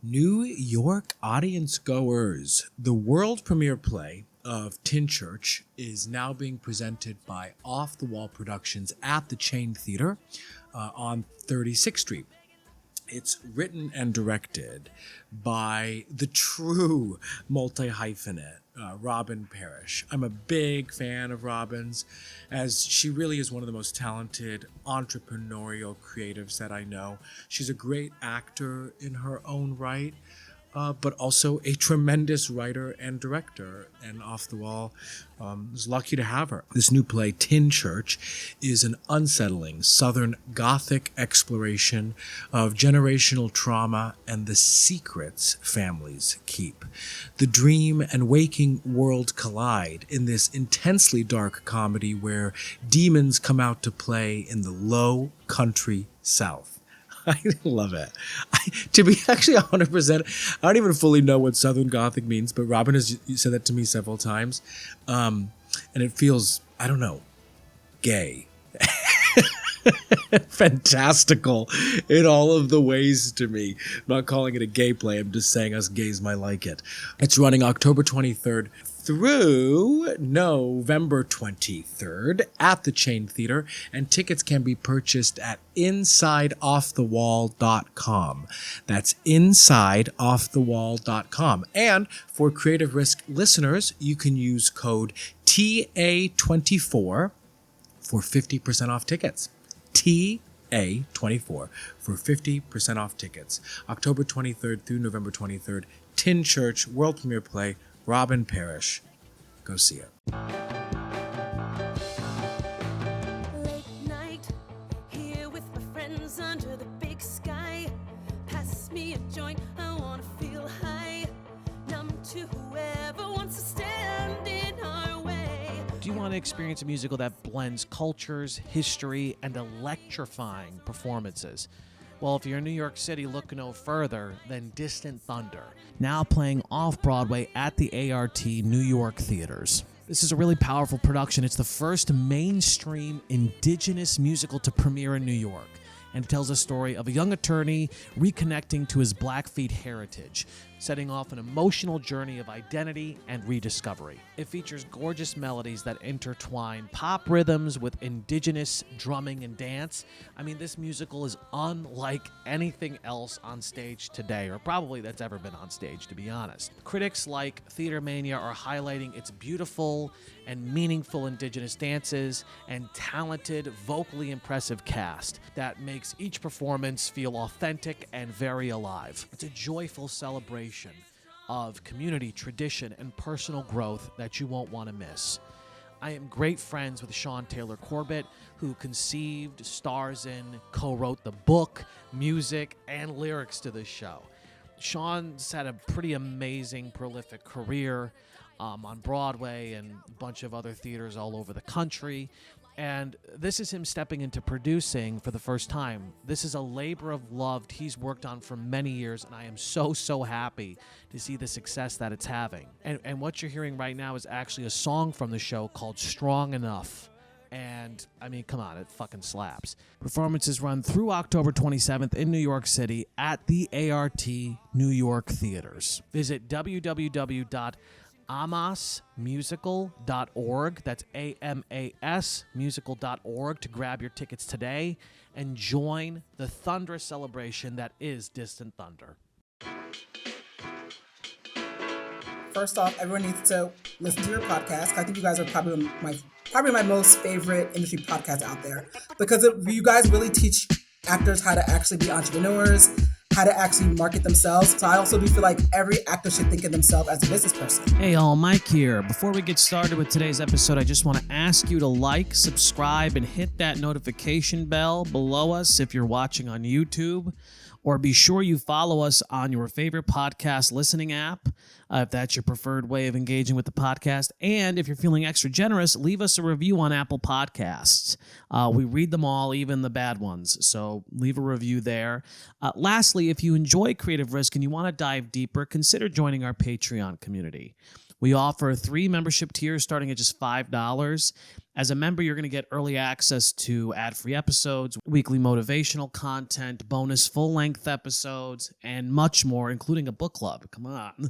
New York audience goers, the world premiere play of Tin Church is now being presented by Off the Wall Productions at the Chain Theater on 36th Street. It's written and directed by the true multi-hyphenate, Robin Parrish. I'm a big fan of Robin's, as she really is one of the most talented entrepreneurial creatives that I know. She's a great actor in her own right, but also a tremendous writer and director. And Off the Wall is lucky to have her. This new play, Tin Church, is an unsettling Southern Gothic exploration of generational trauma and the secrets families keep. The dream and waking world collide in this intensely dark comedy where demons come out to play in the low country South. I love it. To be actually 100%, I don't even fully know what Southern Gothic means, but Robin has said that to me several times. And it feels, I don't know, gay. Fantastical in all of the ways to me. I'm not calling it a gay play. I'm just saying us gays might like it. It's running October 23rd through November 23rd at the Chain Theater, and tickets can be purchased at InsideOffTheWall.com. That's InsideOffTheWall.com. And for Creative Risk listeners, you can use code TA24 for 50% off tickets. TA24 for 50% off tickets. October 23rd through November 23rd, Tin Church, world premiere play, Robin Parrish. Go see it. Late night, here with my friends under the big sky. Pass me a joint, I wanna feel high. Numb to whoever wants to stand in our way. Do you want to experience a musical that blends cultures, history, and electrifying performances? Well, if you're in New York City, look no further than Distant Thunder, now playing off-Broadway at the A.R.T. New York theaters. This is a really powerful production. It's the first mainstream indigenous musical to premiere in New York, and it tells a story of a young attorney reconnecting to his Blackfeet heritage, setting off an emotional journey of identity and rediscovery. It features gorgeous melodies that intertwine pop rhythms with indigenous drumming and dance. I mean, this musical is unlike anything else on stage today, or probably that's ever been on stage, to be honest. Critics like Theater Mania are highlighting its beautiful and meaningful indigenous dances and talented, vocally impressive cast that makes each performance feel authentic and very alive. It's a joyful celebration of community, tradition, and personal growth that you won't want to miss. I am great friends with Sean Taylor Corbett, who conceived, stars in, co-wrote the book, music, and lyrics to this show. Sean's had a pretty amazing, prolific career on Broadway and a bunch of other theaters all over the country. And this is him stepping into producing for the first time. This is a labor of love he's worked on for many years, and I am so happy to see the success that it's having. And what you're hearing right now is actually a song from the show called Strong Enough. And, I mean, come on, it fucking slaps. Performances run through October 27th in New York City at the ART New York theaters. Visit www.amasmusical.org. That's AMAS musical.org to grab your tickets today and join the thunderous celebration that is Distant Thunder. First off, everyone needs to listen to your podcast. I think you guys are probably my most favorite industry podcast out there, because you guys really teach actors how to actually be entrepreneurs, how to actually market themselves. So I also do feel like every actor should think of themselves as a business person. Hey all, Mike here. Before we get started with today's episode, I just want to ask you to like, subscribe, and hit that notification bell below us if you're watching on YouTube. Or be sure you follow us on your favorite podcast listening app, if that's your preferred way of engaging with the podcast. And if you're feeling extra generous, leave us a review on Apple Podcasts. We read them all, even the bad ones. So leave a review there. Lastly, if you enjoy Creative Risk and you want to dive deeper, consider joining our Patreon community. We offer 3 membership tiers starting at just $5. As a member, you're going to get early access to ad-free episodes, weekly motivational content, bonus full-length episodes, and much more, including a book club. Come on.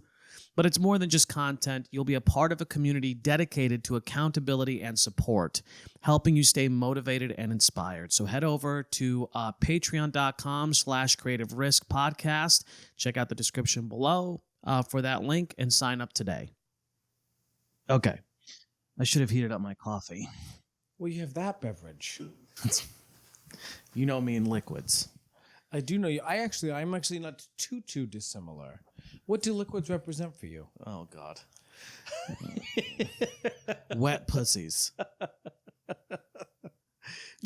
But it's more than just content. You'll be a part of a community dedicated to accountability and support, helping you stay motivated and inspired. So head over to patreon.com/creative risk podcast. Check out the description below for that link and sign up today. Okay. I should have heated up my coffee. Well, you have that beverage. You know me in liquids. I do know you. I'm actually not too dissimilar. What do liquids represent for you? Oh, God. Wet pussies. Do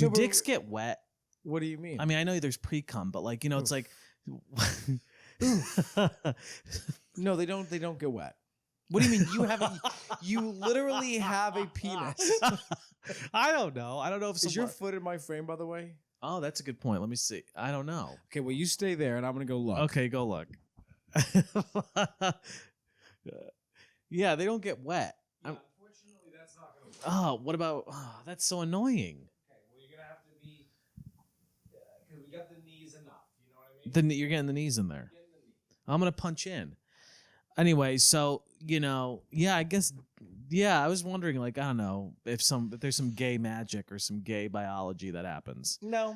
No, but- dicks get wet? What do you mean? I mean, I know there's pre-cum, but like, you know, it's like... No, they don't. They don't get wet. What do you mean? You literally have a penis. I don't know. I don't know if Is your foot in my frame, by the way? Oh, that's a good point. Let me see. I don't know. Okay, well, you stay there, and I'm gonna go look. Okay, go look. Yeah, they don't get wet. Unfortunately, that's not gonna work. Oh, what about? Oh, that's so annoying. Okay, well, you're gonna have to be, because we got the knees enough. You know what I mean? You're getting the knees in there. Get in the knee. I'm gonna punch in. Anyway, so yeah, I guess, I was wondering, like, I don't know if there's some gay magic or some gay biology that happens. No,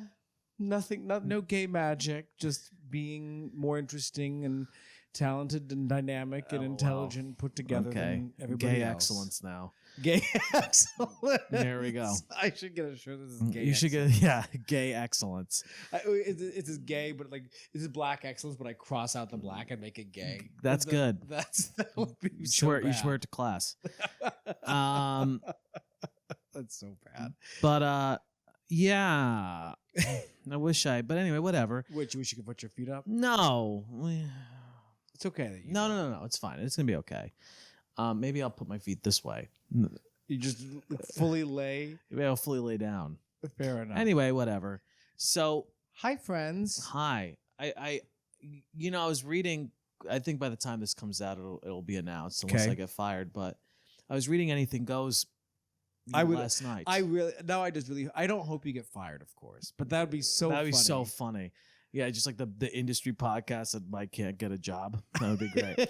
nothing. No gay magic. Just being more interesting and talented and dynamic and Oh, wow. intelligent, put together Okay, than everybody gay else. excellence now. Gay excellence. There we go. I should get a shirt that says gay. You should excellence. get gay excellence. It's as gay, but like this is black excellence, but I cross out the black and make it gay. That's good. That would be You so swear bad. it to class. That's so bad. But yeah, I wish but anyway, whatever. Which you wish you could put your feet up? No, It's okay. That you no, it's fine. It's gonna be okay. Maybe I'll put my feet this way. You just fully lay. Maybe I'll fully lay down. Fair enough. Anyway, whatever. So Hi, friends. hi, I was reading. I think by the time this comes out, it'll be announced unless Okay. I get fired. But I was reading Anything Goes. Last night. I don't hope you get fired, of course, but that would be so. That'd be funny. so funny. Yeah, just like the industry podcast that Mike can't get a job. That would be great.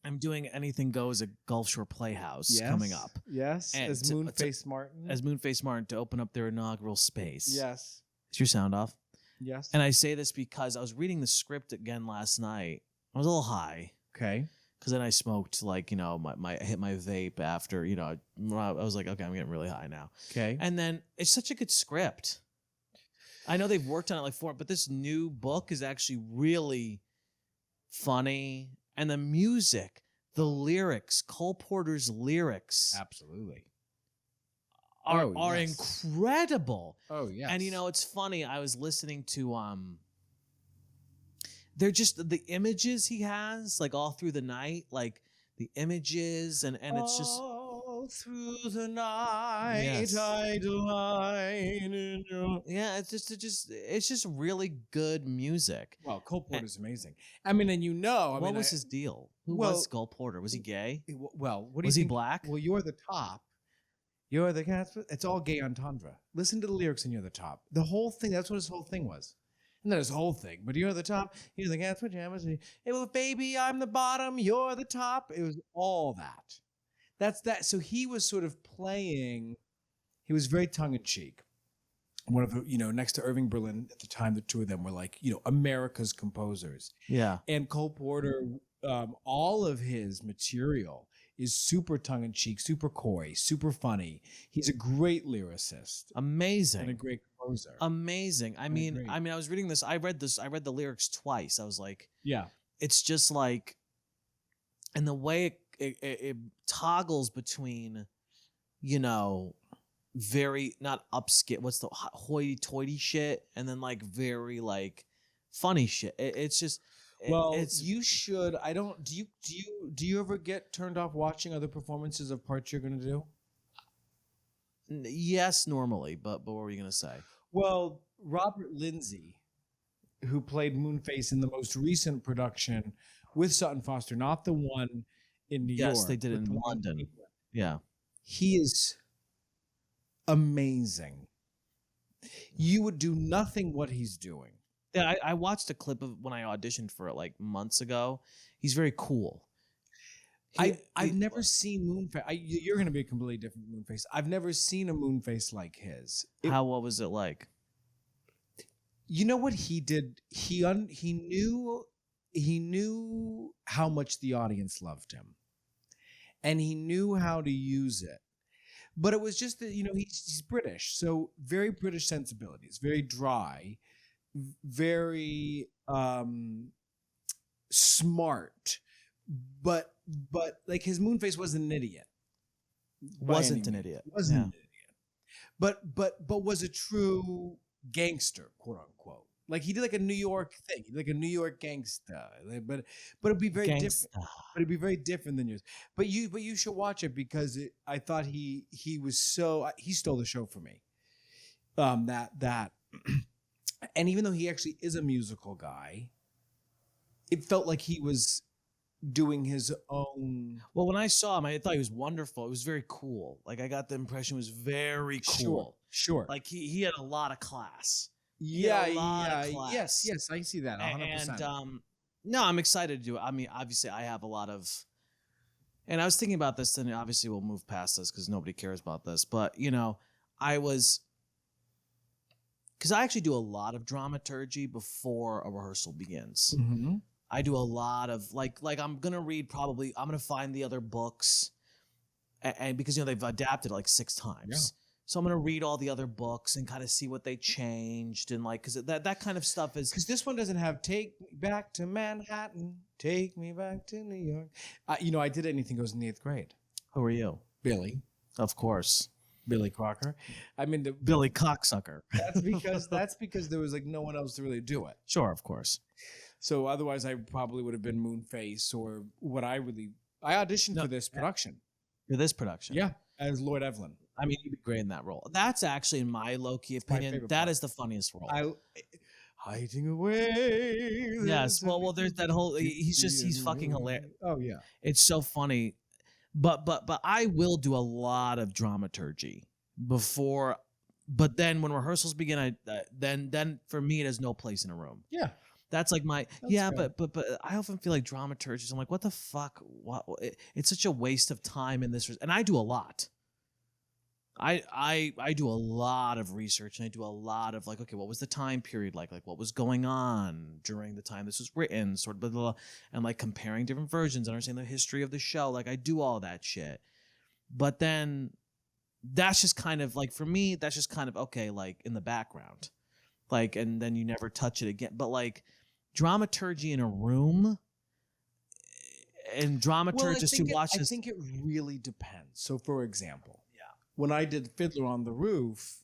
I'm doing Anything Goes at Gulf Shore Playhouse Yes. coming up Yes, And as to- Moonface Martin. as Moonface Martin to open up their inaugural space. Yes. Is your sound off? Yes. And I say this because I was reading the script again last night. I was a little high Okay. because then I smoked I hit my vape after, I was like, okay, I'm getting really high now. Okay. And then it's such a good script. I know they've worked on it but this new book is actually really funny. And the music, the lyrics, Cole Porter's lyrics Absolutely. are yes. incredible. Oh yeah. And it's funny. I was listening to they're just the images he has like all through the night, like the images and it's just all through the night Yes. I delight in your. yeah, it's just really good music. Well, Cole Porter's amazing. I mean, and What was his deal? Who well- was Cole Porter? Was he gay? Well, what do Was you he think? black? Well, you're the top. You're the cat. It's all gay entendre. Listen to the lyrics and you're the top. The whole thing, that's what his whole thing was. And not his whole thing, but you're the top. You're the cat's pajamas. Hey, well, baby, I'm the bottom. You're the top. It was all that. That's that. So he was sort of playing, he was very tongue in cheek. One of the, next to Irving Berlin at the time, the two of them were like, America's composers. Yeah. And Cole Porter, all of his material is super tongue-in-cheek, super coy, super funny. He's a great lyricist and a Amazing. great composer. Amazing. I agree. mean, I was reading this. I read the lyrics twice. I was like, Yeah. it's just like, and the way it toggles between, very not upscale. What's the hoity-toity shit, and then like very like funny shit. It's just. Well, it's you should. I don't. Do you ever get turned off watching other performances of parts you're going to do? Yes, normally, but what were you gonna say? Well, Robert Lindsay, who played Moonface in the most recent production with Sutton Foster, not the one in New Yes, York. they did it with the in one London. in- Yeah. He is amazing. You would do nothing what he's doing. Yeah, I watched a clip of when I auditioned for it like months ago. He's very cool. I've never seen Moonface. You're going to be a completely different Moonface. I've never seen a Moonface like his. What was it like? You know what he did? He knew how much the audience loved him, and he knew how to use it. But it was just that, he's British, so very British sensibilities, very dry, very smart, but like his Moonface wasn't an idiot. Wasn't an idiot. Wasn't an idiot. But was a true gangster, quote unquote. Like he did like a New York thing, he did like a New York gangster. But it'd be very different. But it'd be very different than yours. But you should watch it because I thought he was he stole the show for me. That and even though he actually is a musical guy, it felt like he was doing his own. Well, when I saw him, I thought he was wonderful. It was very cool. Like I got the impression it was very cool. Sure. Like he had a lot of class. Yeah. Yes, I see that 100%. And no, I'm excited to do it. I mean, obviously, I have a lot of, and I was thinking about this, and obviously we'll move past this because nobody cares about this. But because I actually do a lot of dramaturgy before a rehearsal begins. Mm-hmm. I do a lot of like I'm gonna find the other books, and because they've adapted it like 6 times. Yeah. So I'm gonna read all the other books and kind of see what they changed and like because that kind of stuff is because this one doesn't have "Take Me Back to Manhattan, Take Me Back to New York." I did Anything Goes in the 8th grade. Who are you? Billy, Of course, Billy Crocker. I mean, Billy Cocksucker. That's because there was like no one else to really do it. Sure, of course. So otherwise, I probably would have been Moonface or what I auditioned for this production. For this production, Yeah, as Lloyd Evelyn. I mean, you'd be great in that role. That's actually, in my low-key opinion, that is the funniest role. Hiding away. Yes, well, there's that whole. He's fucking hilarious. Oh yeah, It's so funny, but I will do a lot of dramaturgy before. But then when rehearsals begin, then for me it has no place in a room. yeah. That's like my fair. but I often feel like dramaturgies. I'm like, what the fuck? It's such a waste of time in this, and I do a lot. I do a lot of research and I do a lot of like, okay, what was the time period like what was going on during the time this was written, sort of blah, blah, blah, and like comparing different versions, understanding the history of the show. Like I do all that shit, but then that's just kind of like for me, that's just kind of okay, like in the background, like, and then you never touch it again. But like dramaturgy in a room and dramaturgists who watch this, I think it really depends. So, for example, when I did Fiddler on the Roof,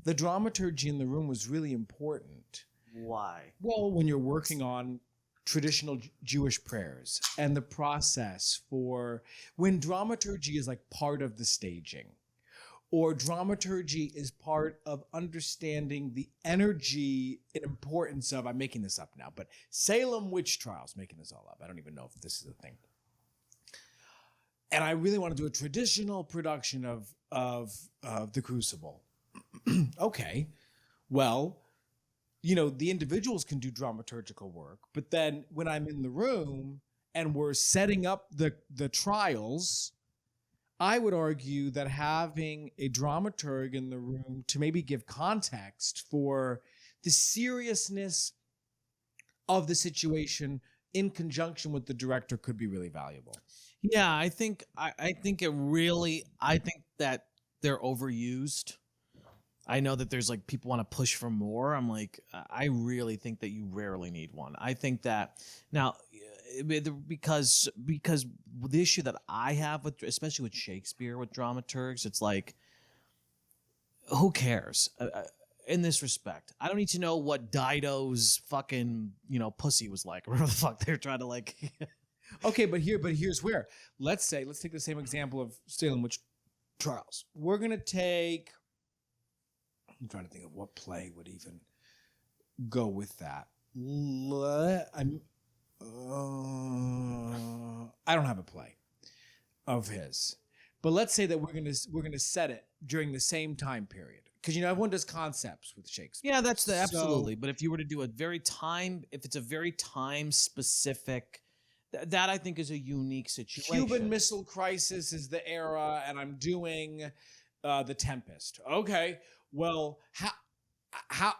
the dramaturgy in the room was really important. why? Well, when you're working on traditional Jewish prayers and the process for when dramaturgy is like part of the staging, or dramaturgy is part of understanding the energy and importance of, I'm making this up now, but Salem witch trials, making this all up. I don't even know if this is a thing. And I really want to do a traditional production of The Crucible. Okay, well, the individuals can do dramaturgical work, but then when I'm in the room and we're setting up the trials, I would argue that having a dramaturg in the room to maybe give context for the seriousness of the situation in conjunction with the director could be really valuable. Yeah, I think that they're overused. I know that there's like people want to push for more. I'm like, I really think that you rarely need one. I think that now, because the issue that I have with, especially with Shakespeare, with dramaturgs, it's like, who cares? In this respect, I don't need to know what Dido's fucking pussy was like, or whatever the fuck they're trying to like. Okay, but here's where. Let's take the same example of Salem witch trials. We're gonna take. I'm trying to think of what play would even go with that. I don't have a play. of his. But let's say that we're gonna set it during the same time period, because everyone does concepts with Shakespeare. Yeah, that's So- absolutely. But if you were to do if it's a very time specific, that I think is a unique situation. Cuban Missile Crisis is the era, and I'm doing The Tempest. Okay, well, how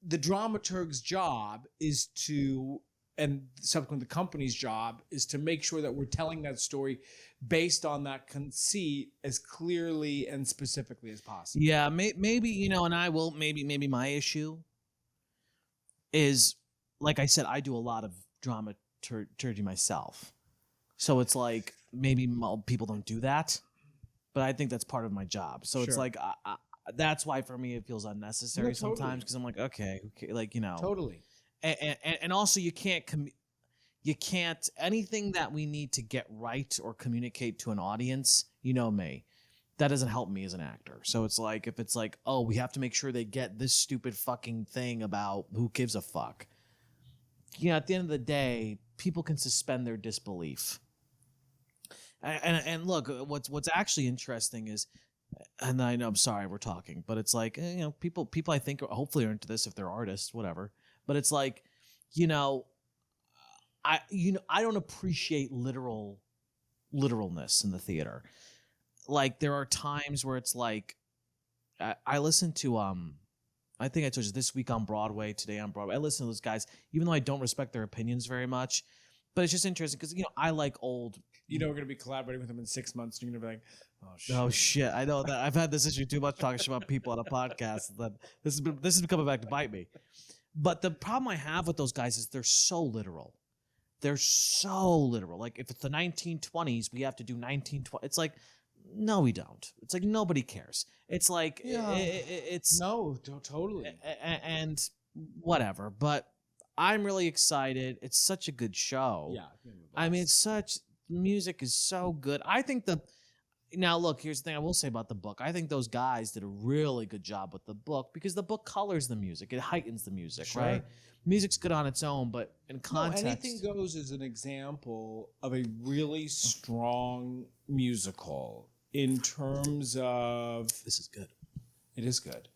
the dramaturg's job is to, and subsequently the company's job is to make sure that we're telling that story based on that conceit as clearly and specifically as possible. Yeah, maybe and I will maybe my issue is, like I said, I do a lot of dramaturgy myself, so it's like maybe people don't do that, but I think that's part of my job. So it's Sure. like that's why for me it feels unnecessary No, totally. sometimes, because I'm like, okay, like Totally. and also you can't anything that we need to get right or communicate to an audience, me, that doesn't help me as an actor. So it's like, if it's like, oh, we have to make sure they get this stupid fucking thing about who gives a fuck, at the end of the day, people can suspend their disbelief. And look, what's actually interesting is, and I know, I'm sorry we're talking, but it's like, people I think hopefully are into this if they're artists, whatever. But it's like, I don't appreciate literalness in the theater. Like, there are times where it's like, I listen to I think I told you This Week on Broadway, Today on Broadway. I listen to those guys, even though I don't respect their opinions very much. But it's just interesting because I like old. We're going to be collaborating with them in 6 months. And you're going to be like, oh shit. Oh shit! I know that I've had this issue too much talking shit about people on a podcast. That this is coming back to bite me. But the problem I have with those guys is they're so literal. They're so literal. Like, if it's the 1920s, we have to do 1920. It's like, no, we don't. It's like, nobody cares. It's like, it's no, totally. And whatever. But I'm really excited. It's such a good show. Yeah. I mean, music is so good. I think now look, here's the thing I will say about the book. I think those guys did a really good job with the book, because the book colors the music. It heightens the music, Sure. right? Music's good on its own, but in context. No, Anything Goes is an example of a really strong musical in terms of. This is good. It is good.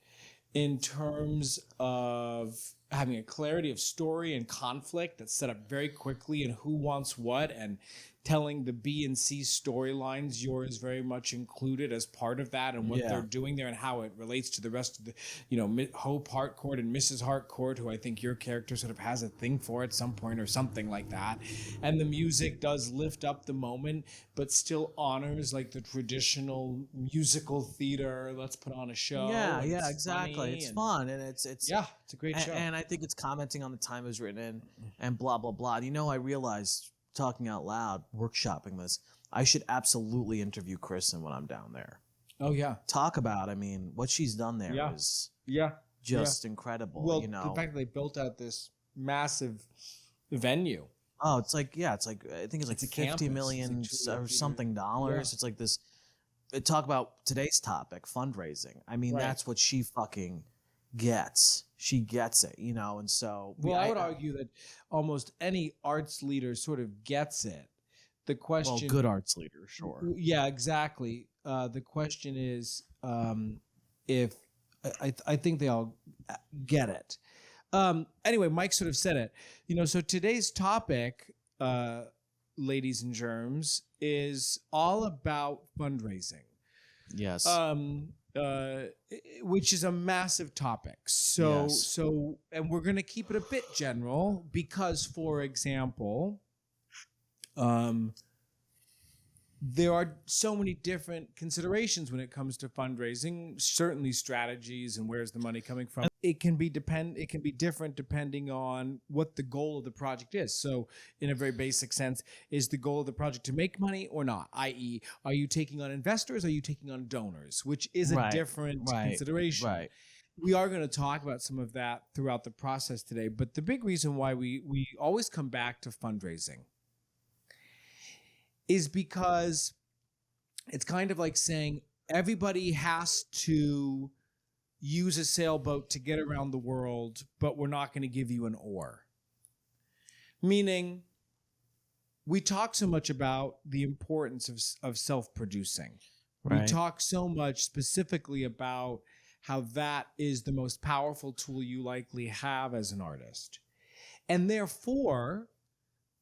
In terms of having a clarity of story and conflict that's set up very quickly, and who wants what, and telling the B and C storylines. Yours very much included as part of that, and what they're doing there, and how it relates to the rest of the, Hope Harcourt and Mrs. Harcourt, who I think your character sort of has a thing for at some point, or something like that. And the music does lift up the moment, but still honors like the traditional musical theater. Let's put on a show. Yeah, and it's exactly. funny, It's and- fun, and it's It's a great show. and I think it's commenting on the time it was written in, and blah blah blah. I realized, talking out loud, workshopping this, I should absolutely interview Kristen when I'm down there. Oh yeah, Talk about, what she's done there is yeah. just incredible. Well, the fact that they built out this massive venue. Oh, it's like I think it's like It's a campus. $50 million It's like or $2 something dollars. Yeah. It's like this. Talk about today's topic, fundraising. Right. That's what she fucking gets. She gets it, and so. Well, I would argue that almost any arts leader sort of gets it. The question, Well, good arts leader, sure. Yeah, exactly. The question is, if I think they all get it. Anyway, Mike sort of said it. So today's topic, ladies and germs, is all about fundraising. Yes. Which is a massive topic. So, Yes. And we're going to keep it a bit general because, for example, there are so many different considerations when it comes to fundraising, certainly strategies and where's the money coming from. It can be different depending on what the goal of the project is. So in a very basic sense, is the goal of the project to make money or not? i.e., are you taking on investors? Are you taking on donors? Which is a different consideration. Right. We are going to talk about some of that throughout the process today. But the big reason why we always come back to fundraising is because it's kind of like saying everybody has to use a sailboat to get around the world, but we're not going to give you an oar. Meaning, we talk so much about the importance of self-producing. We Right. talk so much specifically about how that is the most powerful tool you likely have as an artist. And therefore,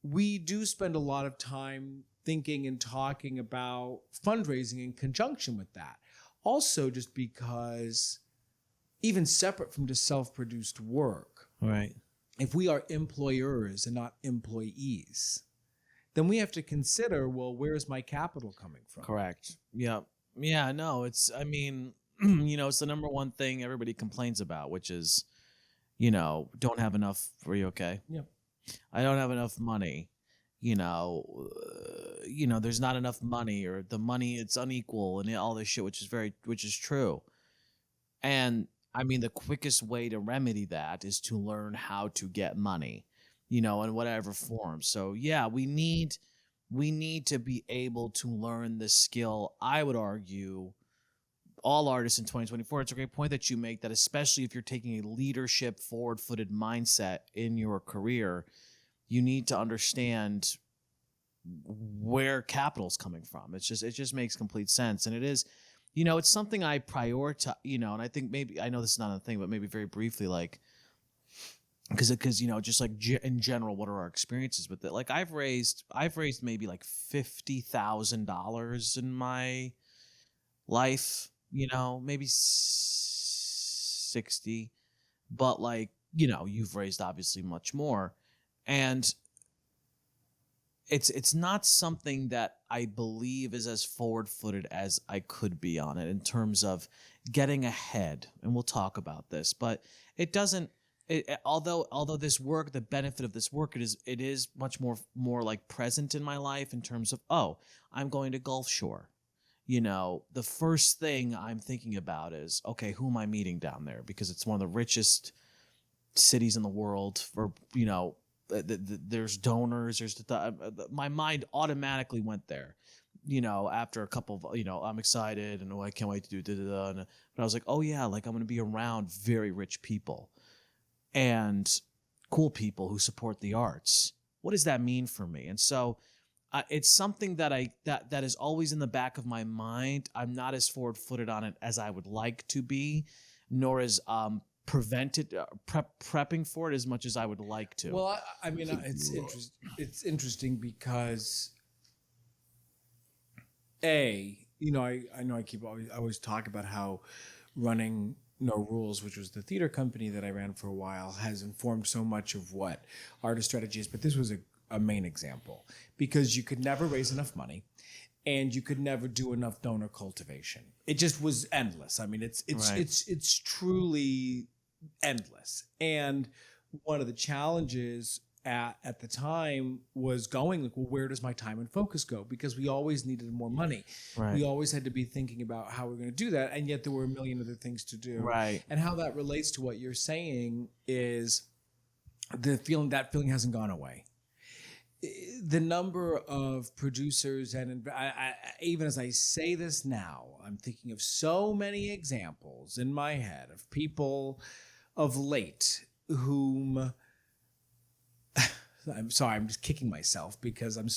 we do spend a lot of time thinking and talking about fundraising in conjunction with that. Also, just because, even separate from just self-produced work, Right. if we are employers and not employees, then we have to consider, well, where's my capital coming from? Correct. Yeah. Yeah. No, I mean, it's the number one thing everybody complains about, which is, don't have enough. Are you okay? Yep. I don't have enough money. There's not enough money, or the money, it's unequal, and all this shit, which is true. And I mean, the quickest way to remedy that is to learn how to get money, in whatever form. So yeah, we need to be able to learn this skill. I would argue all artists in 2024, it's a great point that you make, that especially if you're taking a leadership forward-footed mindset in your career, you need to understand where capital's coming from. It just makes complete sense. And it is, it's something I prioritize, and I think maybe, I know this is not a thing, but maybe very briefly, like, because just like in general, what are our experiences with it? Like I've raised maybe like $50,000 in my life, maybe 60, but like, you've raised obviously much more. And it's not something that I believe is as forward-footed as I could be on it in terms of getting ahead. And we'll talk about this, but it doesn't, although this work, the benefit of this work, it is much more like present in my life in terms of, oh, I'm going to Gulf Shore. The first thing I'm thinking about is, okay, who am I meeting down there? Because it's one of the richest cities in the world for, there's donors, my mind automatically went there, after a couple of, I'm excited and I can't wait to do but I was like, oh yeah, like I'm going to be around very rich people and cool people who support the arts. What does that mean for me? And so it's something that that is always in the back of my mind. I'm not as forward-footed on it as I would like to be, nor as prepping for it as much as I would like to. Well, I mean, it's interesting because I know I always talk about how running No Rules, which was the theater company that I ran for a while, has informed so much of what artist strategy is. But this was a main example because you could never raise enough money and you could never do enough donor cultivation. It just was endless. I mean, it's truly endless. And one of the challenges at the time was going like, well, where does my time and focus go? Because we always needed more money. Right. We always had to be thinking about how we're going to do that. And yet there were a million other things to do. Right. And how that relates to what you're saying is that feeling hasn't gone away. The number of producers and even as I say this now, I'm thinking of so many examples in my head of people of late whom I'm sorry, I'm just kicking myself because I'm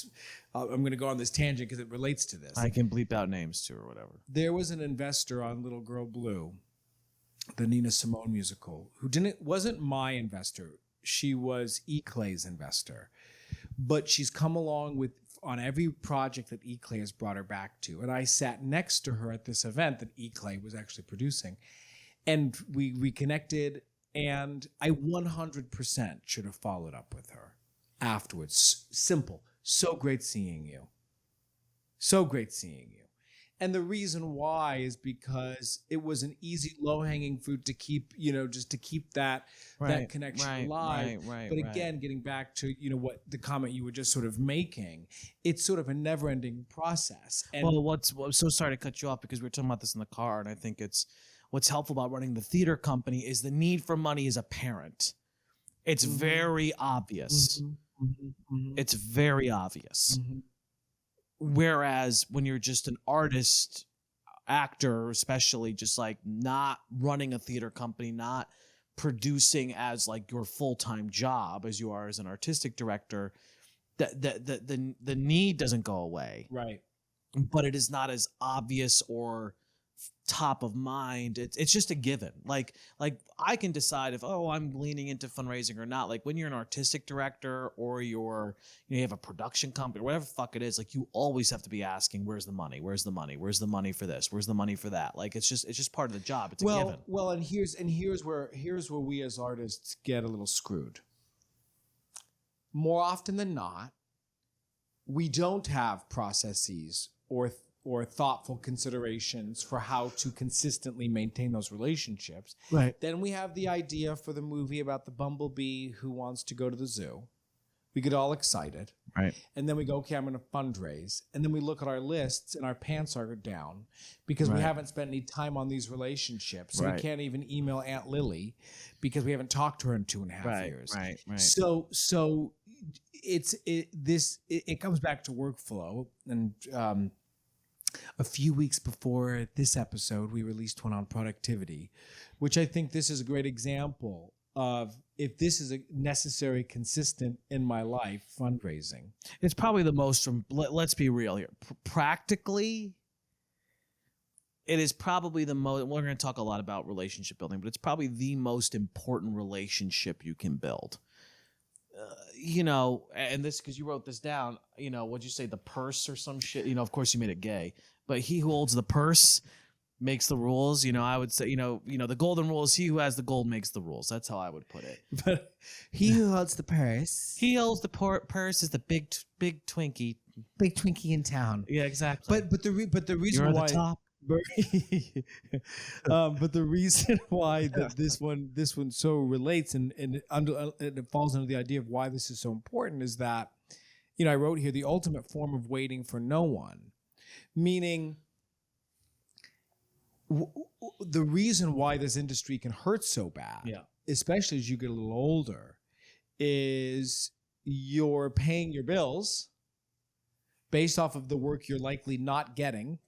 going to go on this tangent because it relates to this. I can bleep out names too or whatever. There was an investor on Little Girl Blue, the Nina Simone musical, who wasn't my investor. She was E. Clay's investor. But she's come along on every project that E. Clay has brought her back to. And I sat next to her at this event that E. Clay was actually producing. And we reconnected, and I 100% should have followed up with her afterwards. Simple. So great seeing you. So great seeing you. And the reason why is because it was an easy, low-hanging fruit to keep, just to keep that connection alive. But again, getting back to, what the comment you were just sort of making, it's sort of a never-ending process. And I'm so sorry to cut you off because we were talking about this in the car, and I think what's helpful about running the theater company is the need for money is apparent. It's very obvious. It's very obvious. Whereas when you're just an artist, actor, especially, just like not running a theater company, not producing as like your full-time job as you are as an artistic director, the need doesn't go away, Right. but it is not as obvious or top of mind. It's just a given. Like I can decide if I'm leaning into fundraising or not. Like when you're an artistic director or you have a production company or whatever the fuck it is, like you always have to be asking, where's the money? Where's the money? Where's the money for this? Where's the money for that? Like it's just part of the job. It's a given. Well, and here's where we as artists get a little screwed. More often than not, we don't have processes or thoughtful considerations for how to consistently maintain those relationships. Right. Then we have the idea for the movie about the bumblebee who wants to go to the zoo. We get all excited. Right. And then we go, okay, I'm going to fundraise. And then we look at our lists and our pants are down because we Right. haven't spent any time on these relationships. So Right. we can't even email Aunt Lily because we haven't talked to her in 2.5 years. Right. So it comes back to workflow. And a few weeks before this episode, we released one on productivity, which I think this is a great example of if this is a necessary, consistent in my life, fundraising. It's probably the most, let's be real here. Practically, it is probably the most, we're going to talk a lot about relationship building, but it's probably the most important relationship you can build. And this, because you wrote this down, what'd you say, the purse or some shit? Of course you made it gay, but he who holds the purse makes the rules. I would say, the golden rule is he who has the gold makes the rules. That's how I would put it. But he who holds the purse, He holds the purse is the big Twinkie. big Twinkie in town. Yeah, exactly. But the reason You're why at the top. but the reason why that this one so relates and it falls under the idea of why this is so important is that I wrote here the ultimate form of waiting for no one, meaning the reason why this industry can hurt so bad, especially as you get a little older, is you're paying your bills based off of the work you're likely not getting.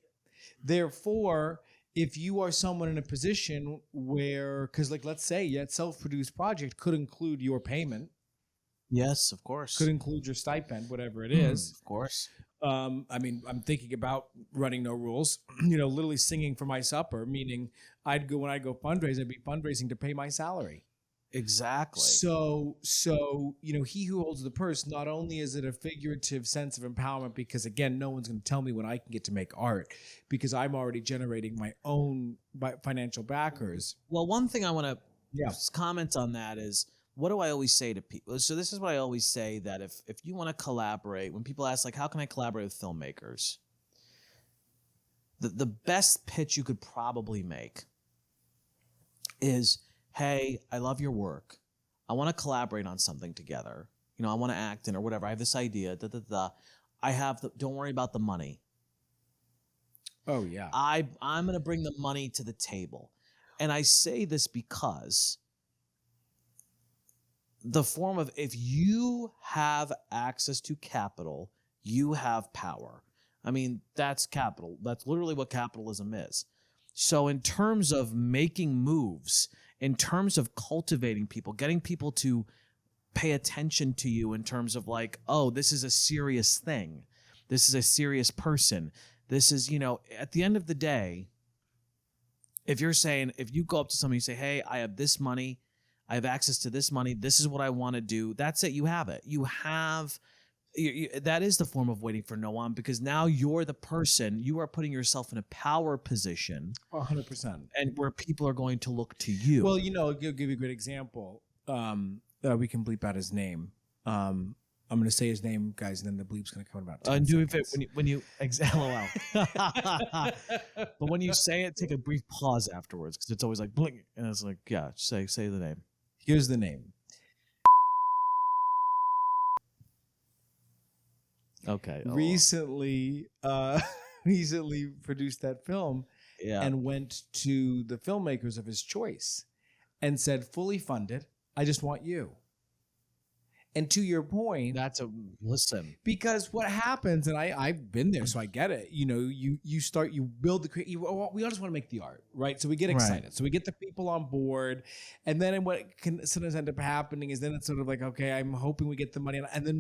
Therefore, if you are someone in a position where, because let's say that self-produced project could include your payment. Yes, of course. Could include your stipend, whatever it is. Of course. I'm thinking about running no rules, literally singing for my supper, meaning when I go fundraise, I'd be fundraising to pay my salary. Exactly. So he who holds the purse, not only is it a figurative sense of empowerment, because again, no one's going to tell me when I can get to make art because I'm already generating my own financial backers. Well, one thing I want to comment on that is, what do I always say to people? So this is what I always say, that if you want to collaborate, when people ask, how can I collaborate with filmmakers? The best pitch you could probably make is, hey, I love your work. I want to collaborate on something together. I want to act in or whatever. I have this idea. Don't worry about the money. Oh yeah. I'm going to bring the money to the table. And I say this because the form of, if you have access to capital, you have power. That's capital. That's literally what capitalism is. So in terms of making moves, in terms of cultivating people, getting people to pay attention to you in terms of this is a serious thing. This is a serious person. This is, at the end of the day, if you go up to somebody and say, hey, I have this money, I have access to this money, this is what I want to do, that's it. You have it. That is the form of waiting for no one, because now you're the person, you are putting yourself in a power position. 100%. And where people are going to look to you. Well, I'll give you a great example. We can bleep out his name. I'm going to say his name, guys, and then the bleep's going to come in about 10 do seconds. it when you LOL. But when you say it, take a brief pause afterwards, because it's always like blink, and it's like, say the name. Here's the name. Okay. Recently produced that film and went to the filmmakers of his choice and said, fully funded, I just want you. And to your point, listen. because what happens, and I've been there, so I get it. You know, you build we all just want to make the art, right? So we get excited, Right. so we get the people on board, and then what can sometimes end up happening is then it's sort of like, okay, I'm hoping we get the money, and then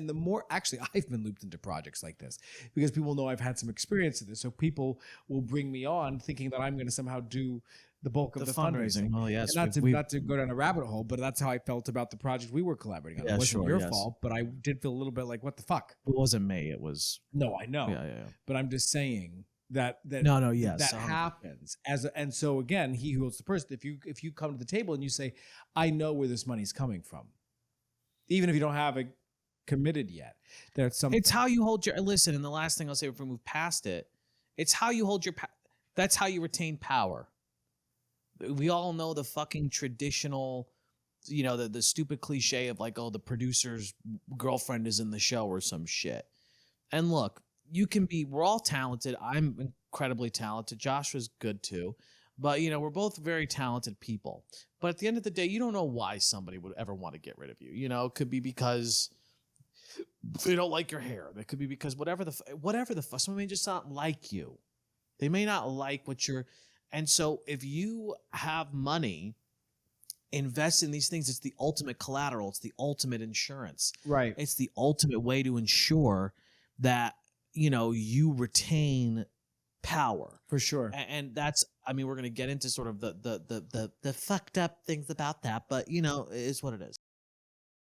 the more actually I've been looped into projects like this because people know I've had some experience with this, so people will bring me on thinking that I'm going to somehow do the bulk of the fundraising. Well, yes, And not to go down a rabbit hole, but that's how I felt about the project we were collaborating on. Yeah, It wasn't sure, your yes. fault, but I did feel a little bit like, what the fuck? It wasn't me. It was. No, I know. Yeah. But I'm just saying that No, yes, that 100%. happens and so again, he who holds the purse. If you come to the table and you say, I know where this money's coming from, even if you don't have it committed yet, there's some. It's how you hold your. Listen, and the last thing I'll say before we move past it, it's how you hold your. That's how you retain power. We all know the fucking traditional, you know, the stupid cliche of like, oh, the producer's girlfriend is in the show or some shit. And look, we're all talented. I'm incredibly talented. Josh was good too. But, you know, we're both very talented people. But at the end of the day, you don't know why somebody would ever want to get rid of you. You know, it could be because they don't like your hair. It could be because whatever the fuck, somebody may just not like you. They may not like what you're. And so if you have money, invest in these things. It's the ultimate collateral. It's the ultimate insurance. Right. It's the ultimate way to ensure that, you know, you retain power. For sure. And that's, I mean, we're going to get into sort of the fucked up things about that, but, you know, it is what it is.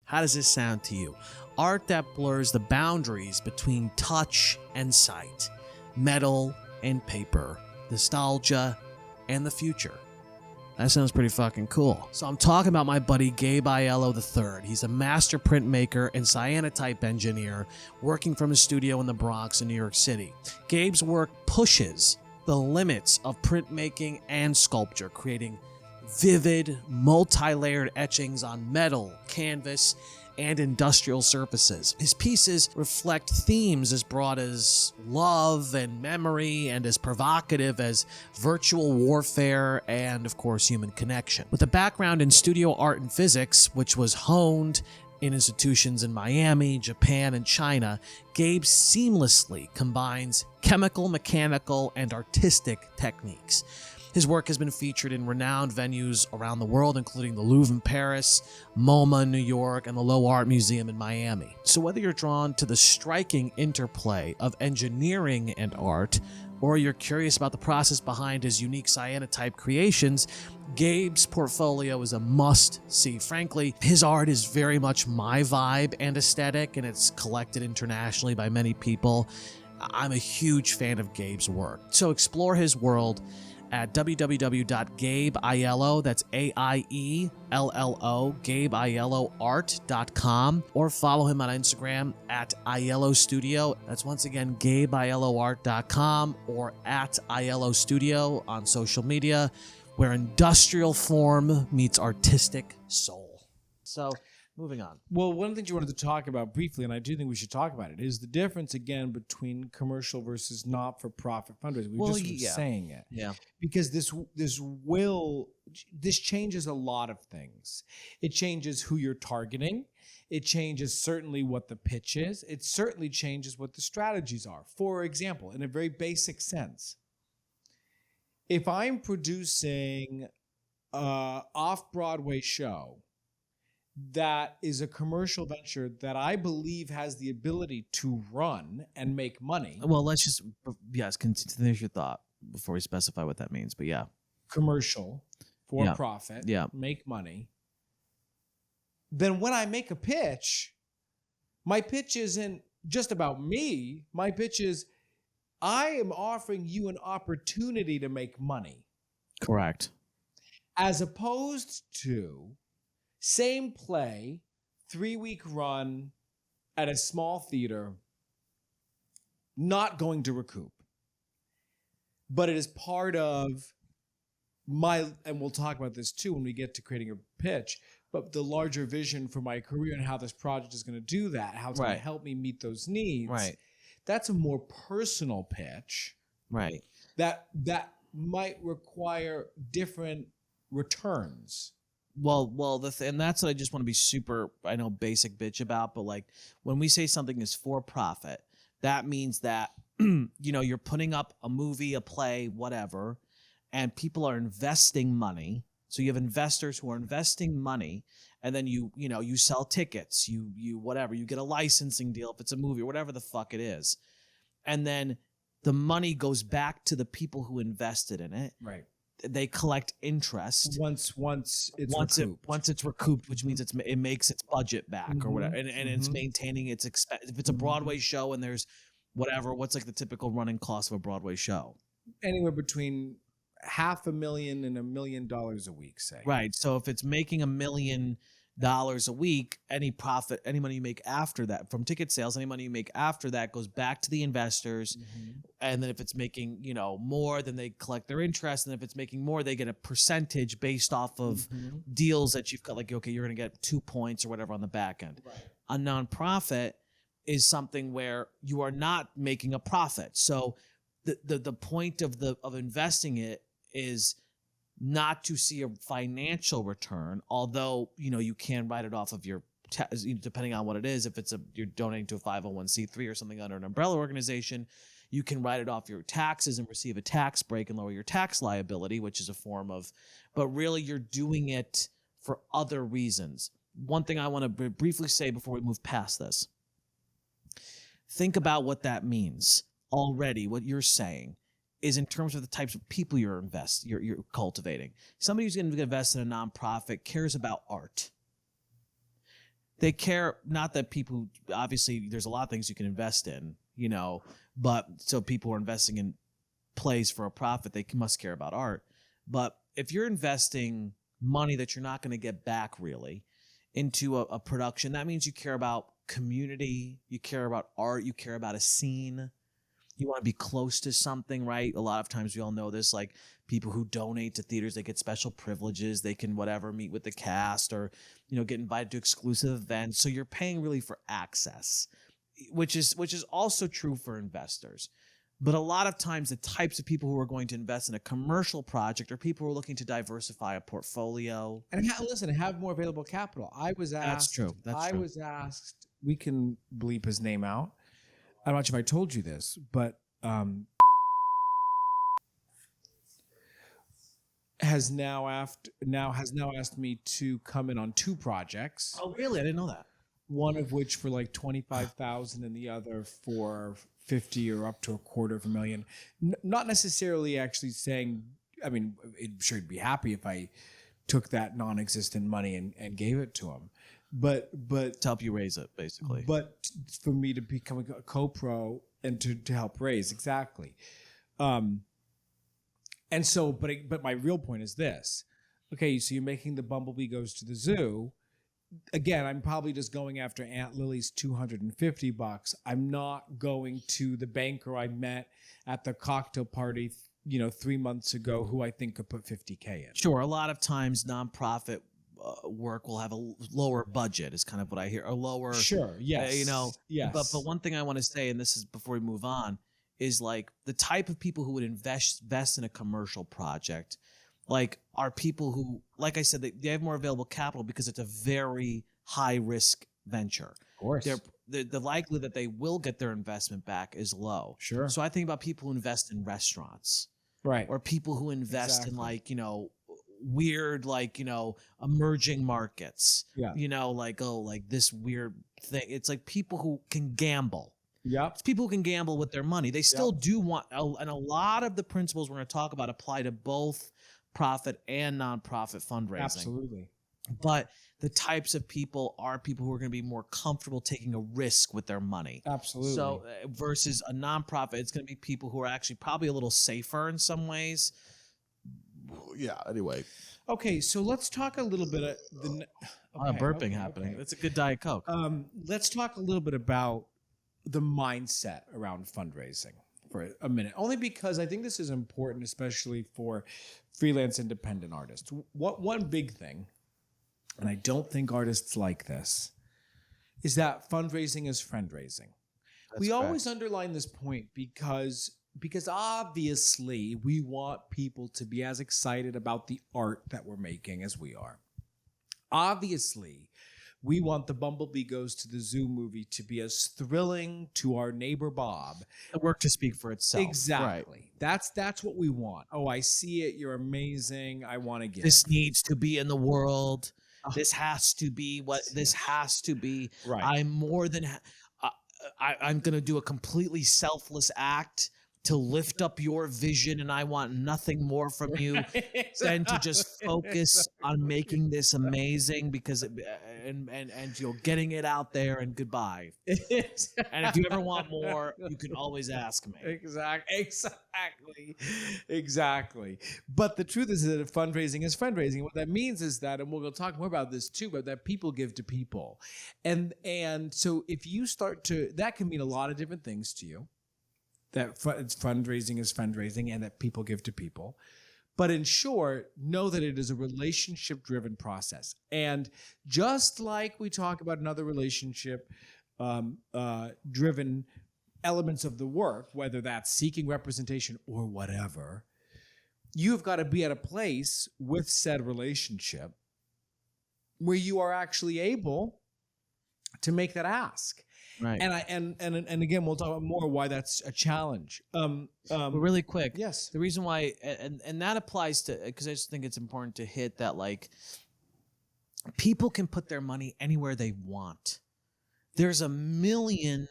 How does this sound to you? Art that blurs the boundaries between touch and sight, metal and paper, nostalgia and the future. That sounds pretty fucking cool. So I'm talking about my buddy Gabe Aiello III. He's a master printmaker and cyanotype engineer working from a studio in the Bronx in New York City. Gabe's work pushes the limits of printmaking and sculpture, creating vivid, multi-layered etchings on metal, canvas, and industrial surfaces. His pieces reflect themes as broad as love and memory and as provocative as virtual warfare and, of course, human connection. With a background in studio art and physics, which was honed in institutions in Miami, Japan, and China, Gabe seamlessly combines chemical, mechanical, and artistic techniques. His work has been featured in renowned venues around the world, including the Louvre in Paris, MoMA in New York, and the Low Art Museum in Miami. So whether you're drawn to the striking interplay of engineering and art, or you're curious about the process behind his unique cyanotype creations, Gabe's portfolio is a must-see. Frankly, his art is very much my vibe and aesthetic, and it's collected internationally by many people. I'm a huge fan of Gabe's work. So explore his world at www.GabeAiello, that's AIELLO, GabeAielloArt.com, or follow him on Instagram at Aiello Studio. That's once again GabeAielloArt.com or at Aiello Studio on social media, where industrial form meets artistic soul. So, moving on. Well, one of the things you wanted to talk about briefly, and I do think we should talk about it, is the difference again between commercial versus not-for-profit fundraising. We were just saying it. Yeah. Because this changes a lot of things. It changes who you're targeting. It changes certainly what the pitch is. It certainly changes what the strategies are. For example, in a very basic sense, if I'm producing an off-Broadway show that is a commercial venture that I believe has the ability to run and make money. Well, let's just, yes, finish your thought before we specify what that means, but yeah. Commercial, for profit, make money. Then when I make a pitch, my pitch isn't just about me. My pitch is, I am offering you an opportunity to make money. Correct. As opposed to same play, 3-week run at a small theater, not going to recoup. But it is part of my, and we'll talk about this too when we get to creating a pitch, but the larger vision for my career and how this project is going to do that, how it's going to help me meet those needs. Right. That's a more personal pitch. Right. That might require different returns. And that's what I just want to be super, I know, basic bitch about, but like when we say something is for profit, that means that, you're putting up a movie, a play, whatever, and people are investing money. So you have investors who are investing money, and then you sell tickets, you whatever, you get a licensing deal if it's a movie or whatever the fuck it is. And then the money goes back to the people who invested in it. Right. They collect interest Once it's recouped. once it's recouped, which means it makes its budget back or whatever, and it's maintaining its expense. If it's a Broadway show and there's whatever, what's like the typical running cost of a Broadway show? Anywhere between $500,000 and $1 million a week, say. Right. So if it's making $1 million a week, any money you make after that from ticket sales, any money you make after that goes back to the investors. And then if it's making, more, then they collect their interest. And if it's making more, they get a percentage based off of deals that you've got. Like, okay, you're going to get 2 points or whatever on the back end. Right. A nonprofit is something where you are not making a profit. So the point of investing it is not to see a financial return, although you can write it off of your depending on what it is. If it's you're donating to a 501c3 or something under an umbrella organization, you can write it off your taxes and receive a tax break and lower your tax liability, which is a form of, but really you're doing it for other reasons. One thing I want to briefly say before we move past this, think about what that means already. What you're saying is in terms of the types of people you're cultivating. Somebody who's going to invest in a nonprofit cares about art. They care, not that people, obviously there's a lot of things you can invest in, but so people who are investing in plays for a profit, they must care about art. But if you're investing money that you're not going to get back really into a production, that means you care about community, you care about art, you care about a scene. You want to be close to something, right? A lot of times we all know this, like people who donate to theaters, they get special privileges. They can meet with the cast or, get invited to exclusive events. So you're paying really for access, which is also true for investors. But a lot of times the types of people who are going to invest in a commercial project are people who are looking to diversify a portfolio. And have more available capital. I was asked. That's true. I was asked, we can bleep his name out. I'm not sure if I told you this, but has now asked me to come in on 2 projects. Oh, really? I didn't know that. One of which for like $25,000, and the other for $50,000 or up to $250,000. Not necessarily actually saying. I mean, I'm sure he'd be happy if I took that non-existent money and gave it to him. But to help you raise it, basically. But for me to become a co-pro and to help raise, exactly. And so, but my real point is this. Okay, so you're making the Bumblebee Goes to the Zoo. Again, I'm probably just going after Aunt Lily's $250. I'm not going to the banker I met at the cocktail party, 3 months ago, who I think could put $50K in. Sure, a lot of times nonprofit work will have a lower budget is kind of what I hear, a lower. Sure. Yes. Yes. But one thing I want to say, and this is before we move on, is like the type of people who would invest in a commercial project, like are people who, like I said, they have more available capital because it's a very high risk venture. Of course. The likelihood that they will get their investment back is low. Sure. So I think about people who invest in restaurants. Right. Or people who invest in weird, emerging markets. Yeah. Like this weird thing. It's like people who can gamble. Yeah. It's people who can gamble with their money. They still do want, and a lot of the principles we're going to talk about apply to both profit and nonprofit fundraising. Absolutely. But the types of people are people who are going to be more comfortable taking a risk with their money. Absolutely. So versus a nonprofit, it's going to be people who are actually probably a little safer in some ways. Yeah. Anyway. Okay, so let's talk a little bit of the burping happening. That's a good Diet Coke. Let's talk a little bit about the mindset around fundraising for a minute, only because I think this is important, especially for freelance independent artists. One big thing, and I don't think artists like this, is that fundraising is friend raising. We always underline this point because obviously we want people to be as excited about the art that we're making as we are. Obviously, we want the Bumblebee Goes to the Zoo movie to be as thrilling to our neighbor Bob. The work to speak for itself. Exactly. Right. That's what we want. Oh, I see it. You're amazing. I want to get This it. needs to be in the world. This has to be what this has to be. Right. I'm more than I'm going to do a completely selfless act to lift up your vision, and I want nothing more from you than to just focus on making this amazing, because and getting it out there, and goodbye. And if you ever want more, you can always ask me. Exactly. But the truth is that fundraising is fundraising. What that means is that, and we'll talk more about this too, but that people give to people. And so if you start to, that can mean a lot of different things to you. That fundraising is fundraising and that people give to people. But in short, know that it is a relationship-driven process. And just like we talk about another relationship-driven elements of the work, whether that's seeking representation or whatever, you've got to be at a place with said relationship where you are actually able to make that ask. Right. And again, we'll talk about more why that's a challenge. But really quick. Yes. The reason why, and that applies to, because I just think it's important to hit that, like, people can put their money anywhere they want. There's a million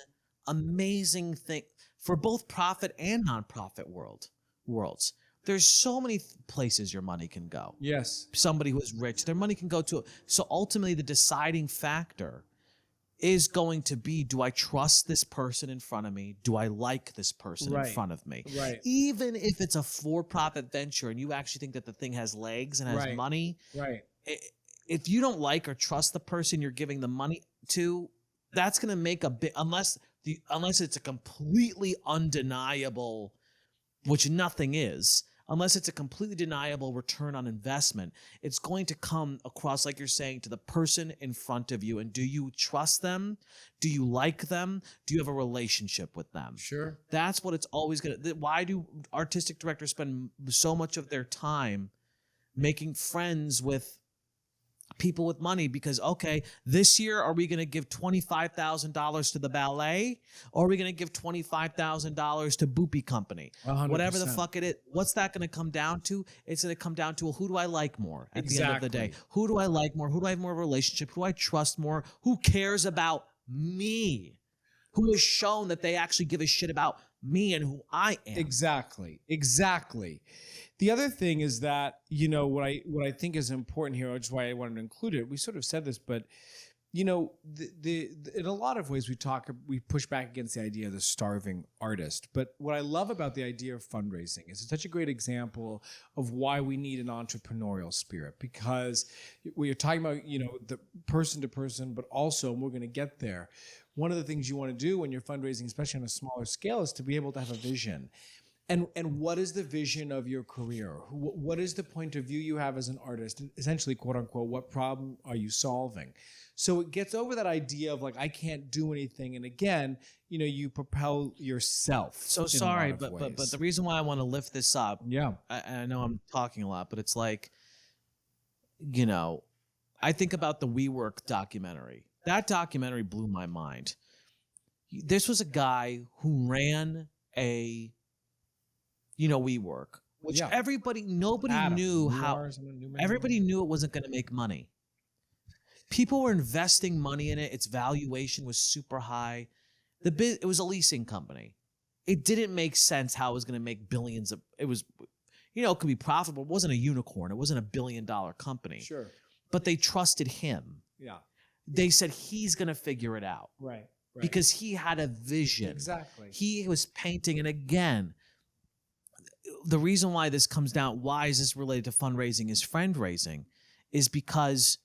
amazing things for both profit and nonprofit worlds. There's so many places your money can go. Yes. Somebody who is rich, their money can go to. So ultimately, the deciding factor is going to be, do I trust this person in front of me? Do I like this person in front of me? Right. Even if it's a for-profit venture and you actually think that the thing has legs and has money, if you don't like or trust the person you're giving the money to, that's going to make a bit, unless it's a completely undeniable, which nothing is, unless it's a completely deniable return on investment, it's going to come across, like you're saying, to the person in front of you. And do you trust them? Do you like them? Do you have a relationship with them? Sure. That's what it's always going to. Why do artistic directors spend so much of their time making friends with people with money? Because, okay, this year, are we going to give $25,000 to the ballet, or are we going to give $25,000 to Boopy Company? 100%. Whatever the fuck it is. What's that going to come down to? It's going to come down to, well, who do I like more at the end of the day? Who do I like more? Who do I have more of a relationship? Who do I trust more? Who cares about me? Who has shown that they actually give a shit about me and who I am? Exactly. The other thing is that, what I think is important here, which is why I wanted to include it. We sort of said this, but in a lot of ways we push back against the idea of the starving artist. But what I love about the idea of fundraising is it's such a great example of why we need an entrepreneurial spirit, because we are talking about, the person to person, but also, and we're going to get there, one of the things you want to do when you're fundraising, especially on a smaller scale, is to be able to have a vision. And what is the vision of your career? What is the point of view you have as an artist? Essentially, quote unquote, what problem are you solving? So it gets over that idea of, like, I can't do anything. And again, you propel yourself. So sorry, but the reason why I want to lift this up, I know I'm talking a lot, but it's like, I think about the WeWork documentary. That documentary blew my mind. This was a guy who ran a WeWork, which everybody knew it wasn't going to make money. People were investing money in it. Its valuation was super high. It was a leasing company. It didn't make sense how it was going to make billions of. It was, it could be profitable. It wasn't a unicorn. It wasn't a $1 billion company. Sure. But they trusted him. Yeah. They said he's going to figure it out. Right. Because he had a vision. Exactly. He was painting, and again, the reason why this comes down, why is this related to fundraising is fundraising, is because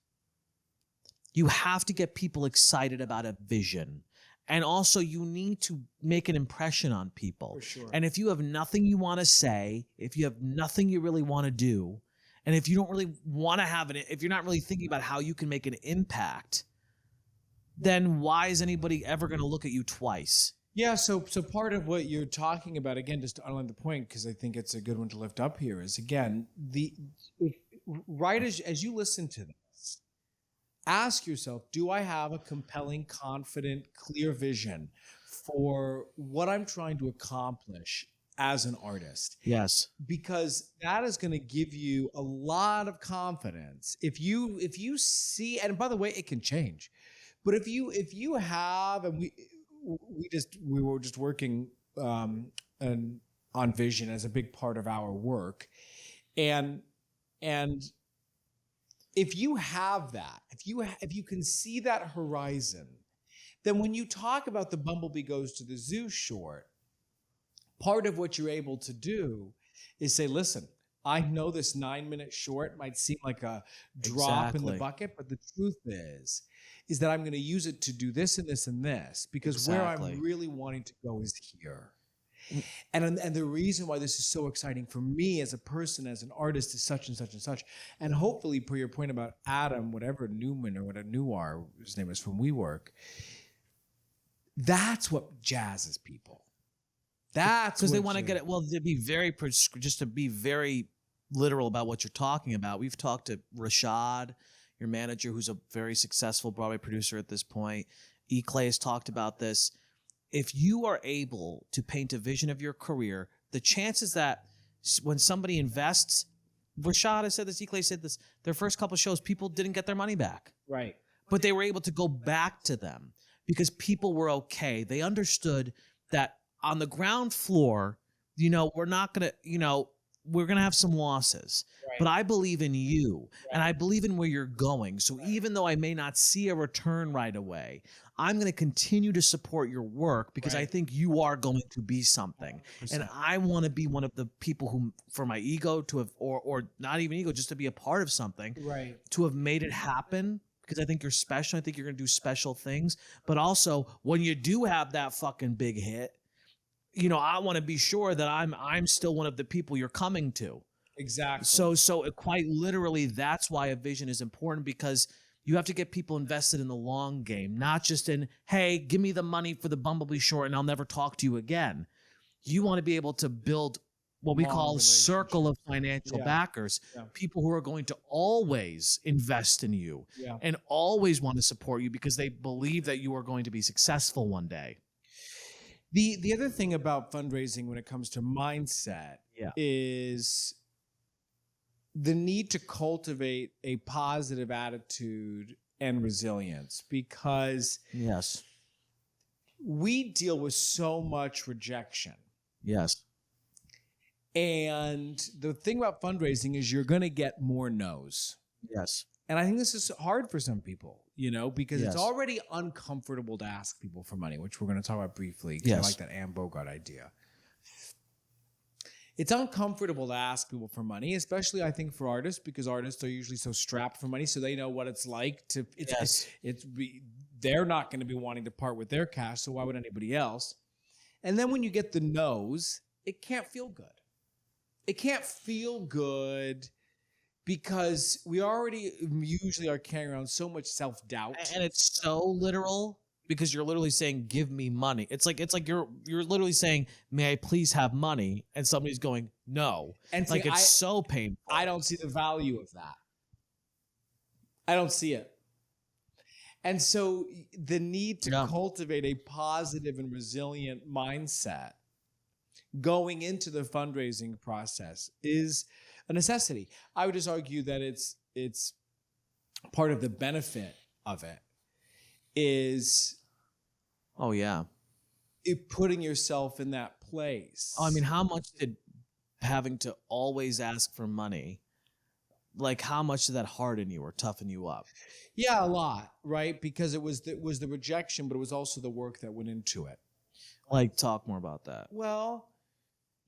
you have to get people excited about a vision. And also you need to make an impression on people. For sure. And if you have nothing you want to say, if you have nothing you really want to do, and if you don't really want to have if you're not really thinking about how you can make an impact, then why is anybody ever going to look at you twice? Yeah, so part of what you're talking about, again, just to underline the point, because I think it's a good one to lift up here, is, again, as you listen to this, ask yourself, do I have a compelling, confident, clear vision for what I'm trying to accomplish as an artist? Yes. Because that is going to give you a lot of confidence. If you see, and by the way, it can change, but if you have, and we were just working on vision as a big part of our work, and if you have that, if you can see that horizon, then when you talk about the Bumblebee Goes to the Zoo short, part of what you're able to do is say, listen, I know this 9-minute short might seem like a drop in the Exactly. bucket, but the truth is that I'm going to use it to do this and this and this, because where Exactly. I'm really wanting to go is here. And the reason why this is so exciting for me as a person, as an artist, is such and such and such. And hopefully, per your point about Adam, whatever Newman or whatever Newar, his name is from WeWork, that's what jazzes people. That's because they what want to you- get it. Well, to be very just to be very literal about what you're talking about. We've talked to Rashad, your manager, who's a very successful Broadway producer at this point. E. Clay has talked about this. If you are able to paint a vision of your career, the chances that when somebody invests, Rashad has said this, E. Clay said this, their first couple of shows, people didn't get their money back. Right. But they were able to go back to them because people were okay. They understood that on the ground floor, we're not going to, we're going to have some losses. Right. But I believe in you and I believe in where you're going. So even though I may not see a return right away, I'm going to continue to support your work because I Right. think you are going to be something. 100%. And I want to be one of the people who, for my ego to have, or not even ego, just to be a part of something, Right. to have made it happen. Because I think you're special. I think you're going to do special things. But also, when you do have that fucking big hit, I want to be sure that I'm still one of the people you're coming to. Exactly. So quite literally, that's why a vision is important, because you have to get people invested in the long game, not just in, hey, give me the money for the Bumblebee short and I'll never talk to you again. You want to be able to build what we Long call a circle of financial Yeah. backers, Yeah. people who are going to always invest in you Yeah. and always want to support you because they believe that you are going to be successful one day. The other thing about fundraising when it comes to mindset is the need to cultivate a positive attitude and resilience, because Yes. we deal with so much rejection. Yes. And the thing about fundraising is you're going to get more no's. Yes. And I think this is hard for some people, because it's Yes. already uncomfortable to ask people for money, which we're going to talk about briefly. 'Cause I Yes. like that Anne Bogart idea. It's uncomfortable to ask people for money, especially I think for artists, because artists are usually so strapped for money, so they know what it's like to. Yes. They're not going to be wanting to part with their cash, so why would anybody else? And then when you get the no's, it can't feel good. It can't feel good because we already usually are carrying around so much self-doubt. And it's so literal because you're literally saying, give me money. It's like you're literally saying, may I please have money? And somebody's going, no. And Like see, it's so painful. I don't see the value of that. I don't see it. And so the need to cultivate a positive and resilient mindset going into the fundraising process is a necessity. I would just argue that it's part of the benefit of it is Oh, yeah. putting yourself in that place. Oh, I mean, how much did having to always ask for money, like how much did that harden you or toughen you up? Yeah, a lot, right? Because it was the rejection, but it was also the work that went into it. Like, talk more about that. Well,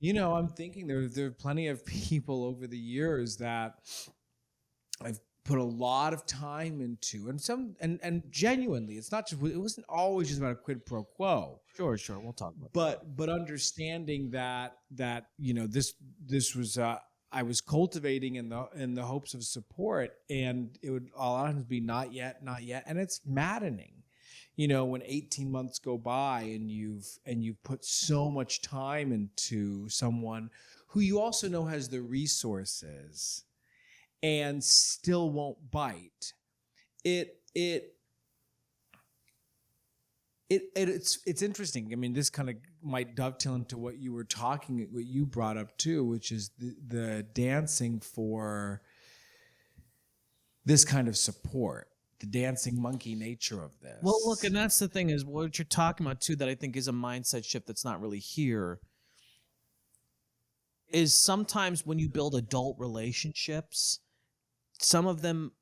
I'm thinking there are plenty of people over the years that I've put a lot of time into, and genuinely, it wasn't always just about a quid pro quo. Sure. We'll talk about that. But understanding that this was I was cultivating in the hopes of support, and it would a lot of times be not yet, and it's maddening. When 18 months go by and you've put so much time into someone who you also know has the resources and still won't bite, it it's interesting. I mean, this kind of might dovetail into what you brought up too, which is the dancing for this kind of support, the dancing monkey nature of this. Well, look, and that's the thing is what you're talking about too, that I think is a mindset shift that's not really here, is sometimes when you build adult relationships, some of them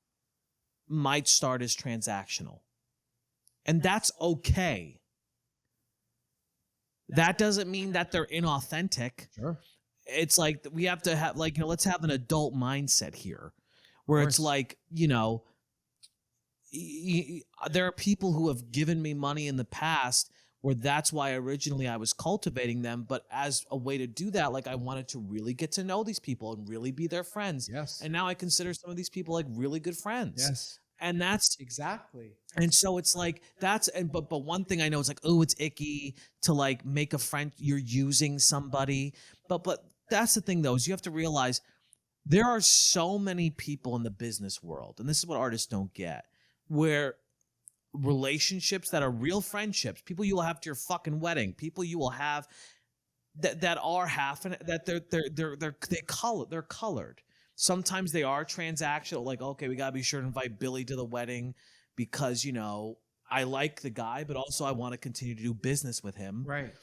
might start as transactional. And that's okay. That doesn't mean that they're inauthentic. Sure. It's like we have to have, like, let's have an adult mindset here where it's like, there are people who have given me money in the past where that's why originally I was cultivating them. But as a way to do that, like I wanted to really get to know these people and really be their friends. Yes. And now I consider some of these people like really good friends. Yes. And that's exactly. And so it's like but one thing I know is like, oh, it's icky to like make a friend. You're using somebody. But that's the thing though, is you have to realize there are so many people in the business world, and this is what artists don't get, where relationships that are real friendships, people you will have to your fucking wedding, people you will have that are they're colored. Sometimes they are transactional, like, okay, we gotta be sure to invite Billy to the wedding because I like the guy, but also I want to continue to do business with him. Right.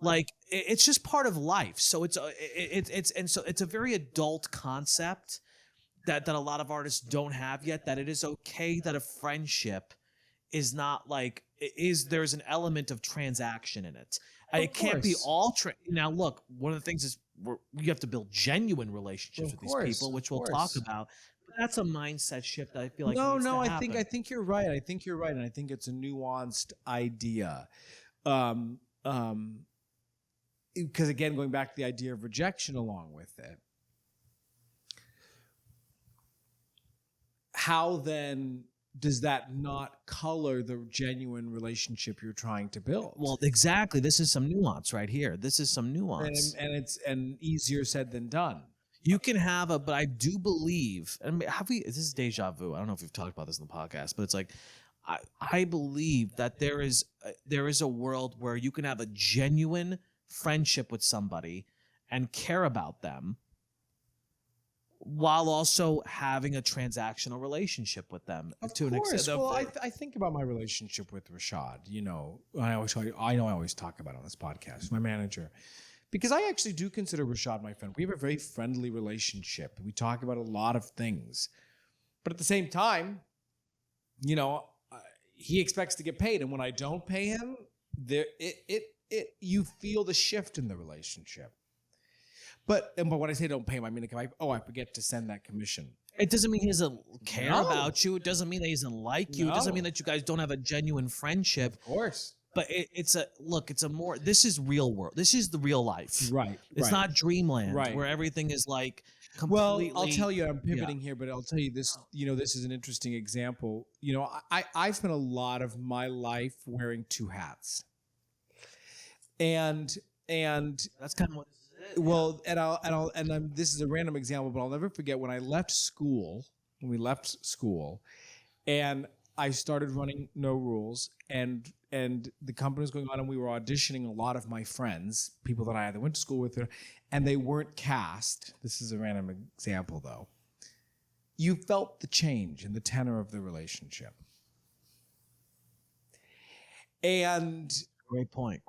Like it's just part of life. So it's a very adult concept that a lot of artists don't have yet, that it is okay that a friendship is not like there's an element of transaction in it. It can't be all now look, one of the things is you have to build genuine relationships with these people, which we'll talk about. But that's a mindset shift that I feel like I think you're right. I think you're right, and I think it's a nuanced idea. Because again, going back to the idea of rejection along with it, how then does that not color the genuine relationship you're trying to build? Well, exactly. This is some nuance right here. This is some nuance. And it's easier said than done. You can have but I do believe, and this is deja vu. I don't know if we've talked about this in the podcast, but it's like, I believe that there is a world where you can have a genuine friendship with somebody and care about them while also having a transactional relationship with them. To an extent. Well, I think about my relationship with Rashad. I always talk about it on this podcast, my manager, because I actually do consider Rashad my friend. We have a very friendly relationship. We talk about a lot of things, but at the same time, he expects to get paid, and when I don't pay him, you feel the shift in the relationship. But when I say don't pay him, I mean I forget to send that commission. It doesn't mean he doesn't care about you. It doesn't mean that he doesn't like you. It doesn't mean that you guys don't have a genuine friendship. Of course. But this is real world. This is the real life. Right. It's not dreamland where everything is like completely. Well, I'll tell you, I'm pivoting here, but I'll tell you this, this is an interesting example. I spent a lot of my life wearing two hats. And that's kind of what this is. Well, this is a random example, but I'll never forget when we left school, and I started running No Rules, and the company was going on, and we were auditioning a lot of my friends, people that I either went to school with, and they weren't cast. This is a random example, though. You felt the change in the tenor of the relationship. And Great point.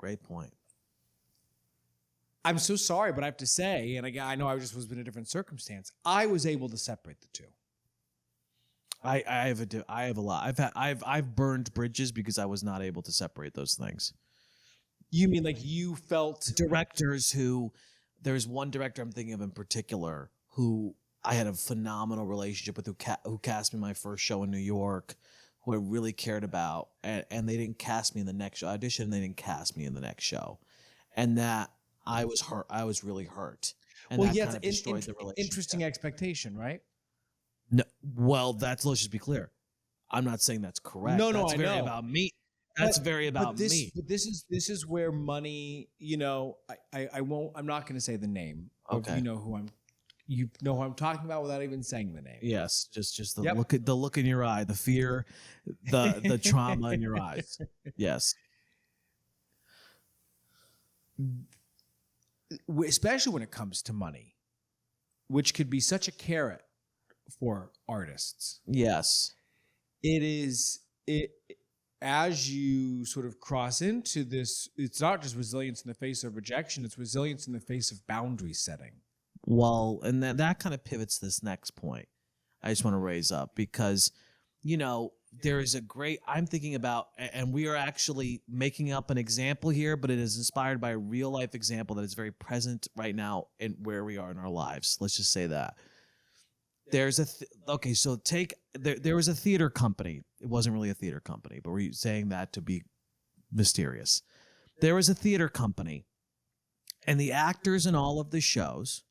I'm so sorry, but I have to say, and I know I just was in a different circumstance, I was able to separate the two. I have a lot. I've burned bridges because I was not able to separate those things. You mean like you felt directors who? There's one director I'm thinking of in particular who I had a phenomenal relationship with, who cast me my first show in New York, who I really cared about, and they didn't cast me in the next show. I auditioned, and they didn't cast me in the next show, and that I was hurt. I was really hurt. And that kind of destroyed the relationship. Interesting expectation, right? No, well, let's just be clear. I'm not saying that's correct. No, that's I very know. about me. That's very about me. But this is where money. I'm not going to say the name. Okay. Who I'm. You know who I'm talking about without even saying the name. Yes, just the Yep. look in your eye, the fear, the trauma in your eyes. Yes. Especially when it comes to money, which could be such a carrot for artists. Yes. It as you sort of cross into this, it's not just resilience in the face of rejection, it's resilience in the face of boundary setting. Well, and that kind of pivots this next point I just want to raise up, because, you know, there is a great, I'm thinking about, and we are actually making up an example here, but it is inspired by a real life example that is very present right now in where we are in our lives. Let's just say that. There's okay, so there was a theater company. It wasn't really a theater company, but we're saying that to be mysterious. There was a theater company, and the actors in all of the shows,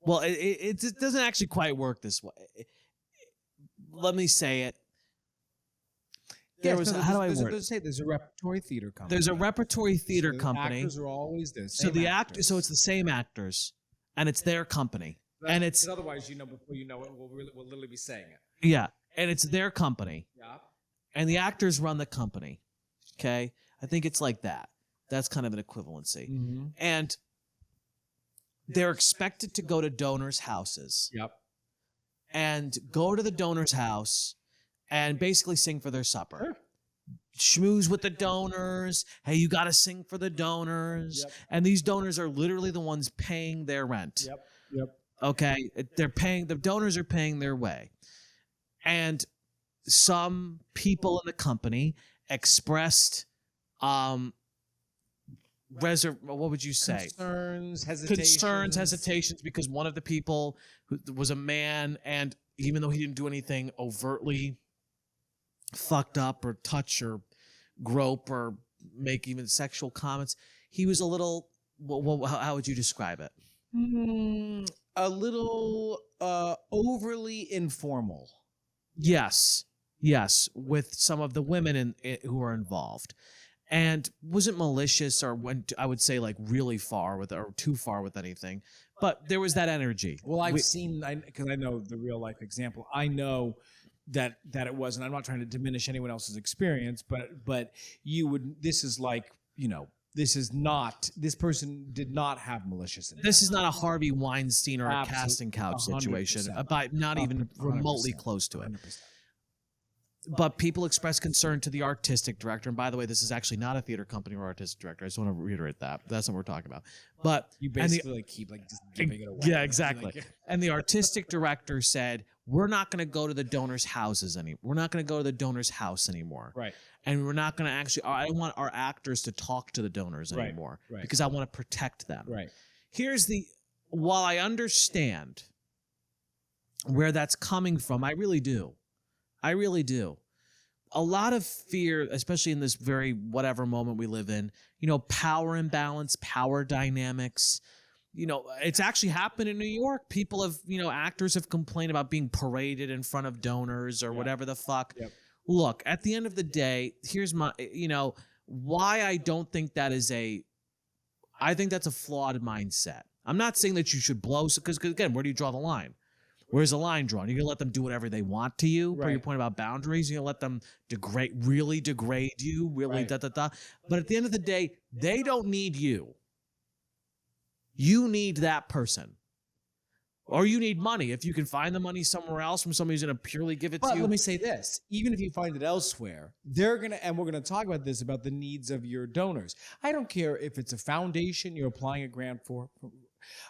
well, it doesn't actually quite work this way. Let me say it. How do I word it? There's a repertory theater company. There's a repertory theater company. Actors are always this. So the actors, so it's the same actors, and it's their company, and it's otherwise, you know, before you know it, we'll literally be saying it. yeah, and it's their company, Yeah. and the actors run the company. Okay, I think it's like that. That's kind of an equivalency, and they're expected to go to donors' houses. Yep. And go to the donor's house and basically sing for their supper. Sure. Schmooze with the donors. Hey, you got to sing for the donors. Yep. And these donors are literally the ones paying their rent. Yep. Okay. The donors are paying their way. And some people in the company expressed, what would you say? Concerns, hesitations, because one of the people who was a man, and even though he didn't do anything overtly fucked up or touch or grope or make even sexual comments, he was a little, how would you describe it? A little overly informal. Yes, with some of the women who are involved. And wasn't malicious or went, I would say, like really far with, or too far with anything, but there was that energy. Well, I've seen, because I know the real life example. I know that it wasn't. I'm not trying to diminish anyone else's experience, but you would. This is like, you know, this is not. This person did not have malicious intent. This is not a Harvey Weinstein or a Absolutely. casting couch 100%. situation, not even remotely close to it. 100%. But people expressed concern to the artistic director. And by the way, this is actually not a theater company or artistic director. I just want to reiterate that. That's what we're talking about. But You basically keep like just giving it away. yeah, exactly. Like, And the artistic director said, "We're not going to go to the donors' houses anymore. We're not going to go to the donor's house anymore. right. And we're not going to actually. I don't want our actors to talk to the donors Right, anymore right. because I want to protect them." Right. While I understand where that's coming from, I really do. A lot of fear, especially in this very whatever moment we live in, you know, power imbalance, power dynamics. You know, it's actually happened in New York. People have, you know, actors have complained about being paraded in front of donors or whatever the fuck. Yep. Look, at the end of the day, here's my, you know, why I don't think that is I think that's a flawed mindset. I'm not saying that you should blow, because again, where do you draw the line? Where's the line drawn? You're going to let them do whatever they want to you, per Right. your point about boundaries. You're going to let them really degrade you, really Right. But at the end of the day, they don't need you. You need that person. Or you need money. If you can find the money somewhere else from somebody who's going to purely give it to But you. let me say this: even if you find it elsewhere, they're gonna, and we're gonna talk about this, about the needs of your donors. I don't care if it's a foundation you're applying a grant for.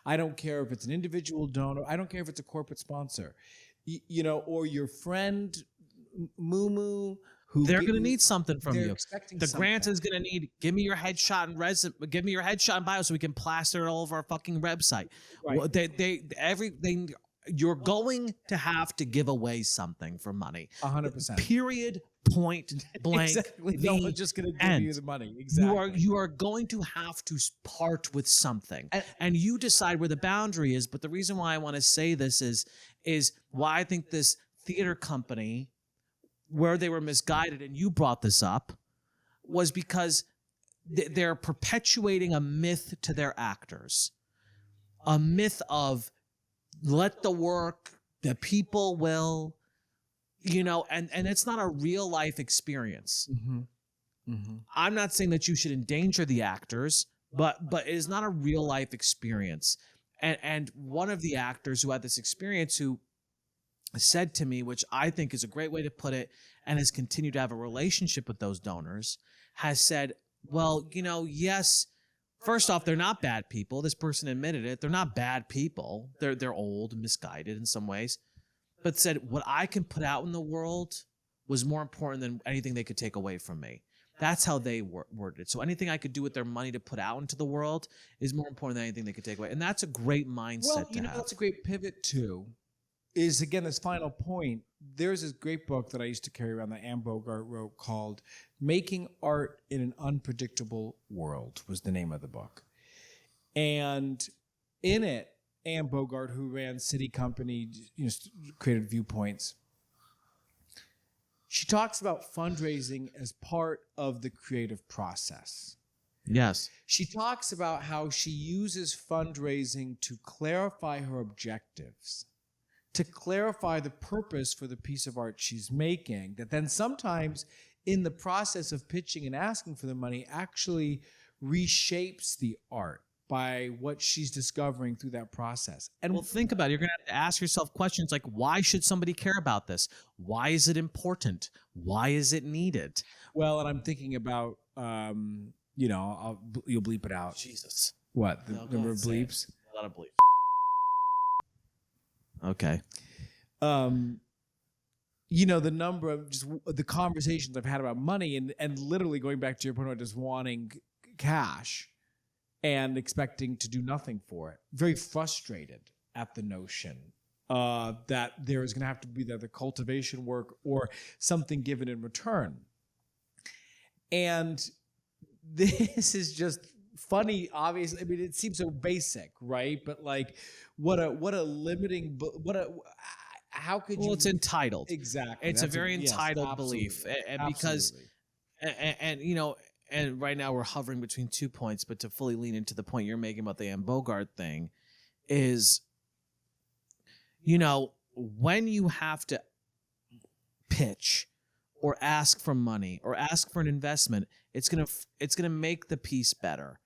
I don't care if it's an individual donor. I don't care if it's a corporate sponsor, you know, or your friend Moo, who They're going to need something from they're you. expecting The grant something. is going to need, give me your headshot and give me your headshot and bio so we can plaster it all over our fucking website. Right. Well, you're going to have to give away something for money. 100%. Period. Point blank. Exactly. The No one's just going to give end. you the money. Exactly. You are going to have to part with something, and you decide where the boundary is. But the reason why I want to say this is why I think this theater company, where they were misguided, and you brought this up, was because they're perpetuating a myth to their actors, a myth of let the work, the people will, and it's not a real life experience. I'm not saying that you should endanger the actors, but it is not a real life experience. And one of the actors who had this experience, who said to me, which I think is a great way to put it, and has continued to have a relationship with those donors, has said, well, yes, first off, they're not bad people. This person admitted it. They're not bad people. They're old, misguided in some ways, but said what I can put out in the world was more important than anything they could take away from me. That's how they worded it. So anything I could do with their money to put out into the world is more important than anything they could take away. And that's a great mindset to have. That's a great pivot too, is again, this final point. There's this great book that I used to carry around that Anne Bogart wrote called Making Art in an Unpredictable World, was the name of the book. And in it, Anne Bogart, who ran City Company, created Viewpoints, she talks about fundraising as part of the creative process. Yes. She talks about how she uses fundraising to clarify her objectives, to clarify the purpose for the piece of art she's making, that then sometimes in the process of pitching and asking for the money actually reshapes the art by what she's discovering through that process. And well, think about it. You're going to have to ask yourself questions like, why should somebody care about this? Why is it important? Why is it needed? Well, and I'm thinking about, you'll bleep it out. Jesus. What? The number of bleeps? A lot of bleeps. Okay. The number of just the conversations I've had about money and literally going back to your point about just wanting cash and expecting to do nothing for it. Very frustrated at the notion that there is going to have to be the cultivation work or something given in return. And this is just funny, obviously. I mean, it seems so basic, right? But like, how could you? Well, it's entitled. Exactly. It's a very entitled belief, and because, and right now we're hovering between 2 points, but to fully lean into the point you're making about the Anne Bogart thing is, when you have to pitch or ask for money or ask for an investment, it's gonna make the piece better.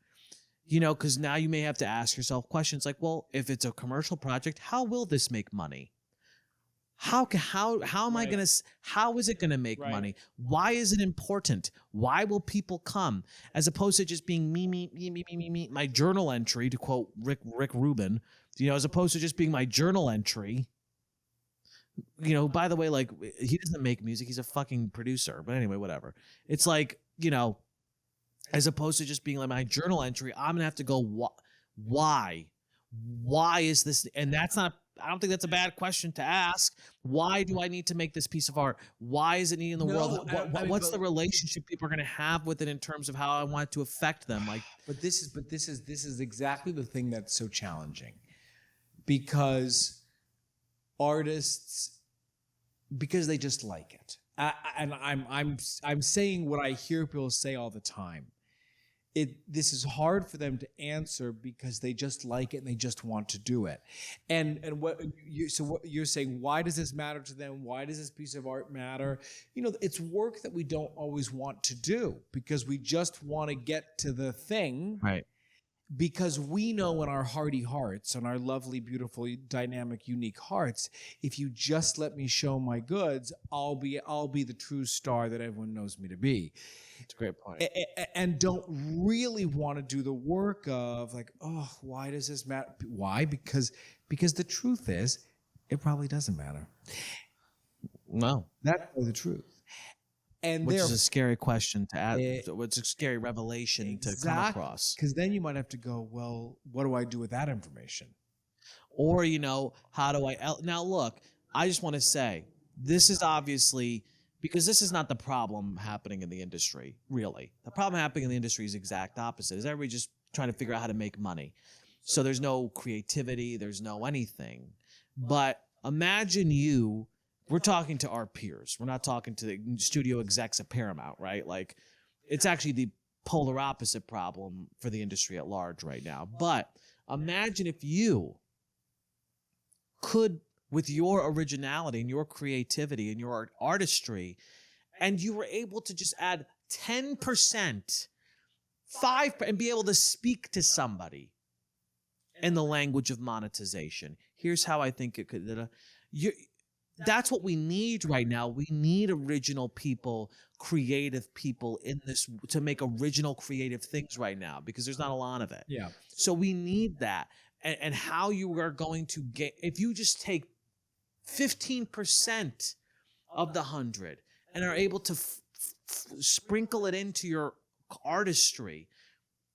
Because now you may have to ask yourself questions like, well, if it's a commercial project, how will this make money? How am I gonna? How is it gonna make money? Why is it important? Why will people come? As opposed to just being me. My journal entry, to quote Rick Rubin, as opposed to just being my journal entry. By the way, like, he doesn't make music; he's a fucking producer. But anyway, whatever. It's like, as opposed to just being like my journal entry, I'm gonna have to go. Why? Why is this? And that's not. I don't think that's a bad question to ask. Why do I need to make this piece of art? Why is it needed in the world? What's the relationship people are going to have with it in terms of how I want it to affect them? Like, but this is exactly the thing that's so challenging, because artists, because they just like it, and I'm saying what I hear people say all the time. This is hard for them to answer because they just like it and they just want to do it. And what you're saying, why does this matter to them? Why does this piece of art matter? It's work that we don't always want to do because we just want to get to the thing. right. Because we know in our hearty hearts, in our lovely, beautiful, dynamic, unique hearts, if you just let me show my goods, I'll be the true star that everyone knows me to be. It's a great point. And don't really want to do the work of like, oh, why does this matter? Why? Because the truth is, it probably doesn't matter. No. That's the truth. And which is a scary question to add. It's a scary revelation to come across. Because then you might have to go, well, what do I do with that information? Or, how do I... Now, look, I just want to say, this is obviously... Because this is not the problem happening in the industry, really. The problem happening in the industry is the exact opposite. Is everybody just trying to figure out how to make money. So there's no creativity. There's no anything. But imagine we're talking to our peers. We're not talking to the studio execs at Paramount, right? Like, it's actually the polar opposite problem for the industry at large right now. But imagine if you could, with your originality and your creativity and your artistry, and you were able to just add 10%, 5%, and be able to speak to somebody in the language of monetization. Here's how I think it could. That's what we need right now. We need original people, creative people in this to make original creative things right now, because there's not a lot of it. Yeah. So we need that. And how you are going to get, if you just take 15% of the 100 and are able to sprinkle it into your artistry,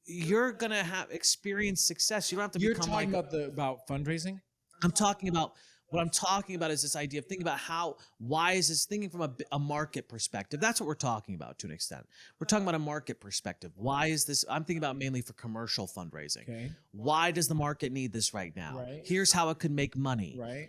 you're going to have experienced success. You don't have to You're become talking about fundraising? I'm talking about, what I'm talking about is this idea of thinking about why is this, thinking from a market perspective. That's what we're talking about to an extent. We're talking about a market perspective. Why is this, I'm thinking about mainly for commercial fundraising. Okay. Why does the market need this right now? Right. Here's how it could make money. Right.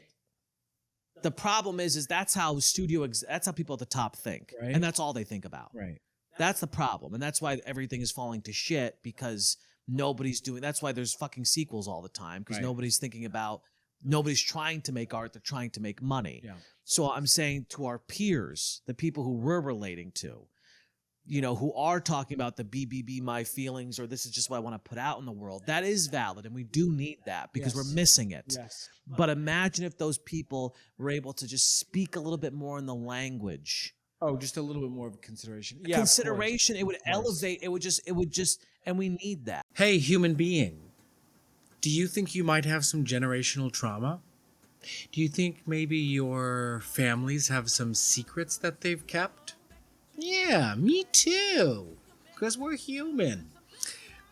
The problem is that's how that's how people at the top think. Right. And that's all they think about. Right. That's the problem. And that's why everything is falling to shit, because nobody's doing, that's why there's fucking sequels all the time, because Right. nobody's thinking about, nobody's trying to make art, they're trying to make money. Yeah. So I'm saying to our peers, the people who we're relating to, who are talking about the BBB my feelings, or this is just what I want to put out in the world, that is valid, and we do need that because Yes. we're missing it. Yes. But imagine if those people were able to just speak a little bit more in the language. Oh, just a little bit more of consideration. Yeah, Consideration, it would elevate, it would just, and we need that. Hey, human being, do you think you might have some generational trauma? Do you think maybe your families have some secrets that they've kept? Yeah, me too, because we're human.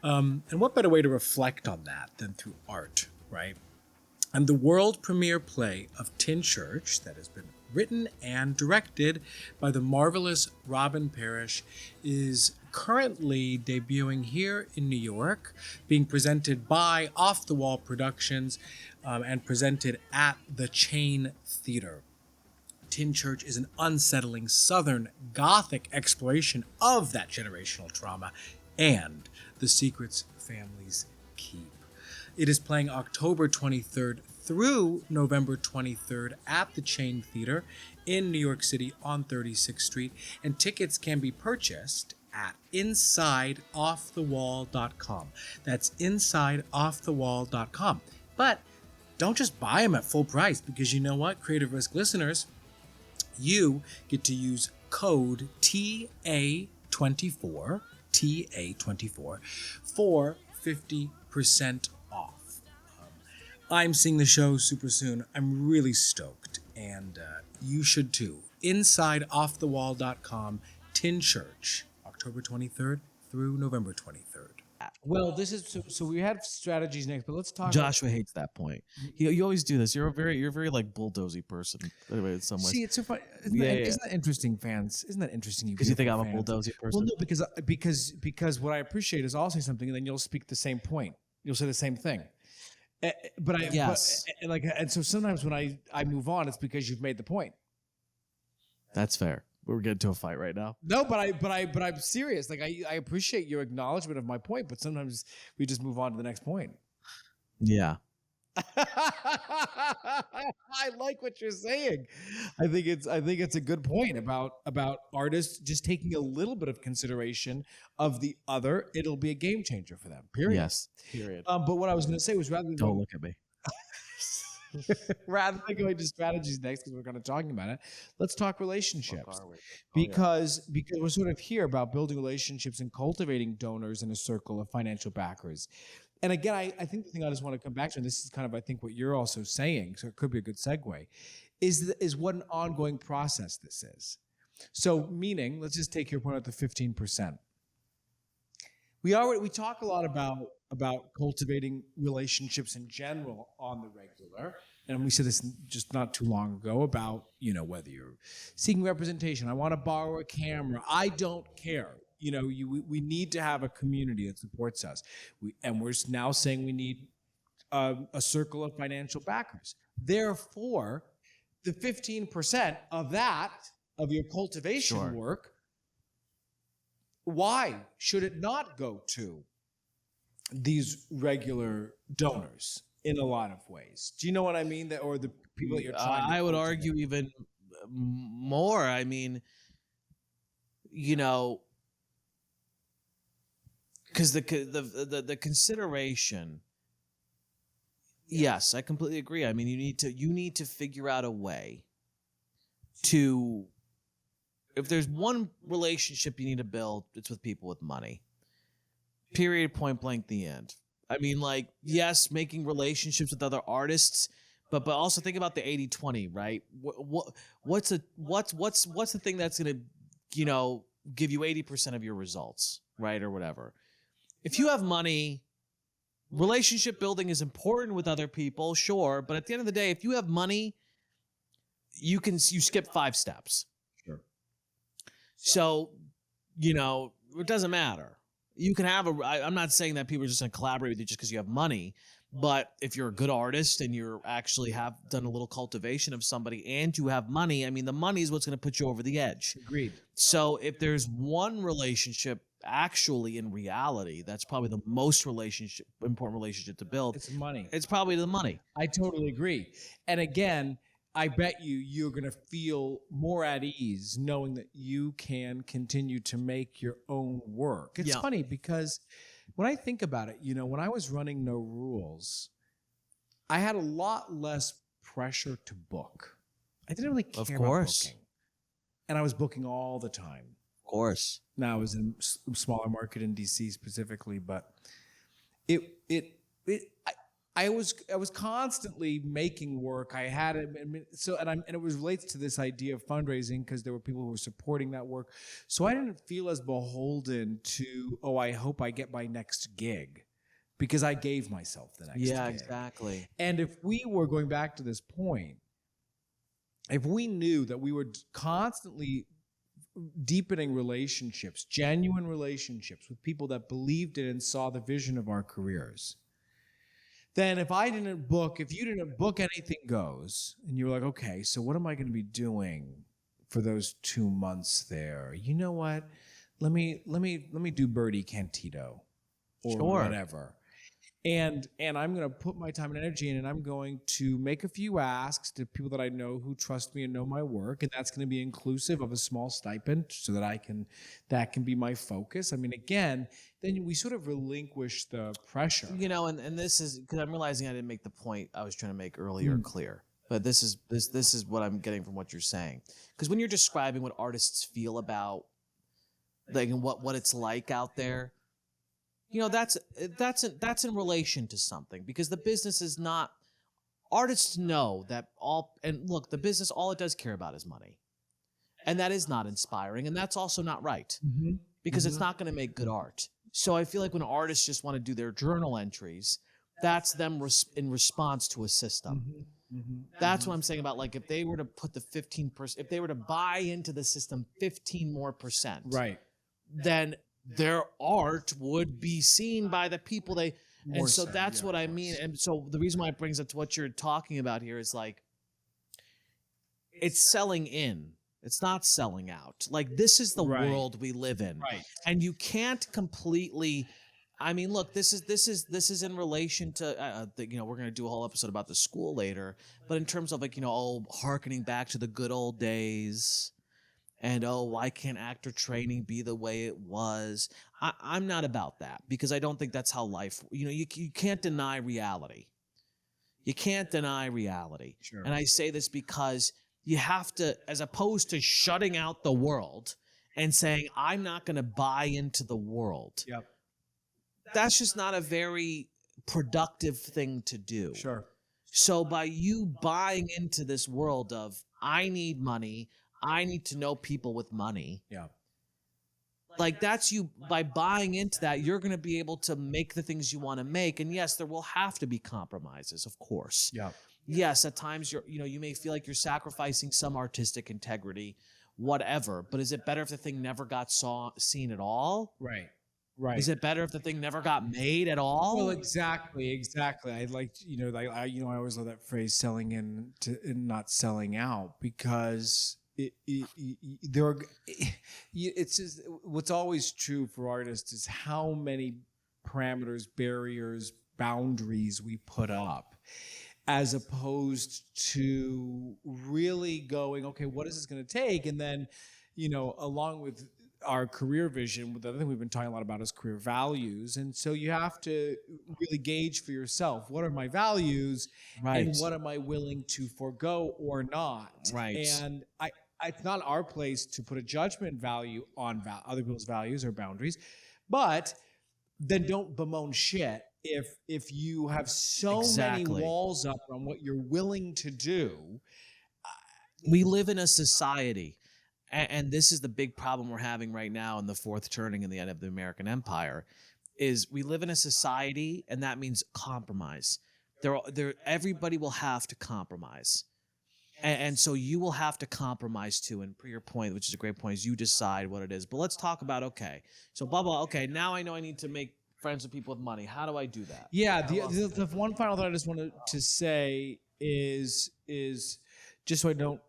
And what better way to reflect on that than through art, right? And the world premiere play of Tin Church, that has been written and directed by the marvelous Robin Parrish, is currently debuting here in New York, being presented by Off the Wall Productions and presented at the Chain Theater. Tin Church is an unsettling Southern Gothic exploration of that generational trauma and the secrets families keep. It is playing October 23rd through November 23rd at the Chain Theater in New York City on 36th Street, and tickets can be purchased at InsideOffTheWall.com. That's InsideOffTheWall.com. But don't just buy them at full price, because you know what, Creative Risk listeners, you get to use code TA24 for 50% off. I'm seeing the show super soon. I'm really stoked, and you should too. InsideOffTheWall.com, Tin Church, October 23rd through November 23rd. Well, this is so we had strategies next, but let's talk. Joshua hates that point. You always do this. You're a very like bulldozy person. Anyway, in some ways. See, it's so funny. Isn't that interesting, fans? Isn't that interesting? Because you think I'm a bulldozy person. Well, no, because what I appreciate is I'll say something and then you'll speak the same point. You'll say the same thing. And so sometimes when I move on, it's because you've made the point. That's fair. We're getting to a fight right now. No, but I'm serious. Like I appreciate your acknowledgement of my point, but sometimes we just move on to the next point. Yeah. I like what you're saying. I think it's a good point about artists just taking a little bit of consideration of the other. It'll be a game changer for them. Period. Yes. Period. But what I was going to say was Don't look at me. Rather than going to strategies next, because we're going to talking about it, let's talk relationships. Because we're sort of here about building relationships and cultivating donors in a circle of financial backers. And again, I think the thing I just want to come back to, and this is kind of I think what you're also saying, so it could be a good segue, is what an ongoing process this is. So meaning, let's just take your point at the 15%. We talk a lot about cultivating relationships in general on the regular, and we said this just not too long ago about whether you're seeking representation. I want to borrow a camera. I don't care. We need to have a community that supports us. We're now saying we need a circle of financial backers. Therefore, the 15% of your cultivation work. Why should it not go to these regular donors? in a lot of ways. Do you know what I mean? That, or the people that you're trying to I would cultivate. argue even more. I mean, you know, because the consideration. Yes, I completely agree. I mean, you need to figure out a way to, if there's one relationship you need to build, it's with people with money. Period, point blank, the end. I mean, like, yes, making relationships with other artists, but also think about the 80-20, right? What's the thing that's going to, give you 80% of your results, right? Or whatever. If you have money, relationship building is important with other people, sure, but at the end of the day, if you have money, you skip 5 steps. Sure. So, it doesn't matter. You can have I'm not saying that people are just going to collaborate with you just because you have money, but if you're a good artist and you're actually have done a little cultivation of somebody and you have money, I mean, the money is what's going to put you over the edge. Agreed. So if there's one relationship actually in reality, that's probably the most important relationship to build. It's money. It's probably the money. I totally agree. And again, I bet you're going to feel more at ease knowing that you can continue to make your own work. It's funny because when I think about it, when I was running No Rules, I had a lot less pressure to book. I didn't really care about booking. And I was booking all the time. Of course. Now I was in a smaller market in DC specifically, but I was constantly making work. I had it, and it was related to this idea of fundraising because there were people who were supporting that work. So I didn't feel as beholden to, I hope I get my next gig, because I gave myself the next gig. Yeah, exactly. And if we were going back to this point, if we knew that we were constantly deepening relationships, genuine relationships with people that believed in and saw the vision of our careers, then if you didn't book Anything Goes, and you were like, okay, so what am I going to be doing for those 2 months there? You know what? Let me do Birdie Cantito or whatever. And I'm going to put my time and energy in, and I'm going to make a few asks to people that I know who trust me and know my work, and that's going to be inclusive of a small stipend so that that can be my focus. I mean, again, then we sort of relinquish the pressure. And this is because I'm realizing I didn't make the point I was trying to make earlier clear. But this is what I'm getting from what you're saying. Because when you're describing what artists feel about, like, and what it's like out there, that's in relation to something, because the business is not. Artists know that the business, all it does care about is money, and that is not inspiring, and that's also not right, because it's not going to make good art. So I feel like when artists just want to do their journal entries, that's them in response to a system. That's what I'm saying about, like, if they were to put the 15%, if they were to buy into the system 15% more, right, then their art would be seen by the people that's what I mean. And so the reason why it brings up to what you're talking about here is, like, it's selling in. It's not selling out. Like, this is the world we live in. Right. And you can't completely, I mean, look, this is in relation to, we're going to do a whole episode about the school later, but in terms of, like, hearkening back to the good old days, and why can't actor training be the way it was? I'm not about that, because I don't think that's how life. You can't deny reality. You can't deny reality. Sure. And I say this because you have to, as opposed to shutting out the world and saying, I'm not going to buy into the world. Yep. That's just not a very productive thing to do. Sure. So by you buying into this world of, I need money, I need to know people with money. Yeah. Like, that's you, by buying into that, you're going to be able to make the things you want to make. And yes, there will have to be compromises, of course. Yeah. Yes, at times you may feel like you're sacrificing some artistic integrity, whatever. But is it better if the thing never got seen at all? Right. Right. Is it better if the thing never got made at all? Well, exactly. I like, I always love that phrase, selling in and not selling out, because it's just, what's always true for artists is how many parameters, barriers, boundaries we put up, as opposed to really going, okay, what is this going to take? And then, along with our career vision, the other thing we've been talking a lot about is career values. And so you have to really gauge for yourself, what are my values, and what am I willing to forego or not? Right. And it's not our place to put a judgment value on other people's values or boundaries, but then don't bemoan shit if you have so many walls up on what you're willing to do. We live in a society, and this is the big problem we're having right now in the fourth turning in the end of the American empire, is we live in a society, and that means compromise. Everybody will have to compromise. And so you will have to compromise too. And per your point, which is a great point, is you decide what it is. But let's talk about, okay, so blah, blah, okay, now I know I need to make friends with people with money. How do I do that? Yeah, the one final thought I just wanted to say is just so I don't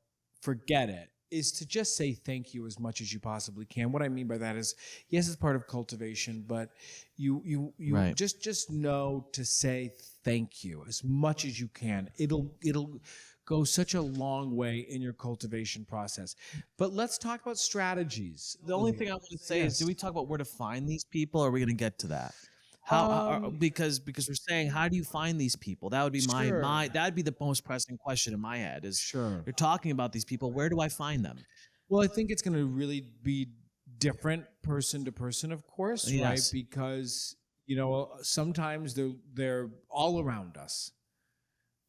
forget it, is to just say thank you as much as you possibly can. What I mean by that is, yes, it's part of cultivation, but you Right. just know to say thank you as much as you can. It'll go such a long way in your cultivation process. But let's talk about strategies. The only thing I want to say is, do we talk about where to find these people, or are we going to get to that? Because we're saying, how do you find these people? That would be my that'd be the most pressing question in my head, is Sure. You're talking about these people, where do I find them? Well, I think it's going to really be different person to person, of course, Yes. right? Because, sometimes they're all around us.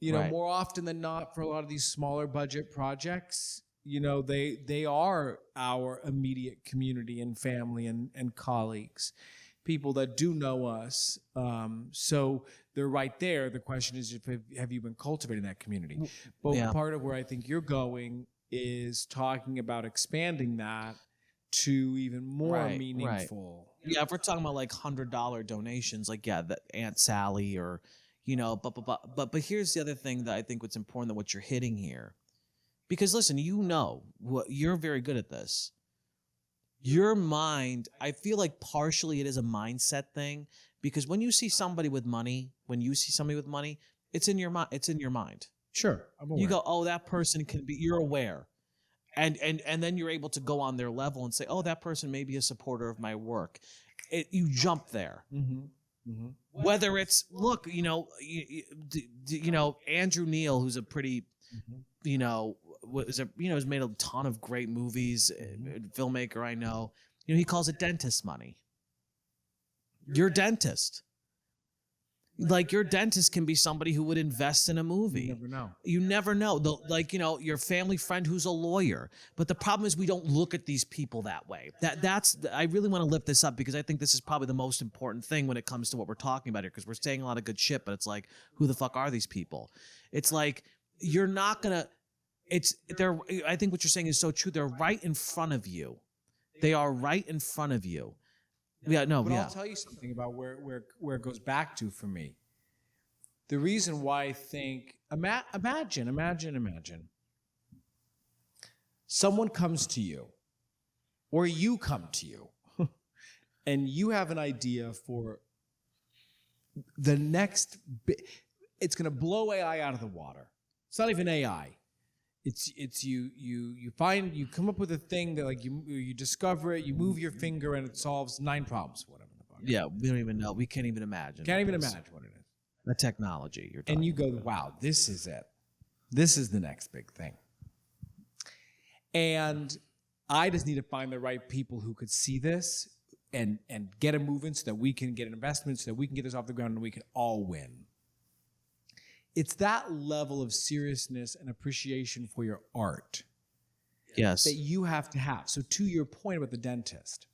Right. More often than not, for a lot of these smaller budget projects, they are our immediate community and family and colleagues, people that do know us. So they're right there. The question is, have you been cultivating that community? But part of where I think you're going is talking about expanding that to even more meaningful. Right. Yeah, if we're talking about like $100 donations, like that Aunt Sally, or but here's the other thing that I think what's important, that what you're hitting here, because listen, you're very good at this. Your mind, I feel like partially it is a mindset thing, because when you see somebody with money, it's in your mind. It's in your mind. Sure, I'm aware. You go, oh, that person can be. You're aware, and then you're able to go on their level and say, oh, that person may be a supporter of my work. You jump there. Mm-hmm. Mm-hmm. Whether it's, look, Andrew Neil, who's a pretty, has made a ton of great movies, filmmaker I know. He calls it dentist money. Your dentist. Like, your dentist can be somebody who would invest in a movie. You never know. Your family friend who's a lawyer. But the problem is, we don't look at these people that way. I really want to lift this up, because I think this is probably the most important thing when it comes to what we're talking about here, because we're saying a lot of good shit, but it's like, who the fuck are these people? It's like, you're not going to, I think what you're saying is so true. They're right in front of you. They are right in front of you. I'll tell you something about where it goes back to for me. The reason why I think, imagine. Someone comes to you, or you come to you, and you have an idea for the next it's going to blow AI out of the water. It's not even AI. It's you come up with a thing that, like, you discover it, you move your finger, and it solves 9 problems, whatever the fuck. Yeah, we don't even know. We can't even imagine. Can't even imagine what it is. The technology you're talking and you go, wow, this is it. This is the next big thing. And I just need to find the right people who could see this and get a movement so that we can get an investment, so that we can get this off the ground and we can all win. It's that level of seriousness and appreciation for your art that you have to have. So to your point about the dentist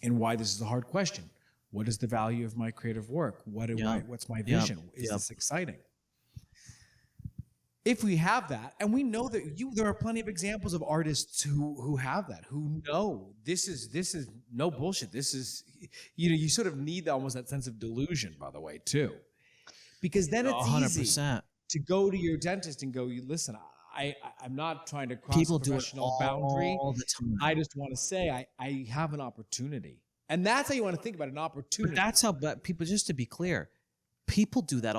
and why this is a hard question, what is the value of my creative work? What's my vision? Is this exciting? If we have that, and we know that there are plenty of examples of artists who have that, who know this is no bullshit. This is, you sort of need almost that sense of delusion, by the way, too. Because then it's 100%. Easy to go to your dentist and go, listen, I'm not trying to cross a professional boundary. All the time. I just want to say I have an opportunity. And that's how you want to think about an opportunity. But that's how, but people, just to be clear, People do that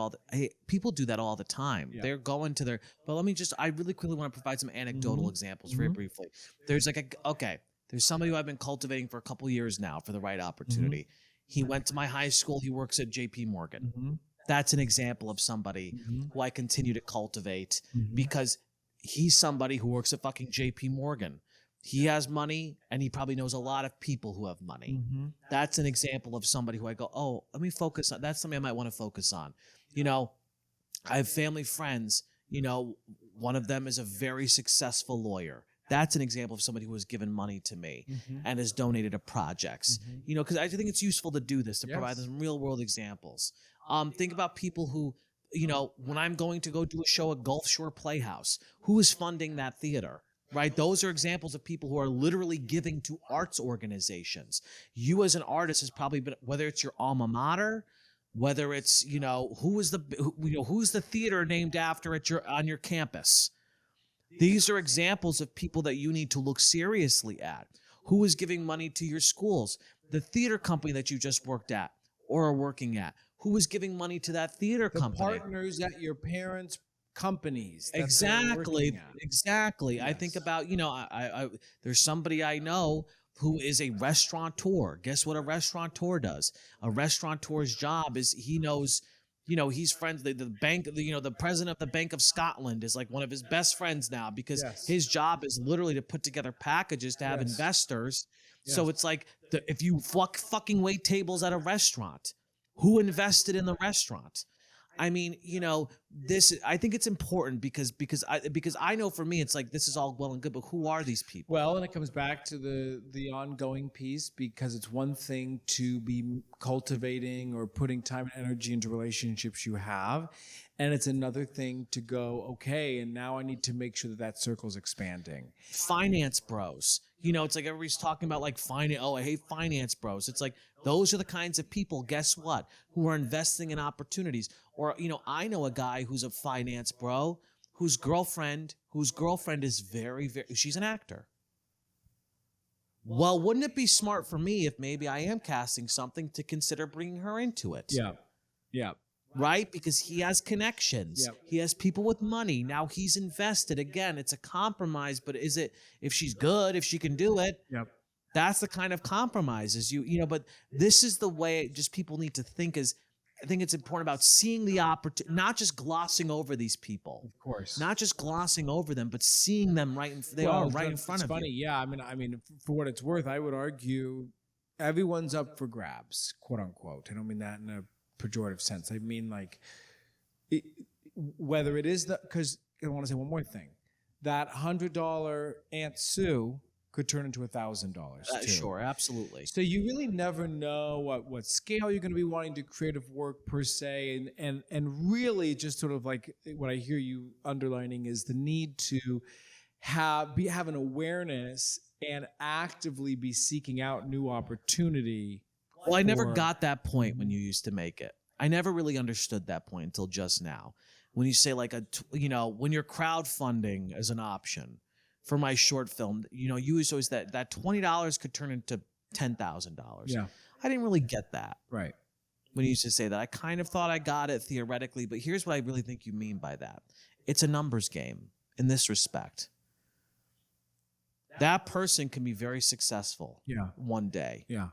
people do that all the time. Yeah. They're going to their, but I really quickly want to provide some anecdotal examples very briefly. There's there's somebody who I've been cultivating for a couple years now for the right opportunity. He went to my high school. He works at JP Morgan. That's an example of somebody who I continue to cultivate because he's somebody who works at fucking JP Morgan. He has money, and he probably knows a lot of people who have money. That's an example of somebody who I go, oh, let me focus on. That's something I might want to focus on. You know, I have family friends. You know, one of them is a very successful lawyer. That's an example of somebody who has given money to me and has donated to projects. You know, because I think it's useful to do this, to provide some real world examples. Think about people who, you know, when I'm going to go do a show at Gulf Shore Playhouse, who is funding that theater? Right? Those are examples of people who are literally giving to arts organizations. You as an artist has probably been, whether it's your alma mater, whether it's, you know, who's the theater named after on your campus. These are examples of people that you need to look seriously at. Who is giving money to your schools? The theater company that you just worked at or are working at. Who is giving money to that theater company? Partners at your parents' companies. Exactly. I think about, you know, I there's somebody I know who is a restaurateur. Guess what a restaurateur does? A restaurateur's job is he knows, you know, he's friends. The bank, you know, the president of the Bank of Scotland is like one of his best friends now because his job is literally to put together packages to have investors. So it's like if you fucking wait tables at a restaurant, who invested in the restaurant? I mean, you know, I think it's important because I know for me, it's like, this is all well and good, but who are these people? Well, and it comes back to the ongoing piece, because it's one thing to be cultivating or putting time and energy into relationships you have. And it's another thing to go, okay, and now I need to make sure that circle's expanding. Finance bros. You know, it's like everybody's talking about like finance. Oh, I hate finance bros. It's like, those are the kinds of people, guess what, who are investing in opportunities. Or, you know, I know a guy who's a finance bro whose girlfriend is very, she's an actor. Well, wouldn't it be smart for me if maybe I am casting something to consider bringing her into it? Yeah. Right? Because he has connections. Yep. He has people with money. Now he's invested. Again, it's a compromise, but is it, if she's good, if she can do it? Yep. That's the kind of compromises you know, but this is the way just people need to think is, I think it's important about seeing the opportunity, not just glossing over these people. Of course. Not just glossing over them, but seeing them right in front of funny. you. Yeah. I mean, for what it's worth, I would argue everyone's up for grabs, quote unquote. I don't mean that in a pejorative sense. I mean, like, whether it is because I want to say one more thing, that $100 Aunt Sue could turn into $1,000 too. Sure, absolutely. So you really never know what scale you're going to be wanting to creative work per se, and really just sort of like what I hear you underlining is the need to have an awareness and actively be seeking out new opportunity. Well, I never got that point when you used to make it. I never really understood that point until just now. When you say like when you're crowdfunding as an option for my short film, you know, you used to always that $20 could turn into $10,000. Yeah. I didn't really get that. Right. When you used to say that, I kind of thought I got it theoretically, but here's what I really think you mean by that. It's a numbers game in this respect. That person can be very successful one day. Yeah.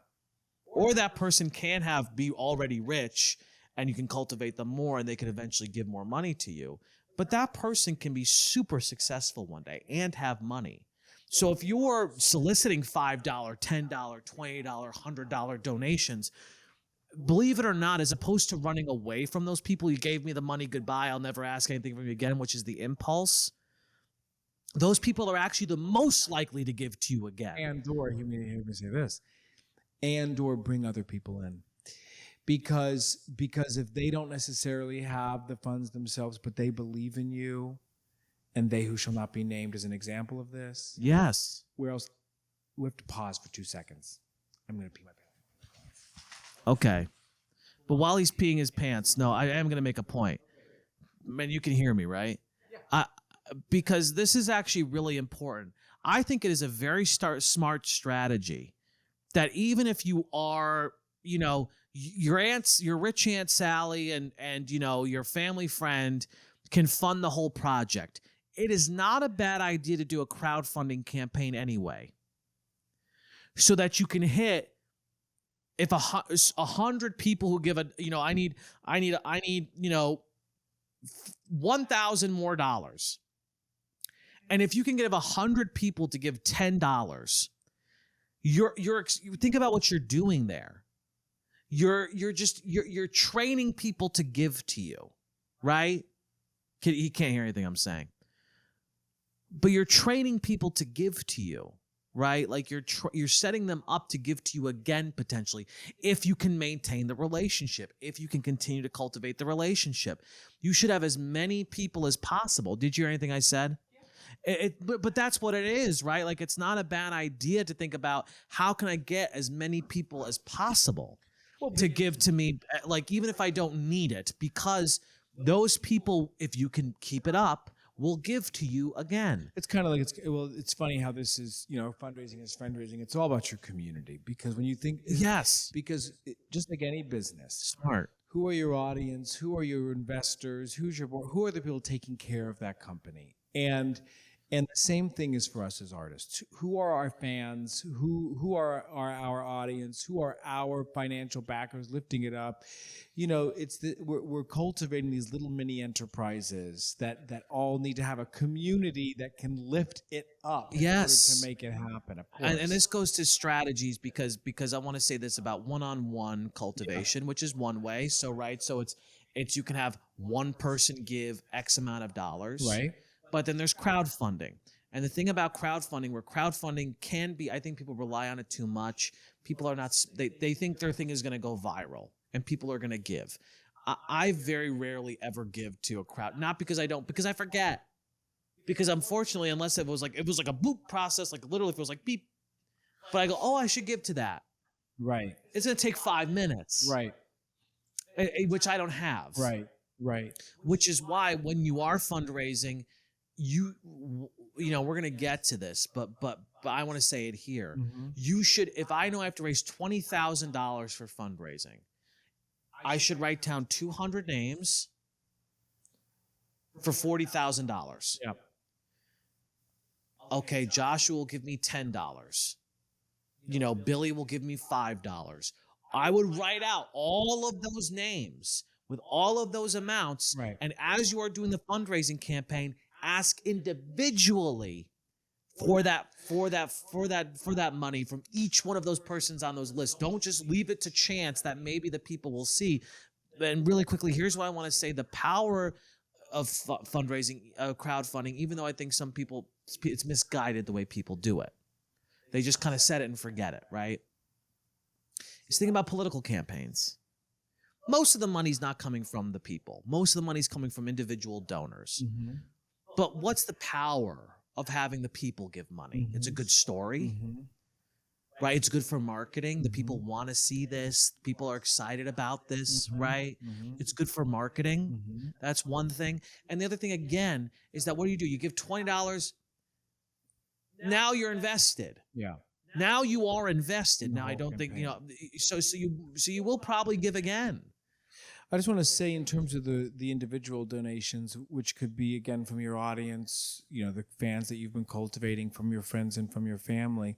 Or that person can be already rich and you can cultivate them more and they can eventually give more money to you. But that person can be super successful one day and have money. So if you're soliciting $5, $10, $20, $100 donations, believe it or not, as opposed to running away from those people, you gave me the money, goodbye, I'll never ask anything from you again, which is the impulse, those people are actually the most likely to give to you again. Or you may say this, or bring other people in. Because if they don't necessarily have the funds themselves, but they believe in you, and they who shall not be named is an example of this. Yes. Where else? We have to pause for 2 seconds. I'm going to pee my pants. Okay. But while he's peeing his pants, no, I am going to make a point. Man, you can hear me, right? Yeah. Because this is actually really important. I think it is a very smart strategy that even if you are, you know, your rich Aunt Sally and your family friend can fund the whole project. It is not a bad idea to do a crowdfunding campaign anyway, so that you can hit, if 100 people who give I need 1,000 more dollars. And if you can get 100 people to give $10, you think about what you're doing there. You're training people to give to you, right? He can't hear anything I'm saying. But you're training people to give to you, right? Like you're setting them up to give to you again, potentially, if you can maintain the relationship, if you can continue to cultivate the relationship. You should have as many people as possible. Did you hear anything I said? But that's what it is, right? Like, it's not a bad idea to think about, how can I get as many people as possible to give to me, like, even if I don't need it, because those people, if you can keep it up, will give to you again. It's kind of like, it's funny how this is, fundraising is fundraising. It's all about your community, because when you think, Yes, because just like any business, smart. who are your audience? Who are your investors? Who's your board? Who are the people taking care of that company? And the same thing is for us as artists. Who are our fans? Who are our audience? Who are our financial backers lifting it up? We're cultivating these little mini enterprises that all need to have a community that can lift it up in order to make it happen. Of course. And this goes to strategies, because I want to say this about one-on-one cultivation, which is one way. So it's you can have one person give X amount of dollars. Right. But then there's crowdfunding. And the thing about crowdfunding, where crowdfunding can be, I think people rely on it too much. People are not, they think their thing is going to go viral and people are going to give. I very rarely ever give to a crowd, not because I don't, because I forget. Because unfortunately, unless it was like a boop process, like literally if it was like beep, but I go, oh, I should give to that. Right. It's going to take 5 minutes. Right. Which I don't have. Right. Which is why when you are fundraising, we're going to get to this, but I want to say it here. Mm-hmm. You should, if I know I have to raise $20,000 for fundraising, I should write down 200 names for $40,000. Yep. Okay, Joshua will give me $10. Billy will give me $5. I would write out all of those names with all of those amounts. Right. And as you are doing the fundraising campaign, ask individually for that money from each one of those persons on those lists. Don't just leave it to chance that maybe the people will see. And really quickly, here's what I want to say: the power of fundraising, crowdfunding. Even though I think some people, it's misguided the way people do it. They just kind of set it and forget it, right? Just think about political campaigns. Most of the money's not coming from the people. Most of the money's coming from individual donors. Mm-hmm. But what's the power of having the people give money? Mm-hmm. It's a good story, right? It's good for marketing. The people want to see this. People are excited about this, right? It's good for marketing. That's one thing. And the other thing, again, is that what do? You give $20. Now you're invested. Yeah. Now you are invested. Now I don't campaign. think, so you will probably give again. I just want to say, in terms of the individual donations, which could be, again, from your audience, the fans that you've been cultivating, from your friends and from your family,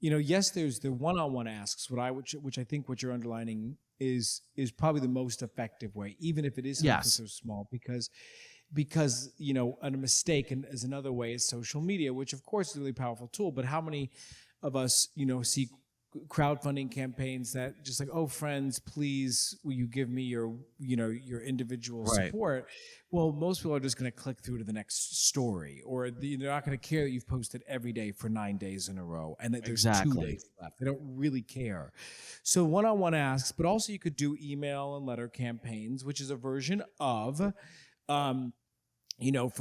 yes, there's the one-on-one asks, which I think what you're underlining is probably the most effective way, even if it is something so small, because a mistake, and as another way, is social media, which of course is a really powerful tool. But how many of us, see crowdfunding campaigns that just like, oh, friends, please, will you give me your individual support? Well, most people are just going to click through to the next story, or they're not going to care that you've posted every day for 9 days in a row and that there's 2 days left. They don't really care. So one-on-one asks, but also you could do email and letter campaigns, which is a version of, for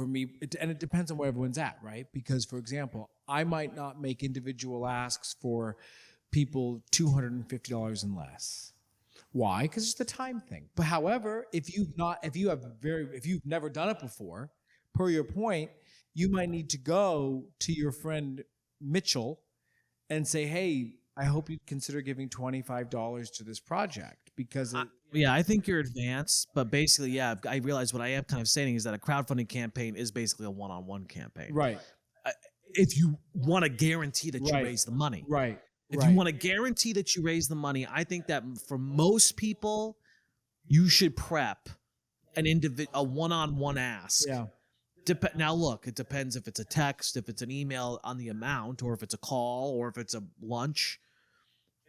me, and it depends on where everyone's at, right? Because, for example, I might not make individual asks for people $250 and less. Why? Because it's the time thing. But however, if you've never done it before, per your point, you might need to go to your friend Mitchell and say, hey, I hope you consider giving $25 to this project, because it, Yeah, I think you're advanced, but basically, yeah, I realize what I am kind of saying is that a crowdfunding campaign is basically a one-on-one campaign. right, If you want to guarantee that you Right. raise the money. right, If you want to guarantee that you raise the money, I think that for most people, you should prep a one-on-one ask. yeah, Now, look, it depends if it's a text, if it's an email on the amount, or if it's a call, or if it's a lunch.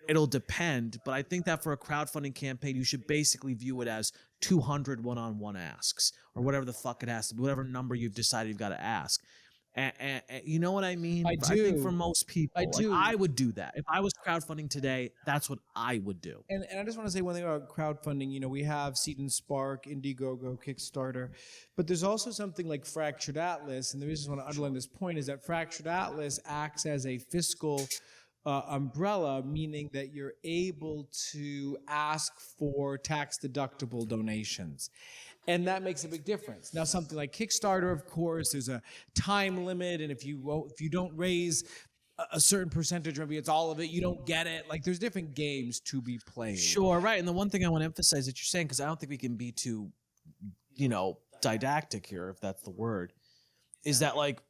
It'll depend, but I think that for a crowdfunding campaign, you should basically view it as 200 one-on-one asks, or whatever the fuck it has to be, whatever number you've decided you've got to ask. And you know what I mean? I think do. for most people, I like, do. I would do that. If I was crowdfunding today, that's what I would do. And I just want to say one thing about crowdfunding. You know, we have Seed and Spark, Indiegogo, Kickstarter, but there's also something like Fractured Atlas. And the reason I want to underline this point is that Fractured Atlas acts as a fiscal umbrella, meaning that you're able to ask for tax-deductible donations. And that makes a big difference. Now, something like Kickstarter, of course, there's a time limit, and if you don't raise a certain percentage, maybe it's all of it, you don't get it. Like, there's different games to be played. Sure, right. And the one thing I want to emphasize that you're saying, because I don't think we can be too, didactic here, if that's the word, is that, like,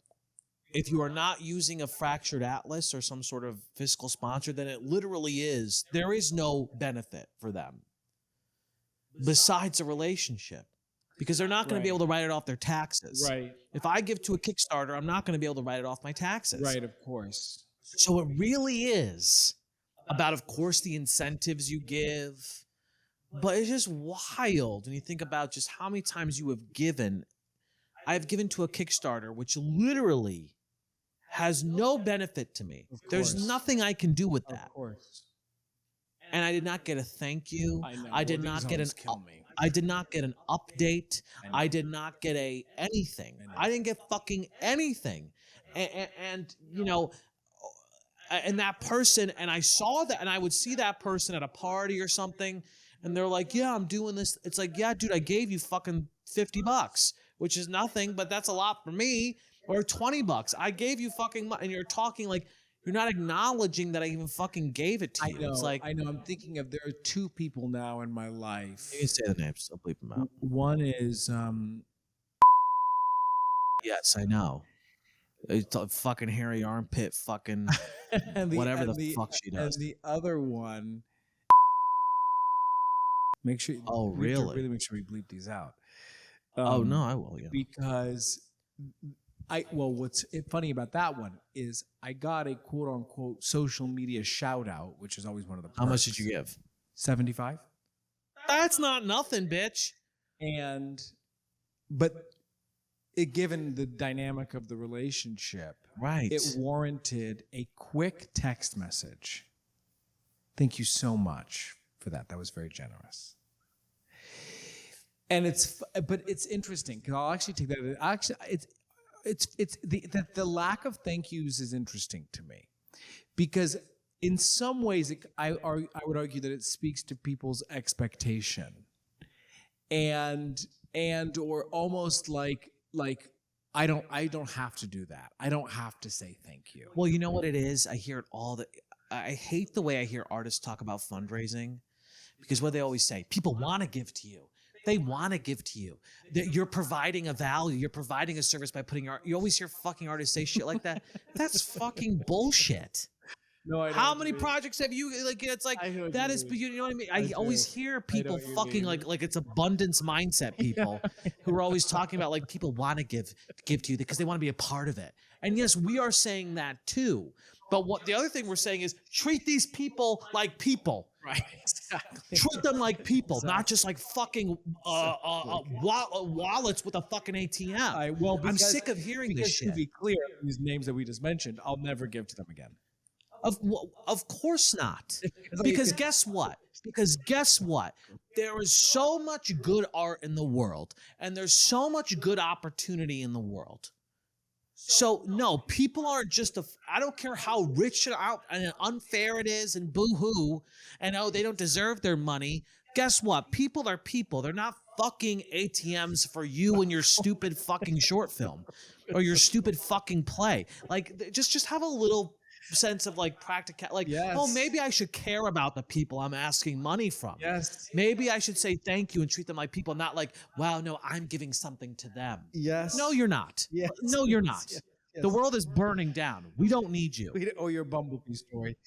if you are not using a Fractured Atlas or some sort of fiscal sponsor, then it literally is, there is no benefit for them besides a relationship, because they're not going to be able to write it off their taxes. Right. If I give to a Kickstarter, I'm not going to be able to write it off my taxes. Right, of course. So it really is about, of course, the incentives you give, but it's just wild when you think about just how many times you have given. I've given to a Kickstarter, which literally has no benefit to me. There's nothing I can do with that. Of course. And I did not get a thank you. I know. I did Well, not these get always kill me. I did not get an update. know. I did not get anything. I didn't get fucking anything. And and that person, and I saw that, and I would see that person at a party or something, and they're like, yeah, I'm doing this. It's like, yeah, dude, I gave you fucking $50, which is nothing, but that's a lot for me. Or $20. I gave you fucking money, and you're talking like, you're not acknowledging that I even fucking gave it to you. It's like, I know. I'm thinking of, there are two people now in my life. you can say the names, I'll bleep them out. One is Yes, I know. It's a fucking hairy armpit, fucking whatever the fuck she does. And the other one, make sure. Oh, we have to really? really make sure we bleep these out. Oh no, I will. Yeah. Because what's funny about that one is I got a quote unquote social media shout out, which is always one of the perks. How much did you give? 75. That's not nothing, bitch. But given the dynamic of the relationship, Right. it warranted a quick text message. Thank you so much for that. That was very generous. And but it's interesting because I'll actually take that. Actually, it's the lack of thank yous is interesting to me, because in some ways I would argue that it speaks to people's expectation, and or almost like I don't have to do that. I don't have to say thank you. Well, you know what it is? I hear it all I hate the way I hear artists talk about fundraising, because what they always say, people want to give to you. They want to give to you. You're providing a value. You're providing a service by putting art. You always hear fucking artists say shit like that. That's fucking bullshit. No, I know How what many you mean. projects have you, like, it's like, I know what that you is, mean. you know what I mean? I I always do. hear I know people what you fucking mean. like it's abundance mindset people who are always talking about, like, people want to give to you because they want to be a part of it. And yes, we are saying that too. But what the other thing we're saying is treat these people like people. Right. Exactly. Treat them like people, not just like fucking wallets with a fucking ATM. I'm sick of hearing this shit. To be clear, these names that we just mentioned, I'll never give to them again. Of course not. Because guess what? There is so much good art in the world, and there's so much good opportunity in the world. So no, people aren't just I don't care how rich and unfair it is and boo-hoo, and they don't deserve their money. Guess what? People are people. They're not fucking ATMs for you and your stupid fucking short film or your stupid fucking play. Like, just have a little sense of like practical, like, Yes. oh, maybe I should care about the people I'm asking money from. Yes. Maybe I should say thank you and treat them like people, not like, wow, no, I'm giving something to them. Yes. No, you're not. Yes. No, you're not. Yes. The world is burning down. We don't need you. Or your Bumblebee story.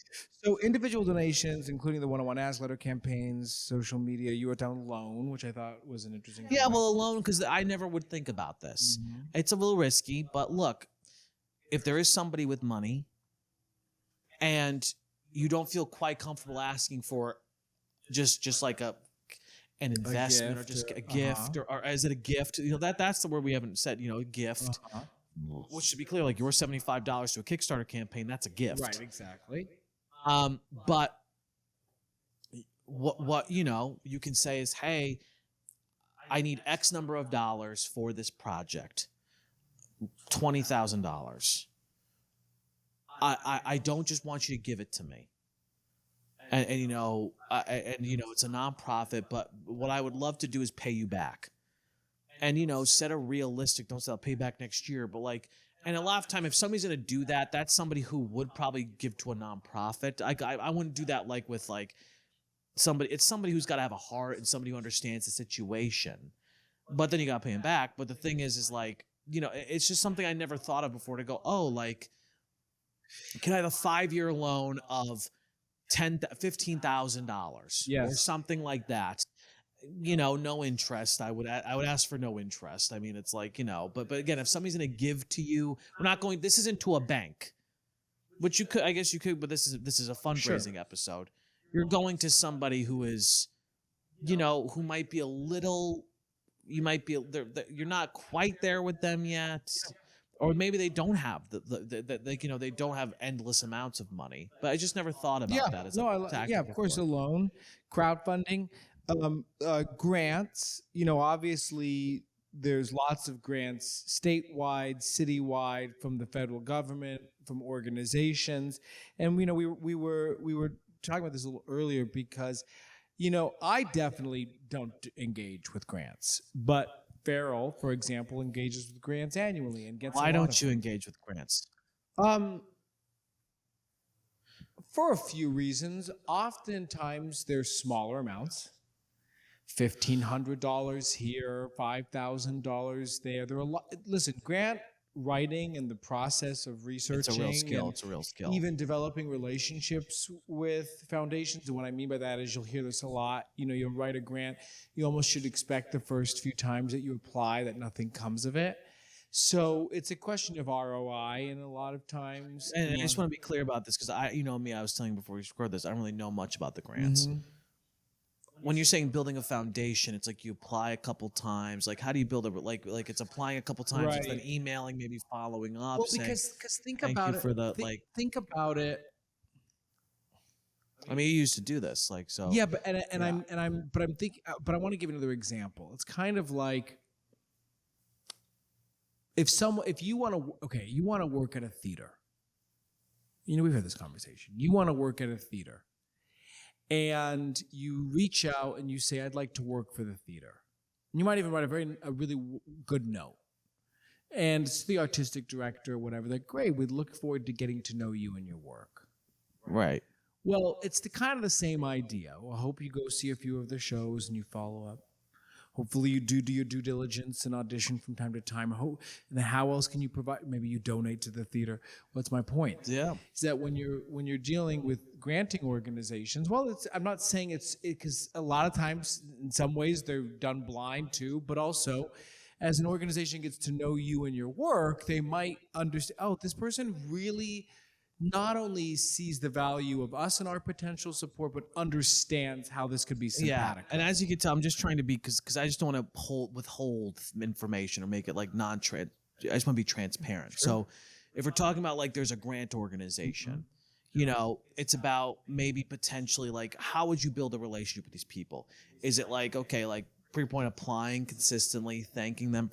So individual donations, including the one-on-one ask letter campaigns, social media, you wrote down loan, which I thought was an interesting. Yeah, point. well, alone, because I never would think about this. It's a little risky, but look, if there is somebody with money and you don't feel quite comfortable asking for just like an investment or gift just or- a gift, or is it a gift? You know, that's the word we haven't said, you know, a gift. Which, to be clear, like your $75 to a Kickstarter campaign, that's a gift. Right, exactly. But what you know, you can say is, hey, I need X number of dollars for this project, $20,000. I don't just want you to give it to me. And you know, it's a nonprofit, but what I would love to do is pay you back. And, you know, set a realistic, don't say I'll pay back next year, but like, and a lot of time, if somebody's going to do that, that's somebody who would probably give to a nonprofit. I wouldn't do that like with like somebody, it's somebody who's got to have a heart and somebody who understands the situation. But then you got to pay them back. But the thing is like, you know, it's just something I never thought of before to go, oh, like, can I have a 5-year loan of $15,000 Yes. or something like that? You know, no interest. I would ask for no interest. I mean, it's like, you know, but again, if somebody's going to give to you, we're not going, this isn't to a bank, which you could, I guess you could, but this is a fundraising episode. You're going to somebody who is, you know, who might be a little, you might be, you're not quite there with them yet. Or maybe they don't have the you know, they don't have endless amounts of money, but I just never thought about that as a tactic. Yeah, of course, a loan, crowdfunding, grants. You know, obviously, there's lots of grants statewide, citywide, from the federal government, from organizations, and you know, we were talking about this a little earlier because, you know, I definitely don't engage with grants, but Farrell, for example, engages with grants annually and gets. Why don't you engage with grants? For a few reasons. Oftentimes, they're smaller amounts. $1,500 here, $5,000 there. There are a lot. Listen, grant writing and the process of researching. It's a real skill. and It's a real skill. Even developing relationships with foundations. And what I mean by that is you'll hear this a lot. You know, you'll write a grant. You almost should expect the first few times that you apply that nothing comes of it. So it's a question of ROI, and a lot of times. And I just want to be clear about this because you know me, I was telling you before we record this, I don't really know much about the grants. When you're saying building a foundation, it's like you apply a couple times. Like, how do you build it? Like it's applying a couple times, Right. then emailing, maybe following up. Well, saying, because think thank about you it. for the think about it. I mean, you used to do this, like so. Yeah, but I'm thinking, but I want to give another example. It's kind of like if you want to work at a theater. You know, we've had this conversation. You want to work at a theater, and you reach out and you say, "I'd like to work for the theater." And you might even write a really good note, and it's the artistic director or whatever. They're great. We'd look forward to getting to know you and your work. Right. Well, it's kind of the same idea. Well, I hope you go see a few of the shows and you follow up. Hopefully you do your due diligence and audition from time to time. And then how else can you provide? Maybe you donate to the theater. What's my point? Yeah. Is that when you're dealing with granting organizations, well, I'm not saying it's because a lot of times in some ways they're done blind too, but also as an organization gets to know you and your work, they might understand, oh, this person really not only sees the value of us and our potential support, but understands how this could be Yeah, sympathetic. and as you can tell, I'm just trying to be because I just don't want to withhold information or make it like non-trans. I just want to be transparent. So, if we're talking about like there's a grant organization, you know, it's about maybe potentially like how would you build a relationship with these people? Is it like okay, like pre-point applying consistently, thanking them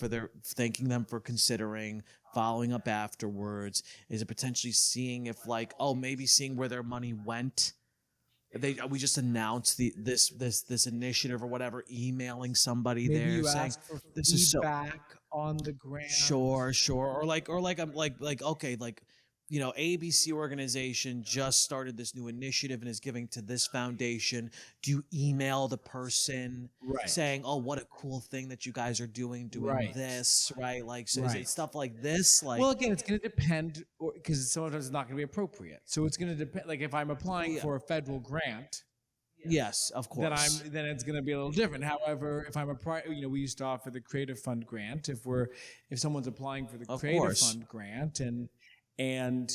for considering, following up afterwards? Is it potentially seeing if like maybe seeing where their money went? We just announced this initiative or whatever, emailing somebody Maybe there you saying ask for this is so feedback on the grant. sure or like I'm like okay, like ABC organization just started this new initiative and is giving to this foundation. Do you email the person Right. saying, "Oh, what a cool thing that you guys are doing Right. this," right? Like, so is Right. it stuff like this? Like, Well, again, it's going to depend, because sometimes it's not going to be appropriate. So it's going to depend. Like if I'm applying for a federal grant, yes, of course. then it's going to be a little different. However, if I'm we used to offer the Creative Fund grant. If someone's applying for the Of Creative course. Fund grant and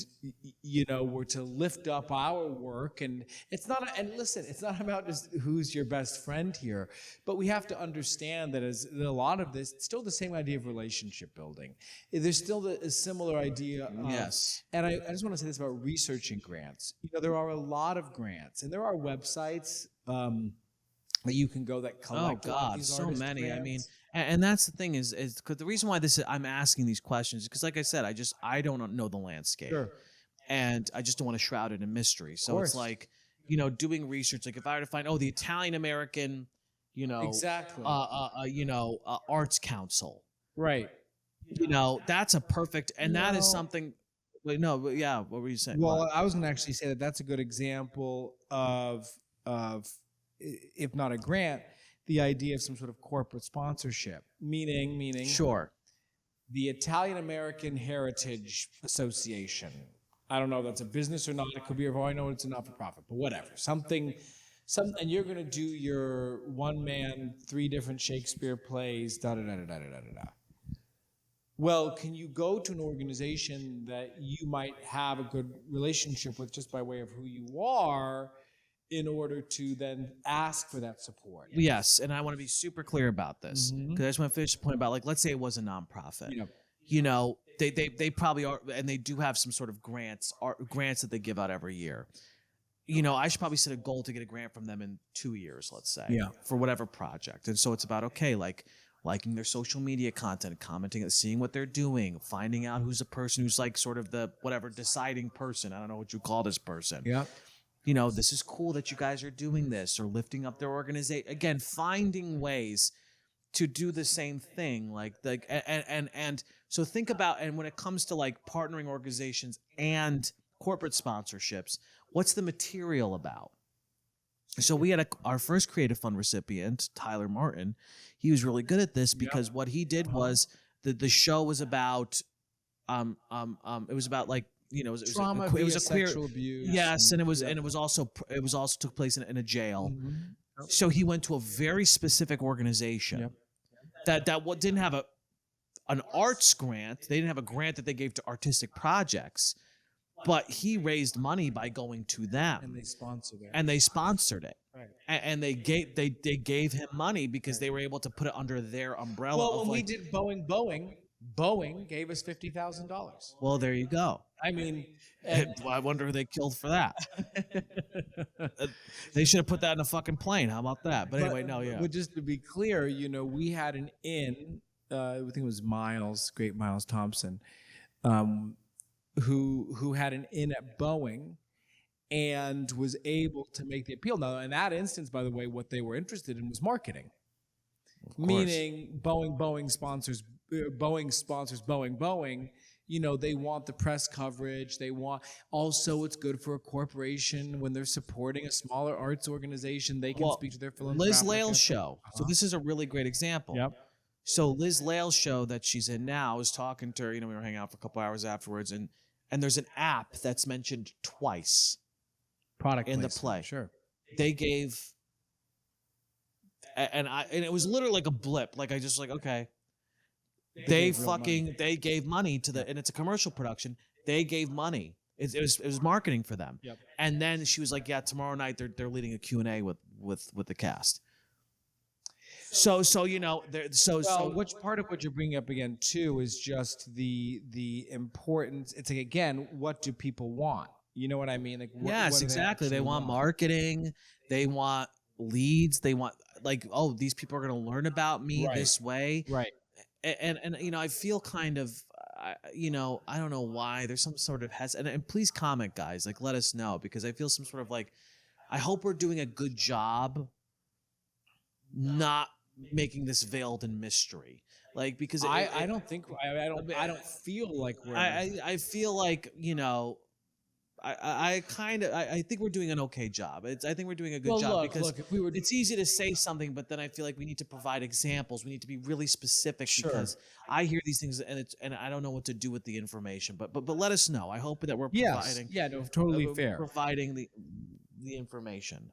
we're to lift up our work, and it's not about just who's your best friend here, but we have to understand that a lot of this, it's still the same idea of relationship building. There's still a similar idea of, Yes. and I just want to say this about researching grants. There are a lot of grants, and there are websites that you can go that collect Oh a lot of God, these so artist many. I mean, grants. and that's the thing is because the reason why I'm asking these questions is because, like I said, I don't know the landscape, Sure. and I just don't want to shroud it in mystery. So course. it's like, doing research. Like if I were to find, the Italian American, Exactly. Arts Council, Right. that's a perfect, and that is No. something. Wait, no, but yeah, what were you saying? Well, What? I was going to actually say that that's a good example of, if not a grant, the idea of some sort of corporate sponsorship, meaning Sure. the Italian American Heritage Association. I don't know if that's a business or not. It could be, or I know it's a not-for-profit, but whatever. And you're going to do your one-man, 3 different Shakespeare plays, da-da-da-da-da-da-da-da. Well, can you go to an organization that you might have a good relationship with just by way of who you are in order to then ask for that support? Yes, and I want to be super clear about this because I just want to finish the point about, like, let's say it was a nonprofit. Yep. They probably are, and they do have some sort of grants that they give out every year. I should probably set a goal to get a grant from them in 2 years, let's say, Yeah. for whatever project. And so it's about, liking their social media content, commenting, seeing what they're doing, finding out who's a person who's like sort of the whatever deciding person. I don't know what you call this person. Yeah. This is cool that you guys are doing this, or lifting up their organization. Again, finding ways to do the same thing. And so think about, and when it comes to like partnering organizations and corporate sponsorships, what's the material about? So we had our first Creative Fund recipient, Tyler Martin. He was really good at this because what he did was the show was about, it was about like, it was Trauma it was via a queer sexual abuse. yes, and it was also took place in a jail. So he went to a very specific organization that didn't have an arts grant. They didn't have a grant that they gave to artistic projects, but he raised money by going to them, And they sponsored it. and they sponsored it. Right. And they gave him money because they were able to put it under their umbrella. Well, of when we like, did Boeing gave us $50,000. well, there you go. I mean, I wonder who they killed for that. They should have put that in a fucking plane. How about that? But anyway, no, yeah. But just to be clear, we had an inn. I think it was great Miles Thompson, who had an inn at Boeing, and was able to make the appeal. Now, in that instance, by the way, what they were interested in was marketing. Meaning, Boeing sponsors Boeing. They want the press coverage. Also, it's good for a corporation when they're supporting a smaller arts organization. They can speak to their philanthropic. Liz Lale's show. So this is a really great example. Yep. So Liz Lale's show that she's in now, I was talking to her, we were hanging out for a couple hours afterwards, and there's an app that's mentioned twice Product in the placement, play. Sure. They gave, and it was literally like a blip. Like I just like, okay. They gave money to and it's a commercial production. They gave money. It was marketing for them. Yep. And then she was like, yeah, tomorrow night they're leading a Q&A with the cast. So Which part of what you're bringing up again too is just the importance. It's like, again, what do people want? You know what I mean? Like, yes, what do exactly. They actually want marketing. They want leads. They want these people are going to learn about me this way. Right. And I feel kind of, I don't know why there's some sort of and please comment, guys, like let us know, because I feel some sort of like, I hope we're doing a good job not making this veiled in mystery. Like, because I don't think I don't feel like we're. I feel like, you know, I think we're doing an okay job. I think we're doing a good Well, job look, because if we were, it's easy to say something, but then I feel like we need to provide examples. We need to be really specific Sure. because I hear these things and I don't know what to do with the information. But let us know. I hope that we're yes, providing yeah, no, totally fair. providing the information.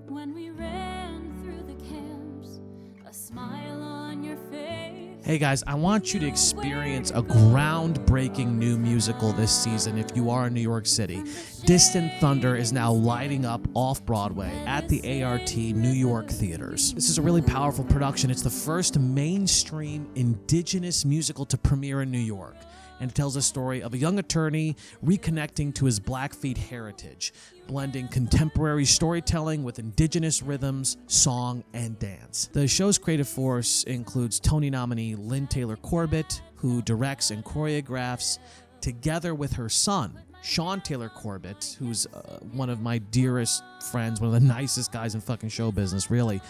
When we ran through the camps, a smile on your face. Hey guys, I want you to experience a groundbreaking new musical this season if you are in New York City. Distant Thunder is now lighting up off-Broadway at the A.R.T. New York theaters. This is a really powerful production. It's the first mainstream indigenous musical to premiere in New York, and it tells the story of a young attorney reconnecting to his Blackfeet heritage, blending contemporary storytelling with indigenous rhythms, song, and dance. The show's creative force includes Tony nominee Lynn Taylor Corbett, who directs and choreographs, together with her son, Sean Taylor Corbett, who's one of my dearest friends, one of the nicest guys in fucking show business, really,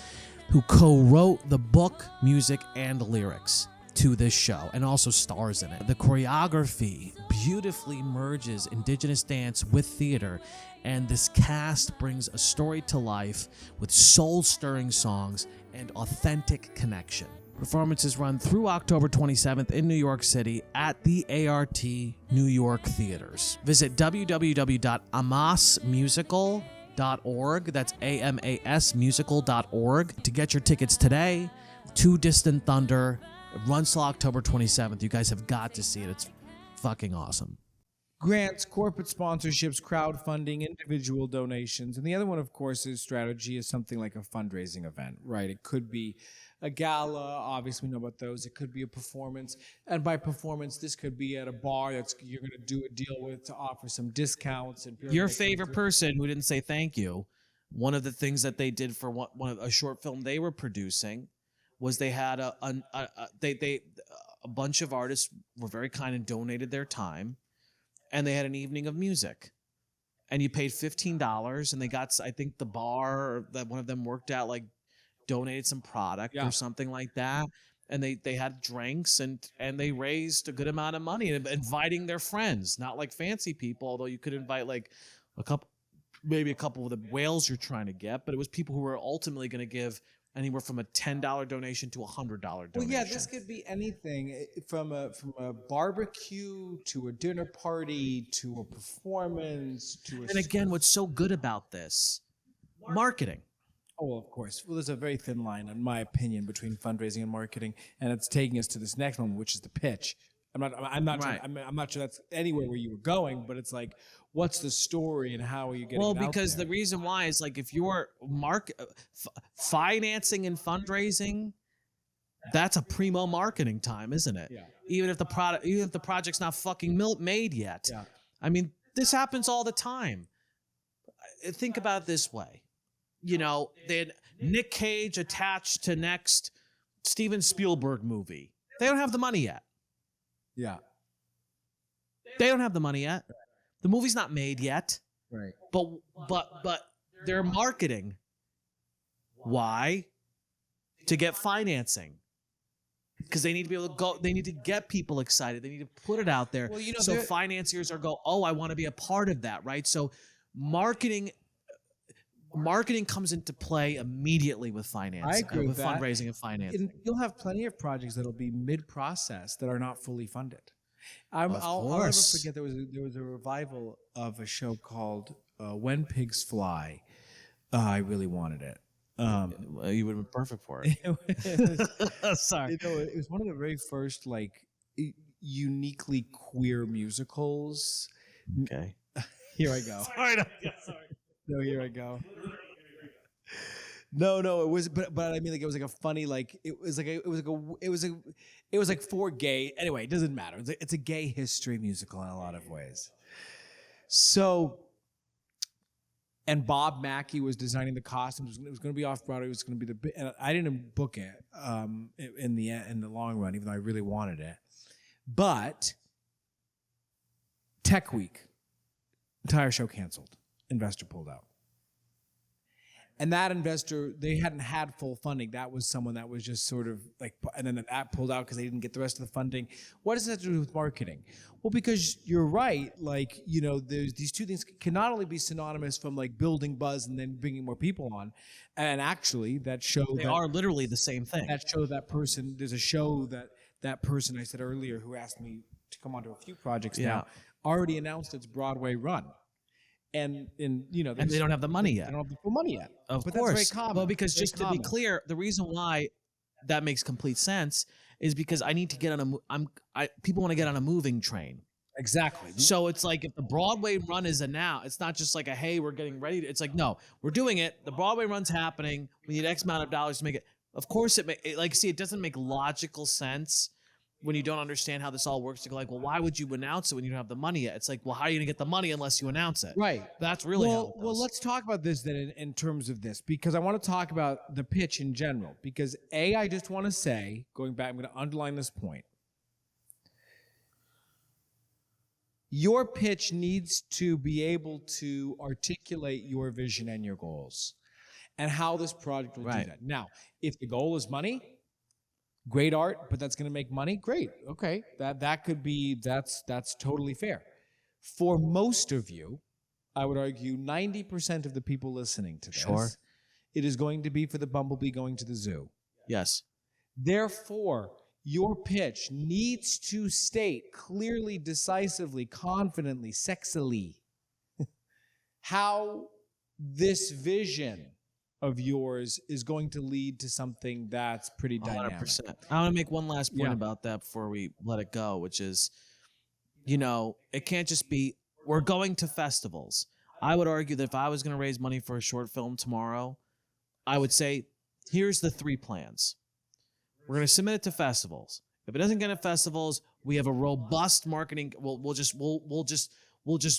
who co-wrote the book, music, and lyrics to this show and also stars in it. The choreography beautifully merges indigenous dance with theater, and this cast brings a story to life with soul-stirring songs and authentic connection. Performances run through October 27th in New York City at the ART New York theaters. Visit www.amasmusical.org, that's AMAS musical.org, to get your tickets today to Distant Thunder. It runs till October 27th. You guys have got to see it. It's fucking awesome. Grants, corporate sponsorships, crowdfunding, individual donations. And the other one, of course, is strategy is something like a fundraising event, right? It could be a gala. Obviously, we know about those. It could be a performance. And by performance, this could be at a bar that you're going to do a deal with to offer some discounts. And Your favorite person who didn't say thank you, one of the things that they did for one of a short film they were producing was they had a bunch of artists were very kind and donated their time, and they had an evening of music, and you paid $15, and they got, I think the bar that one of them worked at like donated some product or something like that, and they had drinks and they raised a good amount of money and inviting their friends, not like fancy people, although you could invite like maybe a couple of the whales you're trying to get, but it was people who were ultimately going to give anywhere from a $10 donation to a $100 donation. Well, yeah, this could be anything from a barbecue to a dinner party to a performance to a. And again, what's so good about this? Marketing. Oh, well, of course. Well, there's a very thin line, in my opinion, between fundraising and marketing, and it's taking us to this next one, which is the pitch. I'm not sure that's anywhere where you were going, but it's like, what's the story and how are you getting it out because there? the reason why is like if you're financing and fundraising, that's a primo marketing time, isn't it? Yeah. Even if the project's not fucking made yet. Yeah. I mean, this happens all the time. Think about it this way. You know, they had Nick Cage attached to next Steven Spielberg movie. They don't have the money yet. Yeah. They don't have the money yet. The movie's not made yet. Right. But they're marketing. Why? To get financing. Because they need to be able to go. They need to get people excited. They need to put it out there. Well, you know, so financiers are oh, I want to be a part of that, right? So marketing comes into play immediately with finance. I agree with that. Fundraising and financing. You'll have plenty of projects that'll be mid-process that are not fully funded. I'll never forget there was a revival of a show called When Pigs Fly. I really wanted it. You would have been perfect for it. Sorry. It was one of the very first like uniquely queer musicals. Okay. Here I go. Sorry. No, here I go. No, it was, but I mean, like it was like a funny, like it was like for gay. Anyway, it doesn't matter. It's a gay history musical in a lot of ways. So, and Bob Mackey was designing the costumes. It was going to be off Broadway. It was going to be and I didn't book it in the long run, even though I really wanted it. But Tech Week, entire show canceled. Investor pulled out. And that investor, they hadn't had full funding. That was someone that was just sort of like, and then that pulled out because they didn't get the rest of the funding. What does that have to do with marketing? Well, because you're right. Like, you know, there's these two things can not only be synonymous from like building buzz and then bringing more people on. And actually that show They are literally the same thing. that show that person, there's a show that person I said earlier who asked me to come onto a few projects now already announced its Broadway run. And you know, And they don't have the money yet. They don't have the full money yet. Of But course. that's very common. Well, because Very just to be common. clear, the reason why that makes complete sense is because I need to get on people want to get on a moving train. Exactly. So it's like if the Broadway run is announced, it's not just like a, hey, we're getting ready. It's like, no, we're doing it. The Broadway run's happening. We need X amount of dollars to make it. Of course, it doesn't make logical sense when you don't understand how this all works to go like, well, why would you announce it when you don't have the money yet? It's like, well, how are you going to get the money unless you announce it? Right. That's really how it Well, goes. let's talk about this then in terms of this, because I want to talk about the pitch in general. Because I just want to say, going back, I'm going to underline this point. Your pitch needs to be able to articulate your vision and your goals and how this project will do that. Now, if the goal is money, great art, but that's going to make money, great. Okay, that could be, that's totally fair. For most of you, I would argue 90% of the people listening to this, it is going to be for the bumblebee going to the zoo. Yes. Therefore, your pitch needs to state clearly, decisively, confidently, sexily how this vision of yours is going to lead to something that's pretty dynamic. 100%. I want to make one last point Yeah. about that before we let it go, which is, you know, it can't just be, we're going to festivals. I would argue that if I was going to raise money for a short film tomorrow, I would say, here's the 3 plans. We're going to submit it to festivals. If it doesn't get at festivals, we have a robust marketing. We'll just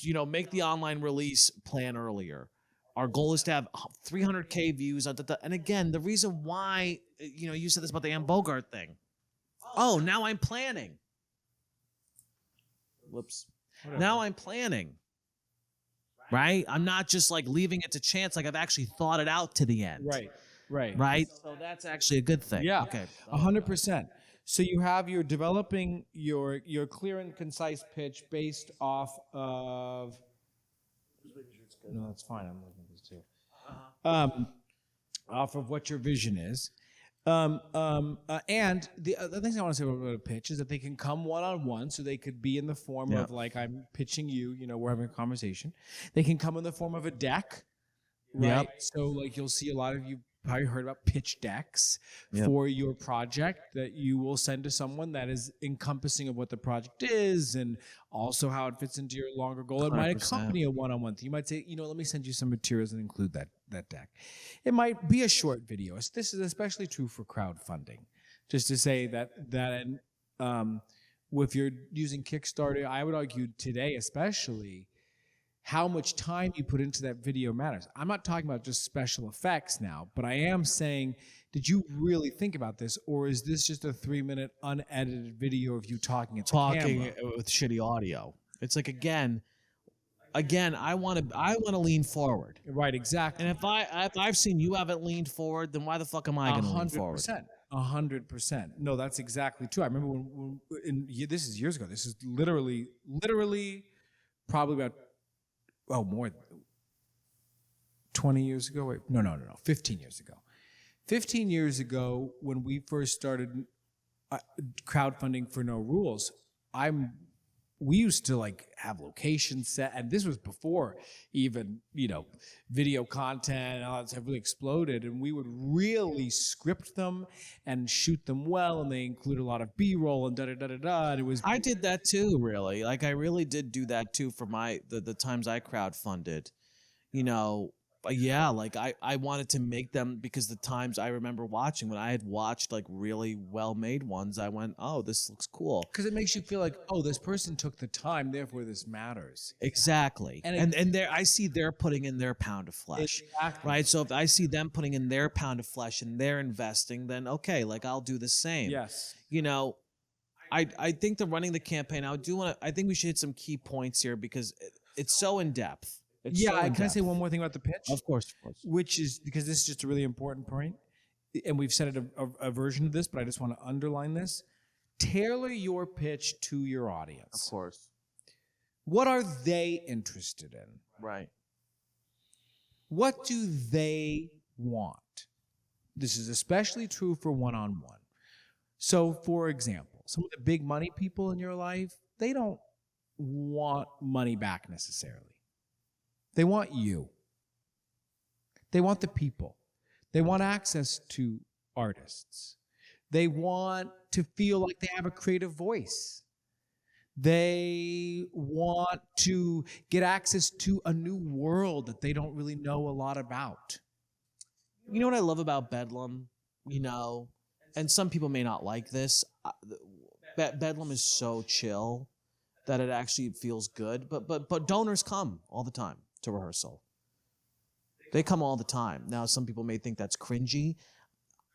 you know, make the online release plan earlier. Our goal is to have 300K views. And again, the reason why, you know, you said this about the Ann Bogart thing. Oh, now I'm planning. Whoops. Whatever. Now I'm planning. Right? I'm not just like leaving it to chance. Like I've actually thought it out to the end. Right. Right? So that's actually a good thing. Yeah. Okay. 100%. So you're developing your clear and concise pitch based off of. No, that's fine. I'm looking at this too. Off of what your vision is. And the other things I want to say about a pitch is that they can come one-on-one, so they could be in the form of like I'm pitching you, you know, we're having a conversation. They can come in the form of a deck, right? Yep. So like you'll see a lot of you probably heard about pitch decks Yep. for your project that you will send to someone that is encompassing of what the project is and also how it fits into your longer goal. It might 100%. accompany a one-on-one thing. You might say, you know, let me send you some materials and include that deck. It might be a short video. This is especially true for crowdfunding. Just to say that if you're using Kickstarter, I would argue today especially, how much time you put into that video matters. I'm not talking about just special effects now, but I am saying, did you really think about this, or is this just a 3-minute unedited video of you talking at the camera? with shitty audio? It's like again, I want to lean forward. Right, exactly. And if I've seen you haven't leaned forward, then why the fuck am I going to lean forward? 100%. No, that's exactly true. I remember this is years ago. This is literally probably about more than 20 years ago. Wait, no, 15 years ago. 15 years ago, when we first started crowdfunding for No Rules, we used to like have locations set, and this was before even, you know, video content and all that stuff really exploded, and we would really script them and shoot them well, and they include a lot of B-roll and da-da-da-da-da, and it was... I did that too, really. Like I really did do that too for the times I crowdfunded. You know, yeah, like I wanted to make them because the times I remember watching, when I had watched like really well-made ones, I went, oh, this looks cool. Because it makes you feel like, oh, this person took the time, therefore this matters. Exactly. And there I see they're putting in their pound of flesh. Exactly. Right? So if I see them putting in their pound of flesh and they're investing, then okay, like I'll do the same. Yes. You know, I think the running the campaign. I think we should hit some key points here because it's so in depth. It's Yeah, so can I in-depth. say one more thing about the pitch? Of course. Which is because this is just a really important point, and we've said it a version of this, but I just want to underline this. Tailor your pitch to your audience. Of course. What are they interested in? Right. What do they want? This is especially true for one-on-one. So, for example, some of the big money people in your life, they don't want money back necessarily. They want you. They want the people. They want access to artists. They want to feel like they have a creative voice. They want to get access to a new world that they don't really know a lot about. You know what I love about Bedlam? You know, and some people may not like this. Bedlam is so chill that it actually feels good. But donors come all the time to rehearsal. They come all the time. Now, some people may think that's cringy.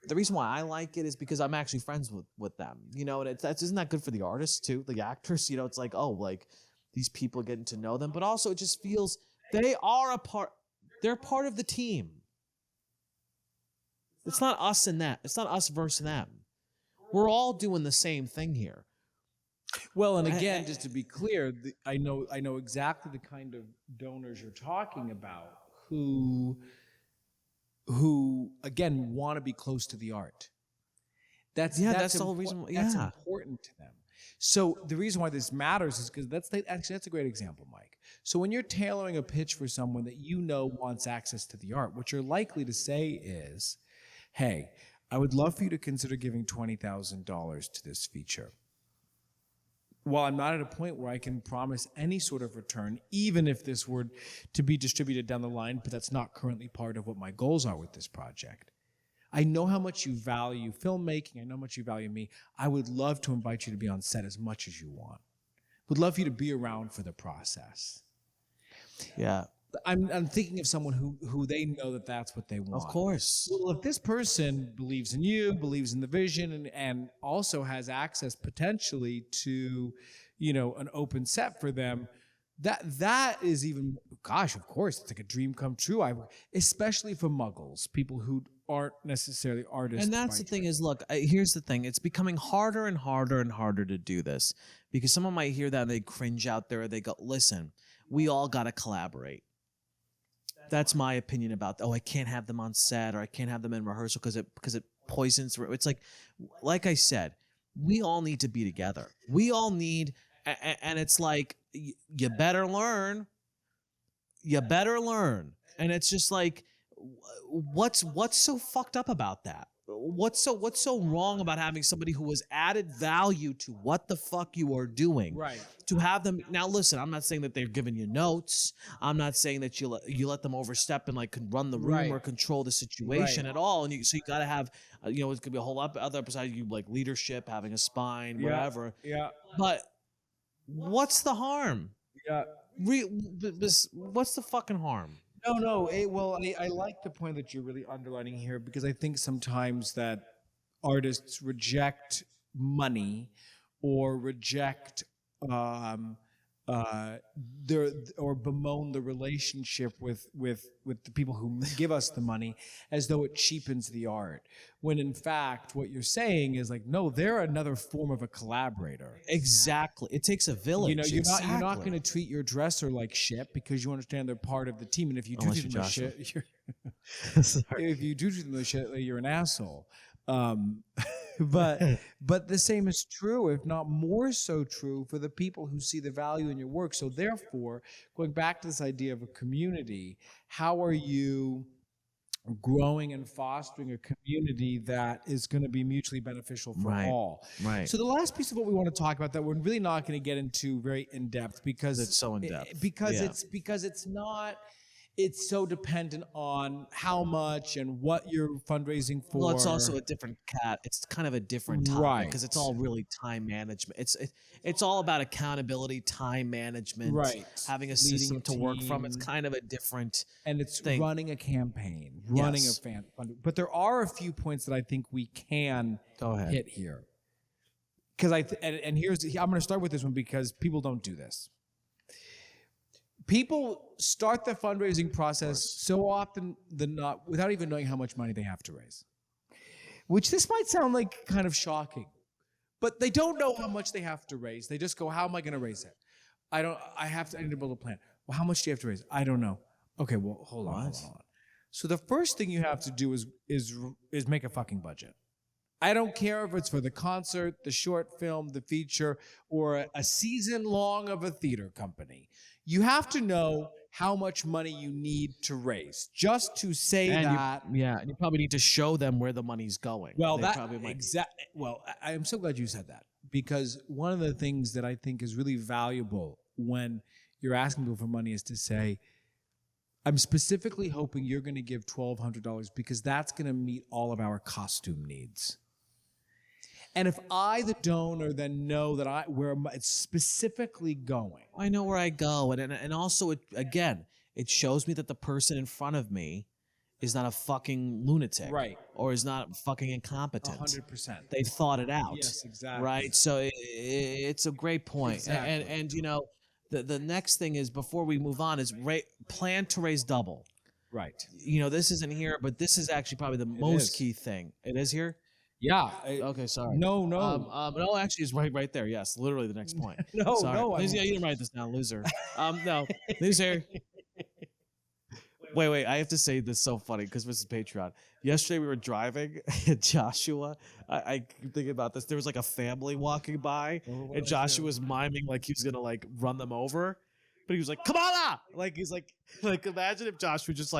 The reason why I like it is because I'm actually friends with them. You know, and isn't that good for the artists too, the actors? You know, it's like, oh, like these people getting to know them. But also it just feels they are they're part of the team. It's not us and that. It's not us versus them. We're all doing the same thing here. Well, and again, just to be clear, I know exactly the kind of donors you're talking about who again want to be close to the art. That's the whole reason. That's important to them. So the reason why this matters is because that's a great example, Mike. So when you're tailoring a pitch for someone that you know wants access to the art, what you're likely to say is, "Hey, I would love for you to consider giving $20,000 to this feature. While I'm not at a point where I can promise any sort of return, even if this were to be distributed down the line, but that's not currently part of what my goals are with this project. I know how much you value filmmaking. I know how much you value me. I would love to invite you to be on set as much as you want. Would love for you to be around for the process." Yeah. I'm thinking of someone who they know that that's what they want. Of course. Well, if this person believes in you, believes in the vision, and also has access potentially to, you know, an open set for them, that is even, gosh, of course, it's like a dream come true. Especially for muggles, people who aren't necessarily artists. And that's the thing is, look, here's the thing. It's becoming harder and harder and harder to do this because someone might hear that and they cringe out there. They go, listen, we all got to collaborate. That's my opinion about, I can't have them on set or I can't have them in rehearsal because it poisons. It's like I said, we all need to be together. We all need, and it's like, you better learn. You better learn. And it's just like, what's so fucked up about that? What's so wrong about having somebody who has added value to what the fuck you are doing? Right. To have them now, listen. I'm not saying that they're giving you notes. I'm not saying that you let them overstep and like can run the room Right. or control the situation at all. And so you got to have, it could be a whole lot other besides you like leadership, having a spine, whatever. Yeah. But what's the harm? Yeah. What's the fucking harm? No. I like the point that you're really underlining here because I think sometimes that artists reject money or reject or bemoan the relationship with the people who give us the money as though it cheapens the art. When in fact, what you're saying is like, no, they're another form of a collaborator. Exactly. It takes a village. You know, you're Exactly. not going to treat your dresser like shit because you understand they're part of the team. And if you do Unless treat you're them like Joshua. shit, if you do treat them like shit, you're an asshole. But the same is true, if not more so true, for the people who see the value in your work. So therefore, going back to this idea of a community, how are you growing and fostering a community that is going to be mutually beneficial for all? Right. So the last piece of what we want to talk about that we're really not going to get into very in depth because It's so in-depth. because Yeah. it's not. It's so dependent on how much and what you're fundraising for. Well, it's also a different cat. It's kind of a different topic Right. because it's all really time management. It's all about accountability, time management, Right. having a Leading system a to work from. It's team. kind of a different And it's thing. running a campaign, running Yes. a fund. But there are a few points that I think we can Go ahead. hit here. because and here's I'm going to start with this one because people don't do this. People start the fundraising process so often than not without even knowing how much money they have to raise. Which this might sound like kind of shocking, but they don't know how much they have to raise. They just go, how am I going to raise it? I need to build a plan. Well, how much do you have to raise? I don't know. Okay, well, hold on. So the first thing you have to do is make a fucking budget. I don't care if it's for the concert, the short film, the feature, or a season long of a theater company. You have to know how much money you need to raise just to say that. And you probably need to show them where the money's going. Well, I am so glad you said that, because one of the things that I think is really valuable when you're asking people for money is to say, I'm specifically hoping you're going to give $1,200 because that's going to meet all of our costume needs. And if I, the donor, then know that where it's specifically going, I know where I go, and also it shows me that the person in front of me is not a fucking lunatic, right, or is not fucking incompetent. 100%. They thought it out. Yes, exactly. Right. So it's a great point. Exactly. And you know, the next thing is, before we move on, is plan to raise double. Right. You know, this isn't here, but this is actually probably the most key thing. It is here. Yeah. Okay, sorry. No. No, actually, it's right there. Yes, literally the next point. No. Yeah, you didn't write this down, loser. No, loser. Wait. I have to say this, so funny because this is Patreon. Yesterday we were driving, and Joshua. I keep thinking about this. There was like a family walking by, and Joshua was miming like he was gonna like run them over, but he was like, "Kamala!" Like he's like imagine if Joshua just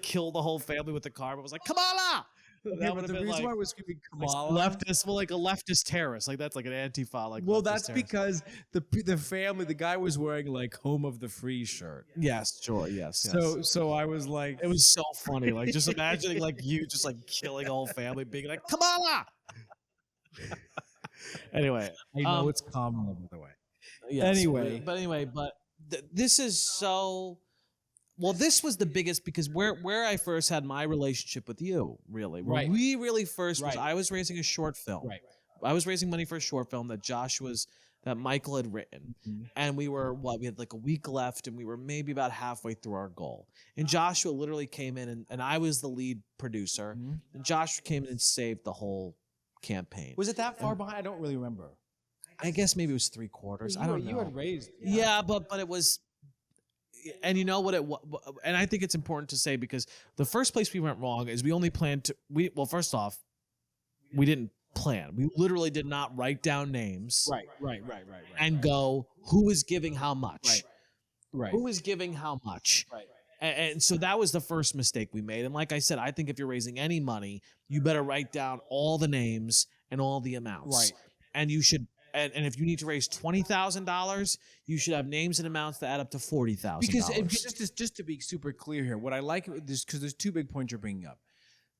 killed the whole family with the car, but was like, "Kamala!" Yeah, but the reason why we're screaming Kamala, leftist, well, like a leftist terrorist, like that's like an Antifa, like. Well, that's terrorist. Because the family, the guy was wearing like "Home of the Free" shirt. Yes, sure, yes. So I was like, it was so funny, like just imagining like you just like killing a whole family, being like Kamala. Anyway, I know it's Kamala, by the way. Yes, anyway, but this is so. Well, this was the biggest, because where I first had my relationship with you, really, where we really first was, I was raising a short film. Right. I was raising money for a short film that Michael had written, and we had like a week left, and we were maybe about halfway through our goal. And Joshua literally came in, and I was the lead producer, and Joshua came in and saved the whole campaign. Was it that far behind? I don't really remember. I guess maybe it was 3/4. I don't know. You had raised. Yeah, but it was. And you know what and I think it's important to say, because the first place we went wrong is we only planned to first off, we didn't plan. We literally did not write down names. Right. And go, who is giving how much? Right. Who is giving how much? Right. And so that was the first mistake we made. And like I said, I think if you're raising any money, you better write down all the names and all the amounts. Right. And you should. And if you need to raise $20,000, you should have names and amounts that add up to $40,000. Because just to be super clear here, what I like is because there's two big points you're bringing up.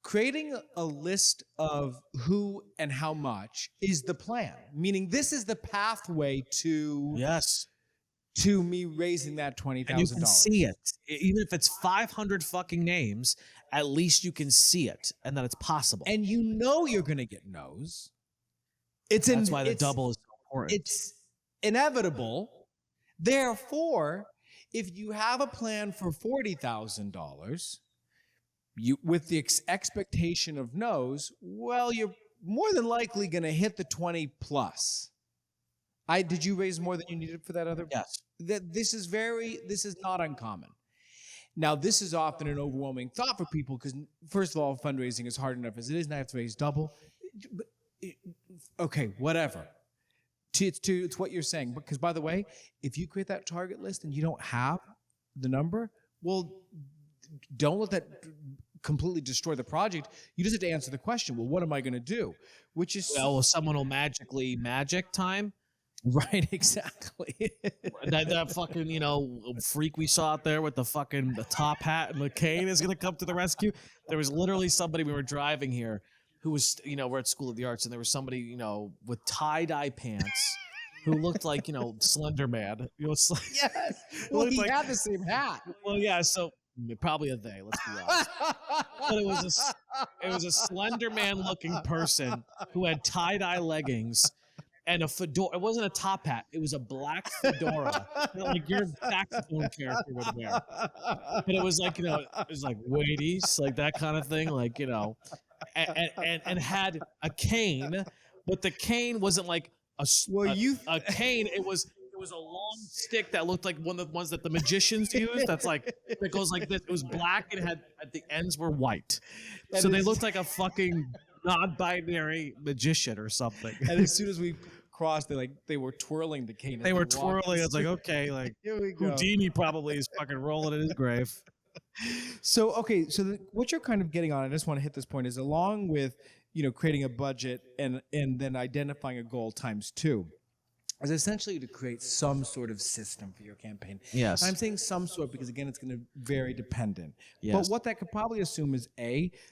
Creating a list of who and how much is the plan, meaning this is the pathway to me raising that $20,000. And you can see it, even if it's 500 fucking names. At least you can see it, and that it's possible. And you know you're going to get no's. That's why the double is so important. It's inevitable. Therefore, if you have a plan for $40,000, with the expectation of no's, well, you're more than likely going to hit the 20 plus. Did you raise more than you needed for that other? Yes. This is not uncommon. Now, this is often an overwhelming thought for people because, first of all, fundraising is hard enough as it is, and I have to raise double. Okay, whatever. It's what you're saying. Because, by the way, if you create that target list and you don't have the number, well, don't let that completely destroy the project. You just have to answer the question, well, what am I going to do? Which is... Well, someone magic time? Right, exactly. that fucking, freak we saw out there with the top hat and the cane is going to come to the rescue. There was literally somebody, we were driving here, who was, we're at School of the Arts, and there was somebody, with tie-dye pants who looked like, Slender Man. Yes. Well, he had the same hat. Well, yeah, so probably a they, let's be honest. But it was a Slender Man looking person who had tie-dye leggings and a fedora. It wasn't a top hat. It was a black fedora, like your saxophone character would wear. But it was like, it was like Waities, like that kind of thing, like, and had a cane, but the cane wasn't like a cane. It was a long stick that looked like one of the ones that the magicians use. That's like, that goes like this. It was black and had at the ends were white, so they looked like a fucking non-binary magician or something. And as soon as we crossed, they were twirling the cane. They were twirling. I was like, okay, like here we go. Houdini probably is fucking rolling in his grave. So okay, so what you're kind of getting on, I just want to hit this point, is along with creating a budget and then identifying a goal times 2. Is essentially to create some sort of system for your campaign. Yes. And I'm saying some sort because, again, it's going to vary dependent. Yes. But what that could probably assume is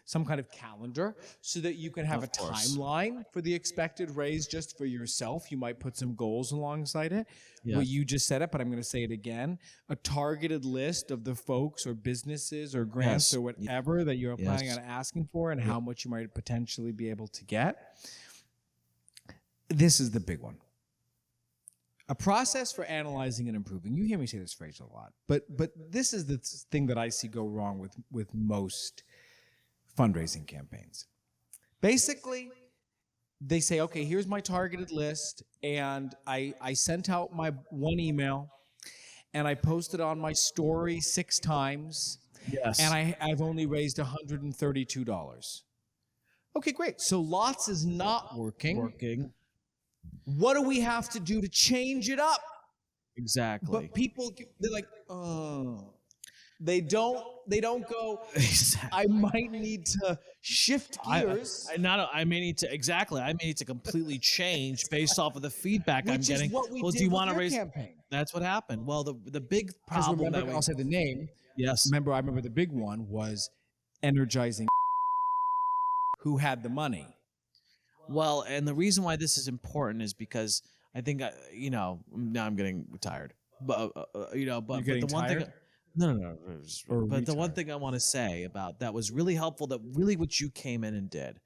some kind of calendar so that you can have a timeline for the expected raise just for yourself. You might put some goals alongside it. Yes. Well, you just said it, but I'm going to say it again. A targeted list of the folks or businesses or grants or whatever that you're planning on asking for and how much you might potentially be able to get. This is the big one. A process for analyzing and improving. You hear me say this phrase a lot, but this is the thing that I see go wrong with most fundraising campaigns. Basically, they say, okay, here's my targeted list, and I sent out my one email, and I posted on my story 6 times, and I've only raised $132. Okay, great. So lots is not working. What do we have to do to change it up? Exactly. But people, they're like, oh. They don't go, I might need to shift gears. I may need to completely change based off of the feedback I'm getting. What we well, did do you with want to your raise? campaign. That's what happened. Well, the big problem remember, I'll say the name. Yes. I remember the big one was energizing who had the money. Well, and the reason why this is important is because I think, now I'm getting tired. But, but the one thing, no. But the one thing I want to say about that was really helpful, that really what you came in and did,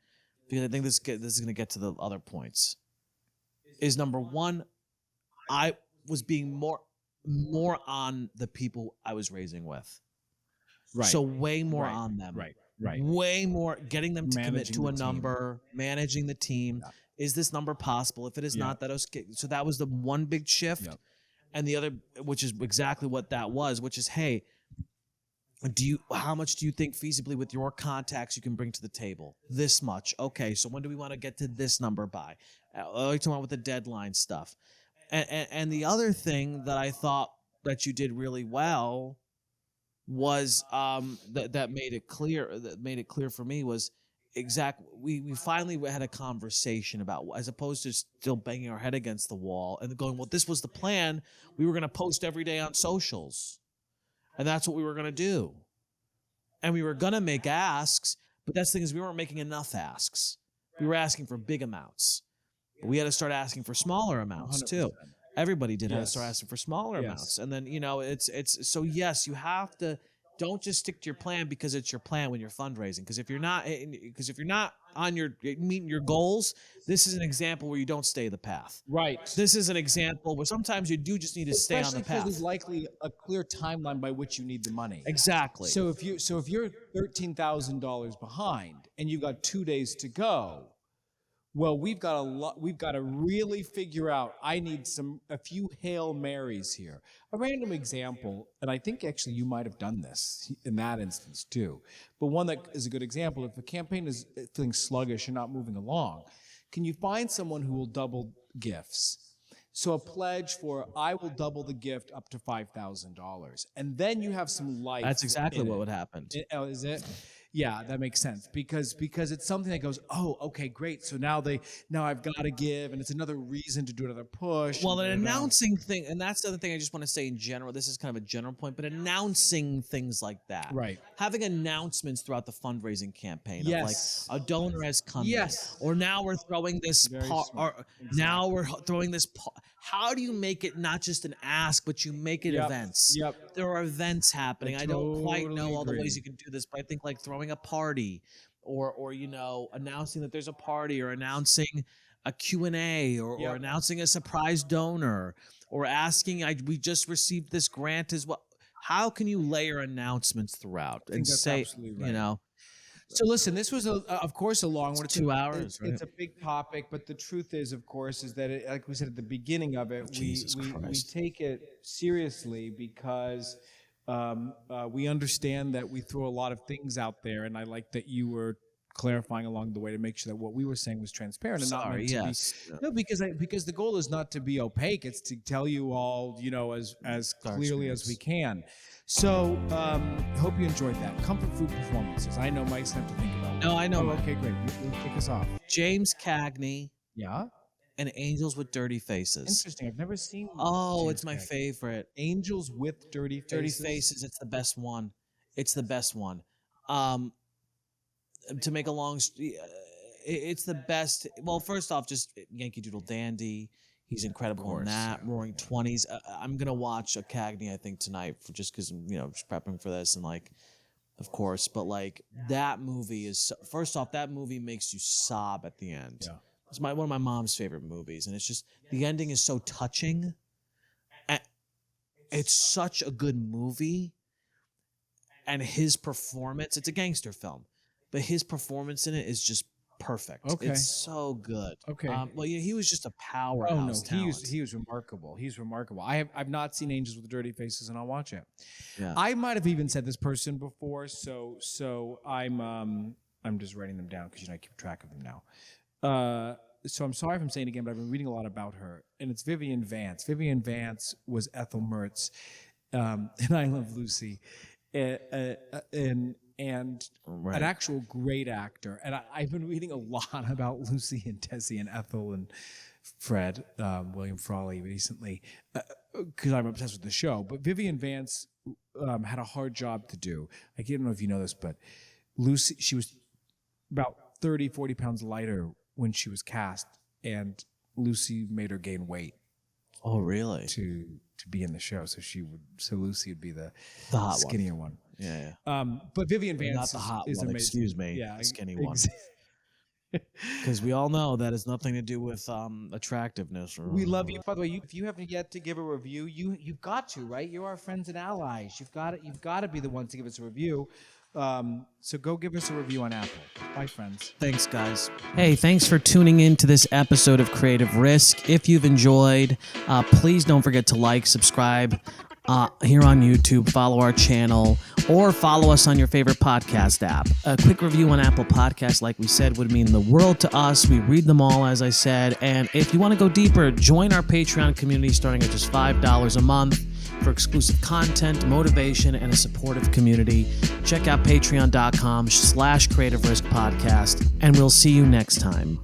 because I think this is going to get to the other points, is number one, I was being more on the people I was raising with. Right. So way more on them. Right. Way more, getting them to commit to a number, managing the team. Yeah. Is this number possible? If it is not, so that was the one big shift. Yep. And the other, which is exactly what that was, which is, hey, how much do you think feasibly with your contacts you can bring to the table? This much. Okay, so when do we want to get to this number by? Talking about with the deadline stuff. And the other thing that I thought that you did really well was that made it clear for me was we finally had a conversation about, as opposed to still banging our head against the wall and going, well, this was the plan. We were going to post every day on socials, and that's what we were going to do, and we were going to make asks, but that's the thing, is we weren't making enough asks. We were asking for big amounts, but we had to start asking for smaller amounts 100%. Too. Everybody did have to start asking for smaller amounts. And then, it's so yes, you have to, don't just stick to your plan because it's your plan when you're fundraising. Because if you're not on meeting your goals, this is an example where you don't stay the path. Right. This is an example where sometimes you do just need to stay on the path. Especially because there's likely a clear timeline by which you need the money. Exactly. So if you're $13,000 behind and you've got 2 days to go, well, we've got to really figure out, I need a few Hail Marys here. A random example, and I think actually you might have done this in that instance too, but one that is a good example, if a campaign is feeling sluggish and not moving along, can you find someone who will double gifts? So a pledge for, I will double the gift up to $5,000. And then you have some life. That's exactly what would happen. Is it? Yeah, that makes sense because it's something that goes, oh, okay, great. So now I've got to give, and it's another reason to do another push. Well, an announcing thing, and that's the other thing I just want to say in general. This is kind of a general point, but announcing things like that, right? Having announcements throughout the fundraising campaign, yes, of like a donor has come, yes, in, or now we're throwing this, now we're throwing this. How do you make it not just an ask, but you make it events? Yep. There are events happening. I don't quite know all the ways you can do this, but I think like throwing a party or announcing that there's a party, or announcing a Q&A or announcing a surprise donor or asking, we just received this grant as well. How can you layer announcements throughout and that's say, absolutely right. you know, So listen, this was of course a long one. It's 2 hours, It's a big topic, but the truth is, of course, is that like we said at the beginning of it, we take it seriously because we understand that we throw a lot of things out there, and I like that you were clarifying along the way to make sure that what we were saying was transparent and not meant to be. No, because the goal is not to be opaque. It's to tell you all, as clearly as we can. So, hope you enjoyed that. Comfort food performances. I know Mike's have to think about it. No, I know. Oh, okay, great. You kick us off. James Cagney Yeah. and Angels with Dirty Faces. Interesting. I've never seen. Oh, James it's my Cagney. favorite. Angels with Dirty Faces. Dirty Faces. It's the best one. It's the best one. To make a long, it's the best. Well, first off, just Yankee Doodle Dandy. He's incredible in that. Roaring 20s. I'm gonna watch a Cagney, I think, tonight for just because just prepping for this and like, of course. But like that movie is first off, that movie makes you sob at the end. Yeah. It's one of my mom's favorite movies, and it's just the ending is so touching. And it's such a good movie, and his performance. It's a gangster film, but his performance in it is just perfect. Okay. It's so good. Okay. Well, yeah, he was just a powerhouse. Oh no, talent. he was remarkable. He's remarkable. I've not seen Angels with Dirty Faces, and I'll watch it. Yeah. I might have even said this person before, so I'm just writing them down because I keep track of them now. So I'm sorry if I'm saying it again, but I've been reading a lot about her, and it's Vivian Vance. Vivian Vance was Ethel Mertz, and I Love Lucy, and Right. an actual great actor. And I've been reading a lot about Lucy and Tessie and Ethel and Fred, William Frawley recently, because I'm obsessed with the show. But Vivian Vance had a hard job to do. I don't know if you know this, but Lucy, she was about 30, 40 pounds lighter when she was cast, and Lucy made her gain weight. Oh, really? To be in the show, so Lucy would be the hot skinnier one. Yeah. But Vivian Vance Not the hot is one, amazing. excuse me. Yeah, the skinny one. Because we all know that has nothing to do with attractiveness. We love you. By the way, if you haven't yet to give a review, you've got to, right? You're our friends and allies. You've got to be the ones to give us a review. So go give us a review on Apple. Bye, friends. Thanks, guys. Hey, thanks for tuning in to this episode of Creative Risk. If you've enjoyed, please don't forget to like, subscribe here on YouTube, follow our channel, or follow us on your favorite podcast app. A quick review on Apple Podcasts, like we said, would mean the world to us. We read them all, as I said. And if you want to go deeper, join our Patreon community starting at just $5 a month for exclusive content, motivation, and a supportive community. Check out patreon.com/Creative Risk Podcast, and we'll see you next time.